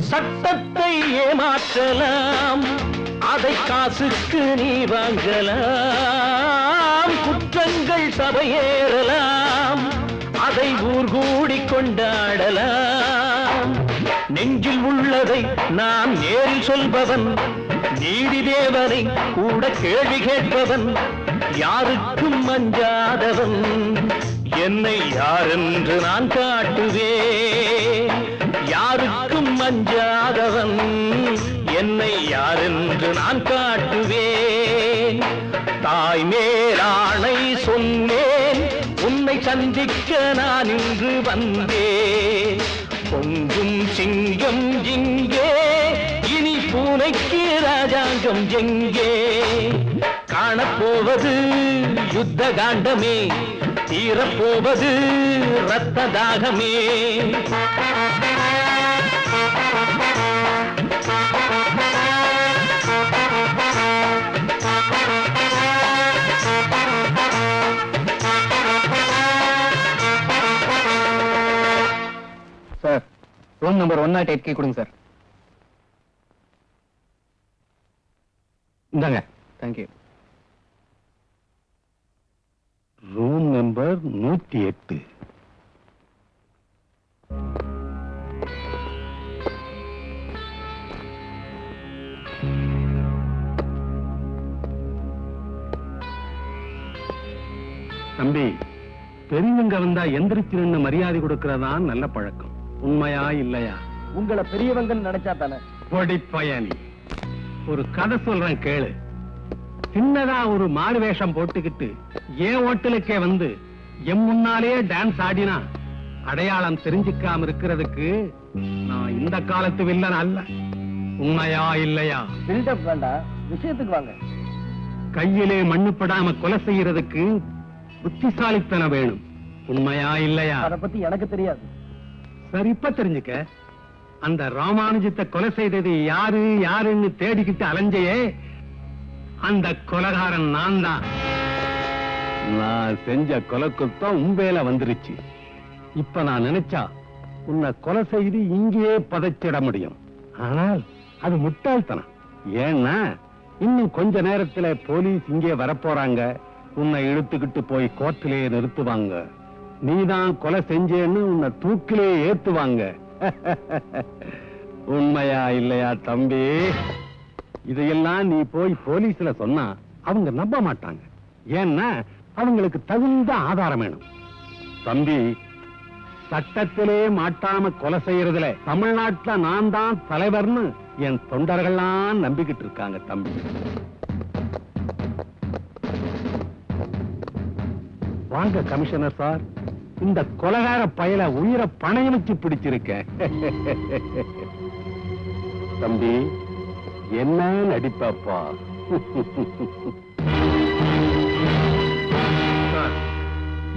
சட்டத்தை ஏமாற்றலாம், அதை காசுக்கு நீ வாங்கலாம். குற்றங்கள் சபையேறலாம், அதை ஊர் கூடி கொண்டாடலாம். நெஞ்சில் உள்ளதை நான் நேரில் சொல்பவன், நீதி தேவனை கூட கேள்வி கேட்பவன். யாருக்கும் அஞ்சாதவன், என்னை யாரென்று நான் காட்டுவேன். யாருக்கும் அஞ்சாதவன், என்னை யாரென்று நான் காட்டுவேன். தாய் மேலாணை சொன்னேன், உன்னை சந்திக்க நான் இன்று வந்தேன். பொங்கும் சிங்கம் இங்கே, இனி பூனைக்கு ராஜாங்கம் எங்கே? காணப்போவது யுத்த காண்டமே, தீரப்போவது ரத்த தாகமே. சார், ரூம் நம்பர் 108 கீ கொடுங்க சார். இந்தாங்க. தேங்க்யூ. Room number 108. தம்பி, பெரியவங்க வந்தா எந்திரிச்சு நின்னு மரியாதை கொடுக்கறதா நல்ல பழக்கம். உண்மையா இல்லையா? உங்களை பெரியவங்கன்னு நினைச்சா தானே. பொடி பயணி, ஒரு கதை சொல்றேன் கேளு. சின்னதா ஒரு மாறு வேஷம் போட்டுக்கிட்டு ஏன் ஹோட்டலுக்கே வந்து என் முன்னாலே டான்ஸ் ஆடினா அடையாளம் தெரிஞ்சுக்காம இருக்கிறதுக்கு நான் இந்த காலத்து வில்லன் அல்ல. உண்மையா இல்லையா? பில்டப் வேண்டாம், விஷயத்துக்கு வாங்க. கையிலே மண்ணுப்படாம கொலை செய்யறதுக்கு புத்திசாலித்தனம் வேணும். உண்மையா இல்லையா? அத பத்தி எனக்கு தெரியாது. சரி, இப்ப தெரிஞ்சுக்க. அந்த ராமானுஜத்தை கொலை செய்தது யாரு யாருன்னு தேடிக்கிட்டு அலைஞ்சையே, அந்த கொலைகாரன் நான் தான். நான் செஞ்ச கொலை குத்தம் உண்மையில வந்துருச்சு. இப்ப நான் நினைச்சா உன்னை கொலை செய்து இங்கேயே பதைச்சிட முடியும். ஆனால் அது முட்டாள்தனம். ஏன்னா இன்னும் கொஞ்ச நேரத்துல போலீஸ் இங்கே வரப்போறாங்க. உன்னை இழுத்துக்கிட்டு போய் கோர்ட்டிலே நிறுத்துவாங்க. நீதான் கொலை செஞ்சேன்னு உன்னை தூக்கிலே ஏத்துவாங்க. உண்மையா இல்லையா தம்பி? இதையெல்லாம் நீ போய் போலீஸ்ல சொன்னா அவங்க நம்ப மாட்டாங்க. ஏன்னா அவங்களுக்கு தகுந்த ஆதாரம் வேணும். தம்பி, சட்டத்திலே மாட்டாம கொலை செய்யறதுல தமிழ்நாட்டுல நான் தான் தலைவர்னு என் தொண்டர்கள்லாம் நம்பிக்கிட்டு இருக்காங்க தம்பி. வாங்க கமிஷனர் சார், இந்த கொலைகார பயல உயிரை பணையம் வச்சு பிடிச்சிருக்கேன். தம்பி, என்ன நடிப்பாப்பா? சார்,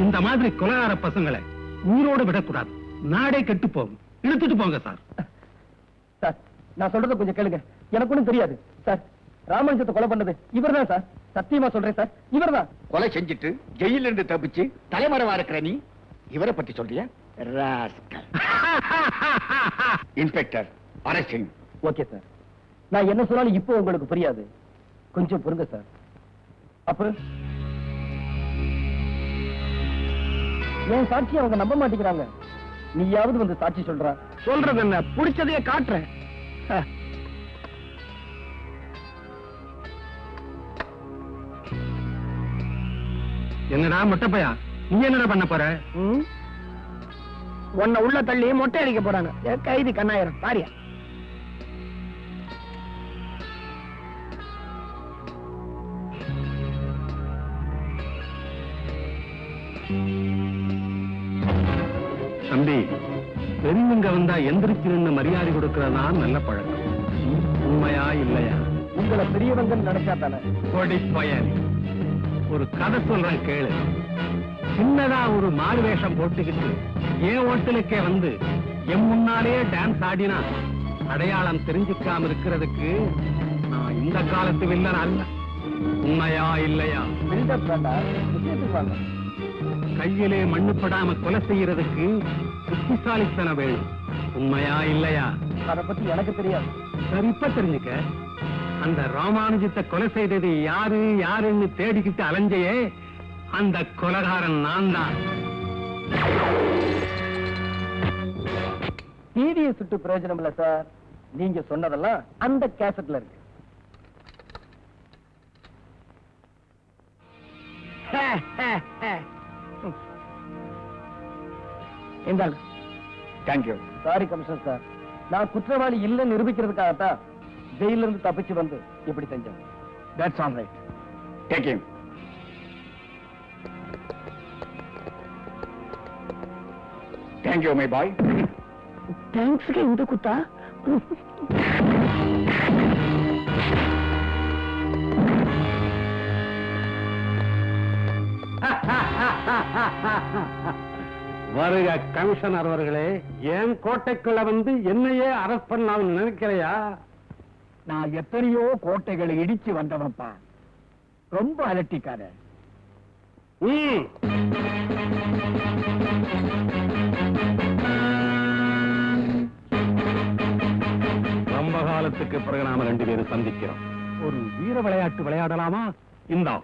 இந்த மாதிரி கொலைகார பசங்களை உயிரோடு விடக்கூடாது. நாடே கெட்டு போகும். இழுத்துட்டு போங்க சார். சார், நான் சொல்றத கொஞ்சம் கேளுங்க. எனக்கு ஒண்ணும் தெரியாது சார். ராமானுஜத்தை கொலை பண்ணது இவர்தான் சார். சத்தியமா சொல்றேன் சார், இவர்தான். கொலை செஞ்சுட்டு ஜெயில இருந்து தப்பிச்சு தலைமறைவா இருக்கிற நீ இவரை பத்தி சொல்றியா? Inspector, arresting. ஓகே சார், நான் என்ன சொன்னாலும் இப்போ உங்களுக்கு புரியாது. கொஞ்சம் பொறுங்க சார். அப்ப என் சாட்சி அவங்க நம்ப மாட்டேங்கிறாங்க. நீயாவது வந்து சாட்சி சொல்ற. சொல்றது என்ன, பிடிச்சதையே காட்டுறேன். என்னடா மொட்டைப்பையா, நீ என்னடா பண்ண போற? உன்னை உள்ள தள்ளி மொட்டை அடிக்க போறாங்க. கைது கண்ணாயிரம் பாரியா. தம்பி, பெரியவங்க வந்தா எந்திரிச்சு நின்று மரியாதை கொடுக்கறதா நல்ல பழக்கம். உண்மையா இல்லையா? உங்களை பெரியவங்க நினைச்சா தானே. கொடி பயலி, ஒரு கதை சொல்றேன் கேளு. சின்னதா ஒரு மாறு வேஷம் போட்டுக்கிட்டு ஏன் ஹோட்டலுக்கே வந்து என் முன்னாலே டான்ஸ் ஆடினா அடையாளம் தெரிஞ்சுக்காம இருக்கிறதுக்கு நான் இந்த காலத்து வில்லன் அல்ல. உண்மையா இல்லையா? பில்டப் வேண்டாம், விஷயத்துக்கு வாங்க. கையிலே மண்ணுப்படாம கொலை செய்யறதுக்கு புத்திசாலித்தனம் வேணும். உண்மையா இல்லையா? அதை பத்தி எனக்கு தெரியாது. சரி, இப்ப தெரிஞ்சுக்க. அந்த ராமானுஜத்தை கொலை செய்தது யாரு யாருன்னு தேடிக்கிட்டு அலைஞ்சையே, அந்த கொலைகாரன் நான் தான். டிவியை சுட்டு பிரயோஜனம் இல்ல சார். நீங்க சொன்னதெல்லாம் அந்த கேசட்ல இருக்கு. இந்தாங்க. தேங்க்யூ. சாரி கமிஷனர் சார், நான் குற்றவாளி இல்லைன்னு நிரூபிக்கிறதுக்காகத்தான் ஜெயில இருந்து தப்பிச்சு வந்து இப்படி செஞ்சேன். That's all right. Take him. Thank you my boy. தேங்க்ஸ்க்கு இந்த குத்தா? வருக கமிஷனர் அவர்களே, ஏன் கோட்டைக்குள்ள வந்து என்னையே அரெஸ்ட் பண்ணலாம்னு நினைக்கிறையா? நான் எத்தனையோ கோட்டைகளை இடிச்சு வந்தவன்ப்பா. ரொம்ப அலட்டிக்காத. ரொம்ப காலத்துக்கு பிறகு நாம 2 பேரும் சந்திக்கிறோம். ஒரு வீர விளையாட்டு விளையாடலாமா? இந்தா,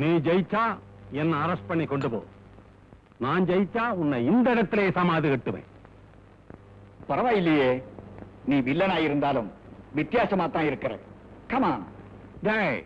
நீ ஜெயிச்சா என்ன அரெஸ்ட் பண்ணி கொண்டு போ. நான் ஜெயிச்சா உன்னை இந்த இடத்திலே சமாதி கட்டுவேன். பரவாயில்லையே, நீ வில்லனா இருந்தாலும் வித்தியாசமா தான் இருக்கிற. கமான். ஜெய்.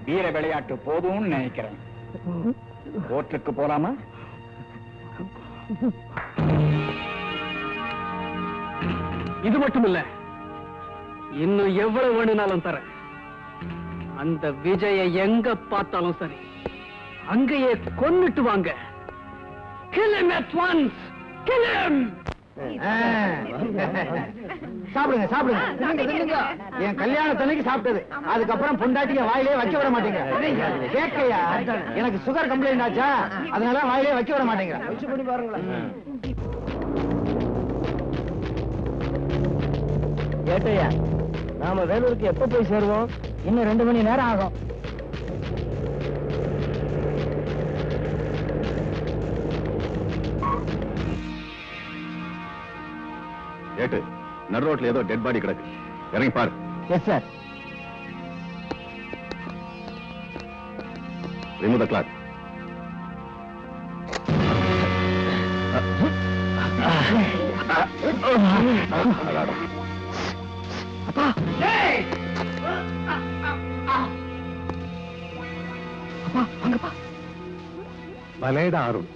வீர விளையாட்டு போதும்னு நினைக்கிறேன். கோர்ட்டுக்கு போலாமா? இது மட்டும் இல்ல, இன்னும் எவ்வளவு வேணும்னாலும் தரேன். அந்த விஜய எங்க பார்த்தாலும் சரி, அங்கேயே கொன்னுட்டு வாங்க. Kill him at once. Kill him. சாப்பிடுங்க சாப்பிடுங்க. என் கல்யாணத்தன்னைக்கு சாப்பிட்டது, அதுக்கப்புறம் பொண்டாட்டிய வாயிலே வைக்க விட மாட்டேங்க. கேட்கையா, எனக்கு சுகர் கம்ப்ளைண்ட் ஆச்சா, அதனால வாயிலே வைக்க விட மாட்டேங்க. வச்சு பண்ணி பாருங்களேன். கேட்டையா, நாம வேலூருக்கு எப்ப போய் சேருவோம்? இன்னும் 2 மணி நேரம் ஆகும். ஏட்டு, நடு ரோட்ல ஏதோ டெட் பாடி கிடக்கு, இறங்கி பாரு. Yes sir. Remove the cloth. பலேடா அருண்,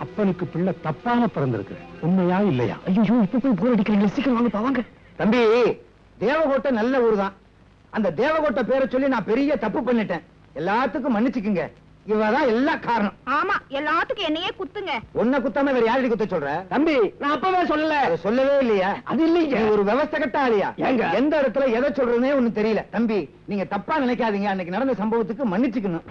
அப்பனுக்கு பிள்ளை தப்பான பிறந்திருக்கு, உண்மையா இல்லையா? ஐயோ, இப்ப போய் போர் அடிக்கிறீங்களா? சீக்கிரம் வாங்க வாங்க. தம்பி, தேவகோட்டை நல்ல ஊர் தான். அந்த தேவகோட்டை பேரை சொல்லி நான் பெரிய தப்பு பண்ணிட்டேன். எல்லாத்துக்கும் மன்னிச்சுக்குங்க. இவதான் எல்லா காரணம். ஆமா, எல்லாத்துக்கும் என்னையே குத்துங்க. ஒன்ன குத்தாம வேற யாரடி குத்த சொல்ற? தம்பி, நான் அப்பவே சொல்லல. அதை சொல்லவே இல்லையா? அது இல்லைங்க. ஒரு விவசாய கட்ட ஆளியா? எந்த இடத்துல எதை சொல்றதுனே ஒண்ணு தெரியல. தம்பி, நீங்க தப்பா நினைக்காதீங்க. அன்னைக்கு நடந்த சம்பவத்துக்கு மன்னிச்சுக்கணும்.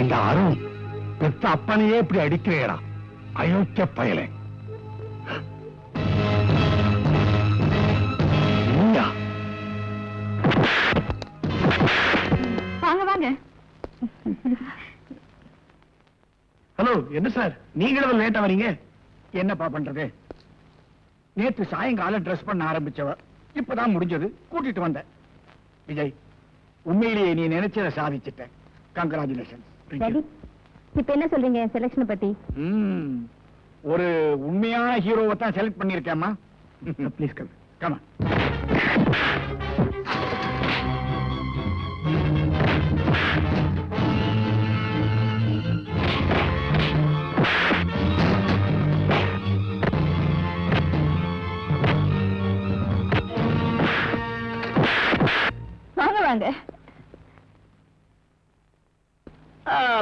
எங்க அருண், பெத்த அப்பனையே இப்படி அடிக்கிறேடா, அயோக்கிய பயலே. வாங்க வாங்க. ஹலோ, என்ன சார் நீங்களும் லேட்டா வரீங்க? என்னப்பா பண்றது? நேற்று சாயங்காலம் ட்ரெஸ் பண்ண ஆரம்பிச்சவ இப்பதான் முடிஞ்சது, கூட்டிட்டு வந்தேன். விஜய், உண்மையிலேயே நீ நினைச்சத சாதிச்சிட்ட. கங்க்ராச்சுலேஷன். இப்ப என்ன சொல்றீங்க செலக்ஷன் பத்தி? ஒரு உண்மையான ஹீரோவை தான் செலக்ட் பண்ணிருக்கேம்மா. Please come come. வாங்க வாங்க.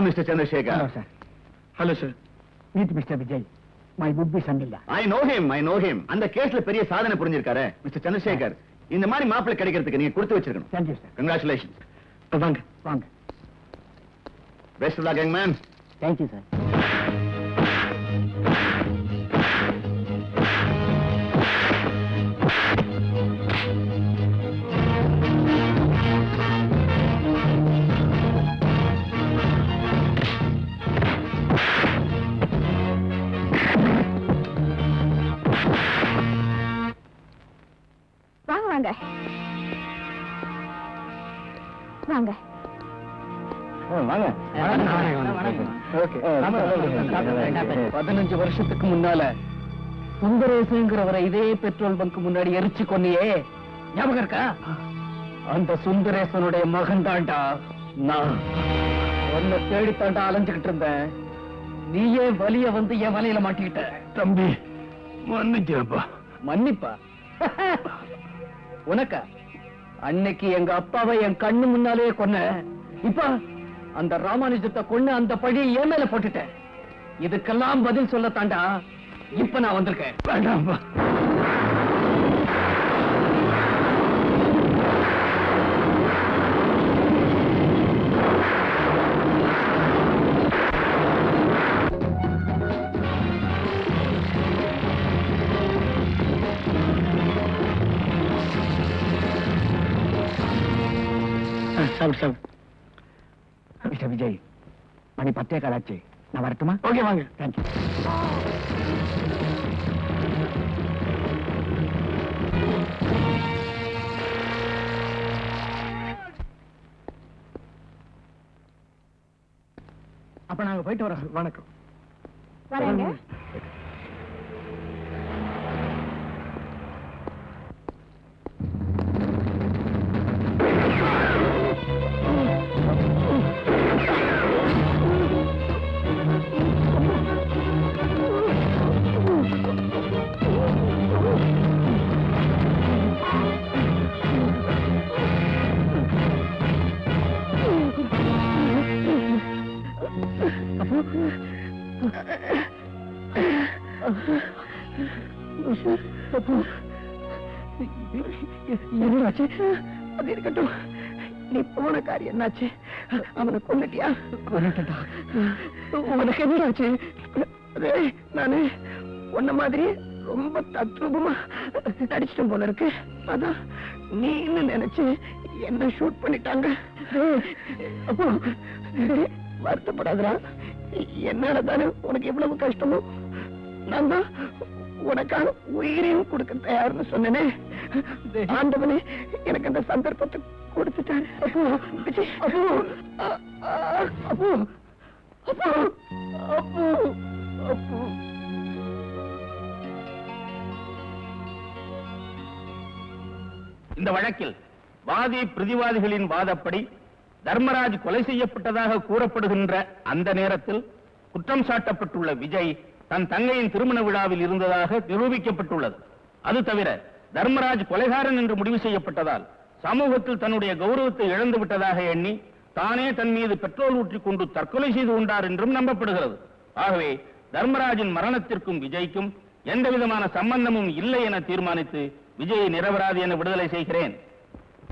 Mister Chandrasekhar. Hello sir. Meet mister Vijay, my would be son-in-law. I know him. அந்த கேஸ்ல பெரிய சாதனை புரிஞ்சிருக்காரு மிஸ்டர் சந்திரசேகர். இந்த மாதிரி மாப்பிள்ளை கிடைக்கிறதுக்கு நீங்க கொடுத்து வச்சிருக்கணும். Thank you sir. கங்க்ராச்சுலேஷன். வாங்க வாங்க. Best of luck young man. Thank you sir. வாங்க வாங்க வாங்க. 15 வருஷத்துக்கு முன்னால சுந்தரேசங்கிறவரை இதே பெட்ரோல் பங்க் முன்னாடி எரிச்சு கொன்னியே, ஞாபகம் இருக்கா? அந்த சுந்தரேசனுடைய மகன் தாண்டா நான். உன்னை தேடித்தாண்டா அலைஞ்சுக்கிட்டு இருந்தேன். நீயே வலிய வந்து என் வலையில மாட்டிக்கிட்ட. தம்பி, மன்னிச்சிருப்பா. மன்னிப்பா? உனக்கா? அன்னைக்கு எங்க அப்பாவை என் கண்ணு முன்னாலே கொன்ன. இப்ப அந்த ராமானுஜத்தை கொன்னு அந்த பழியை என் மேல போட்டுட்டேன். இதுக்கெல்லாம் பதில் சொல்லத்தாண்டா இப்ப நான் வந்திருக்கேன். வேண்டாம்ப்பா. சாப்பிடு. மிஸ்டர் விஜய், மணி 10:15 ஆச்சு. நான் வரட்டுமா? ஓகே, வாங்க. தேங்க்யூ. அப்ப நாங்க போயிட்டு வரோம். வணக்கம். வரேங்க. என்னாச்சு? அது இருக்கட்டும். நீ போன காரியம் என்னாச்சு? அவனை கொண்டுட்டியா? கொண்டுட்டா. உனக்கு என்னாச்சு? நானு உன்ன மாதிரி ரொம்ப தத்ரூபமா நடிச்சிட்டேன் போல இருக்கு. அதான் நீன்னு நினைச்சு என்ன ஷூட் பண்ணிட்டாங்க. அப்போ வருத்தப்படாதா? என்னால தானே உனக்கு எவ்வளவு கஷ்டமோ நான் தான் உனக்காக உயிரையும் கொடுக்க தயார்னு சொன்னேனே. ஆண்டவனே எனக்கு அந்த சந்தர்ப்பத்தை கொடுத்துட்டாரு. அப்போ அப்போ அப்போ அப்போ அப்போ அப்போ இந்த வழக்கில் வாதி பிரதிவாதிகளின் வாதப்படி தர்மராஜ் கொலை செய்யப்பட்டதாக கூறப்படுகின்ற அந்த நேரத்தில் குற்றம் சாட்டப்பட்டுள்ள விஜய் தன் தங்கையின் திருமண விழாவில் இருந்ததாக நிரூபிக்கப்பட்டுள்ளது. அது தவிர தர்மராஜ் கொலைகாரன் என்று முடிவு செய்யப்பட்டதால் சமூகத்தில் தன்னுடைய கௌரவத்தை இழந்து விட்டதாக எண்ணி தானே தன் மீது பெட்ரோல் ஊற்றிக் கொண்டு தற்கொலை செய்து கொண்டார் என்றும் நம்பப்படுகிறது. ஆகவே தர்மராஜின் மரணத்திற்கும் விஜய்க்கும் எந்த விதமான சம்பந்தமும் இல்லை என தீர்மானித்து விஜயை நிரபராதி என விடுதலை செய்கிறேன்.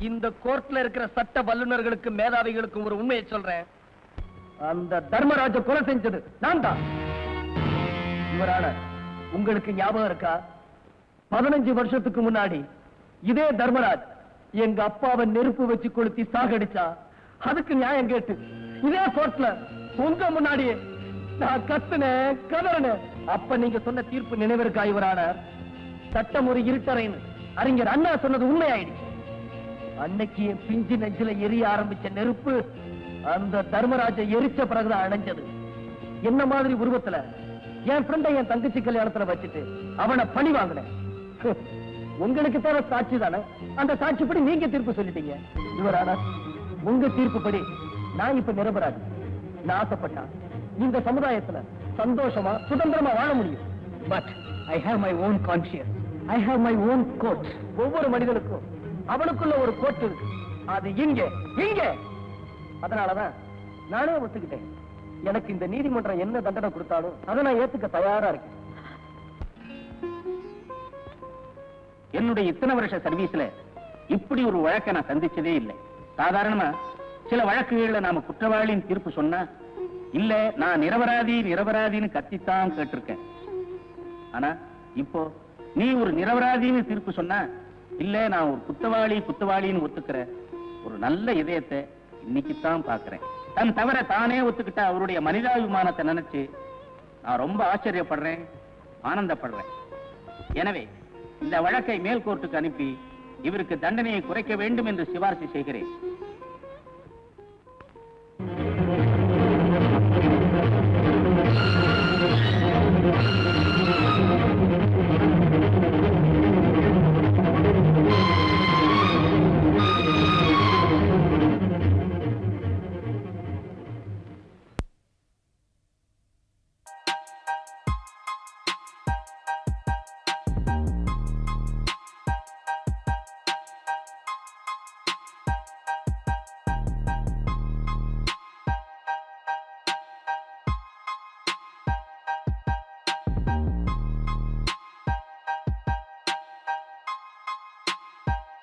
இந்த கோர்ட்ல இருக்கிற சட்ட வல்லுநர்களுக்கு மேதாவிகளுக்கும் ஒரு உண்மையை சொல்றேன். அந்த தர்மராஜ கொலை செஞ்சது நான் தான். இவரான உங்களுக்கு ஞாபகம் இருக்கா? 15 வருஷத்துக்கு முன்னாடி இதே தர்மராஜ் எங்க அப்பாவை நெருப்பு வச்சு கொளுத்தி சாகடிச்சா. அதுக்கு நியாயம் கேட்டு இதே கோர்ட்ல உங்க முன்னாடியே நான் கத்துனேன், கதறினேன். அப்ப நீங்க சொன்ன தீர்ப்பு நினைவிற்கா? இவரான சட்டம் ஒரு இருட்டறைன்னு அறிஞர் அண்ணா சொன்னது உண்மையாயிடுச்சு. அன்னைக்கு என் பிஞ்சு நெஞ்சில எரிய ஆரம்பிச்ச நெருப்பு அந்த தர்மராஜை எரிச்ச பிறகுதான் அணைஞ்சது. என்ன மாதிரி உருவத்துல என் ஃப்ரெண்டை என் தங்கச்சி கல்யாணத்துல வச்சுட்டு அவனை பழி வாங்கினேன். உங்களுக்கு தேவை சாட்சி தானே? அந்த சாட்சிப்படி நீங்க தீர்ப்பு சொல்லிட்டீங்க. இவரான உங்க தீர்ப்புப்படி நான் இப்ப நிரபராதி. நான் ஆசைப்பட்டா இந்த சமுதாயத்துல சந்தோஷமா சுதந்திரமா வாழ முடியும். But I have my own conscious. I have my own court. ஒவ்வொரு மனிதனுக்கும் அவனுக்குள்ள ஒரு கோர்ட் இருக்கு. அது இங்க இங்க. அதனாலதான் நானே ஒத்துக்கிட்டேன். எனக்கு இந்த நீதிமன்றம் என்ன தண்டனை கொடுத்தாலும் அதை நான் ஏத்துக்க தயாரா இருக்கேன். என்னுடைய இத்தனை வருஷ சர்வீஸ்ல இப்படி ஒரு வழக்கை நான் சந்திச்சதே இல்லை. சாதாரணமா சில வழக்குகள்ல நாம குற்றவாளியின் தீர்ப்பு சொன்னா இல்ல நான் நிரபராதி நிரபராதின்னு கத்தித்தான் கேட்டிருக்கேன். ஆனா இப்போ நீ ஒரு நிரபராதின்னு தீர்ப்பு சொன்னா இல்ல நான் ஒரு குற்றவாளின்னு ஒத்துக்கிற ஒரு நல்ல இதயத்தை இன்னைக்குத்தான் பாக்குறேன். தன் தவிர தானே ஒத்துக்கிட்ட அவருடைய மனிதாபிமானத்தை நினைச்சு நான் ரொம்ப ஆச்சரியப்படுறேன், ஆனந்தப்படுறேன். எனவே இந்த வழக்கை மேல் கோர்ட்டுக்கு அனுப்பி இவருக்கு தண்டனையை குறைக்க வேண்டும் என்று சிபாரிசு செய்கிறேன்.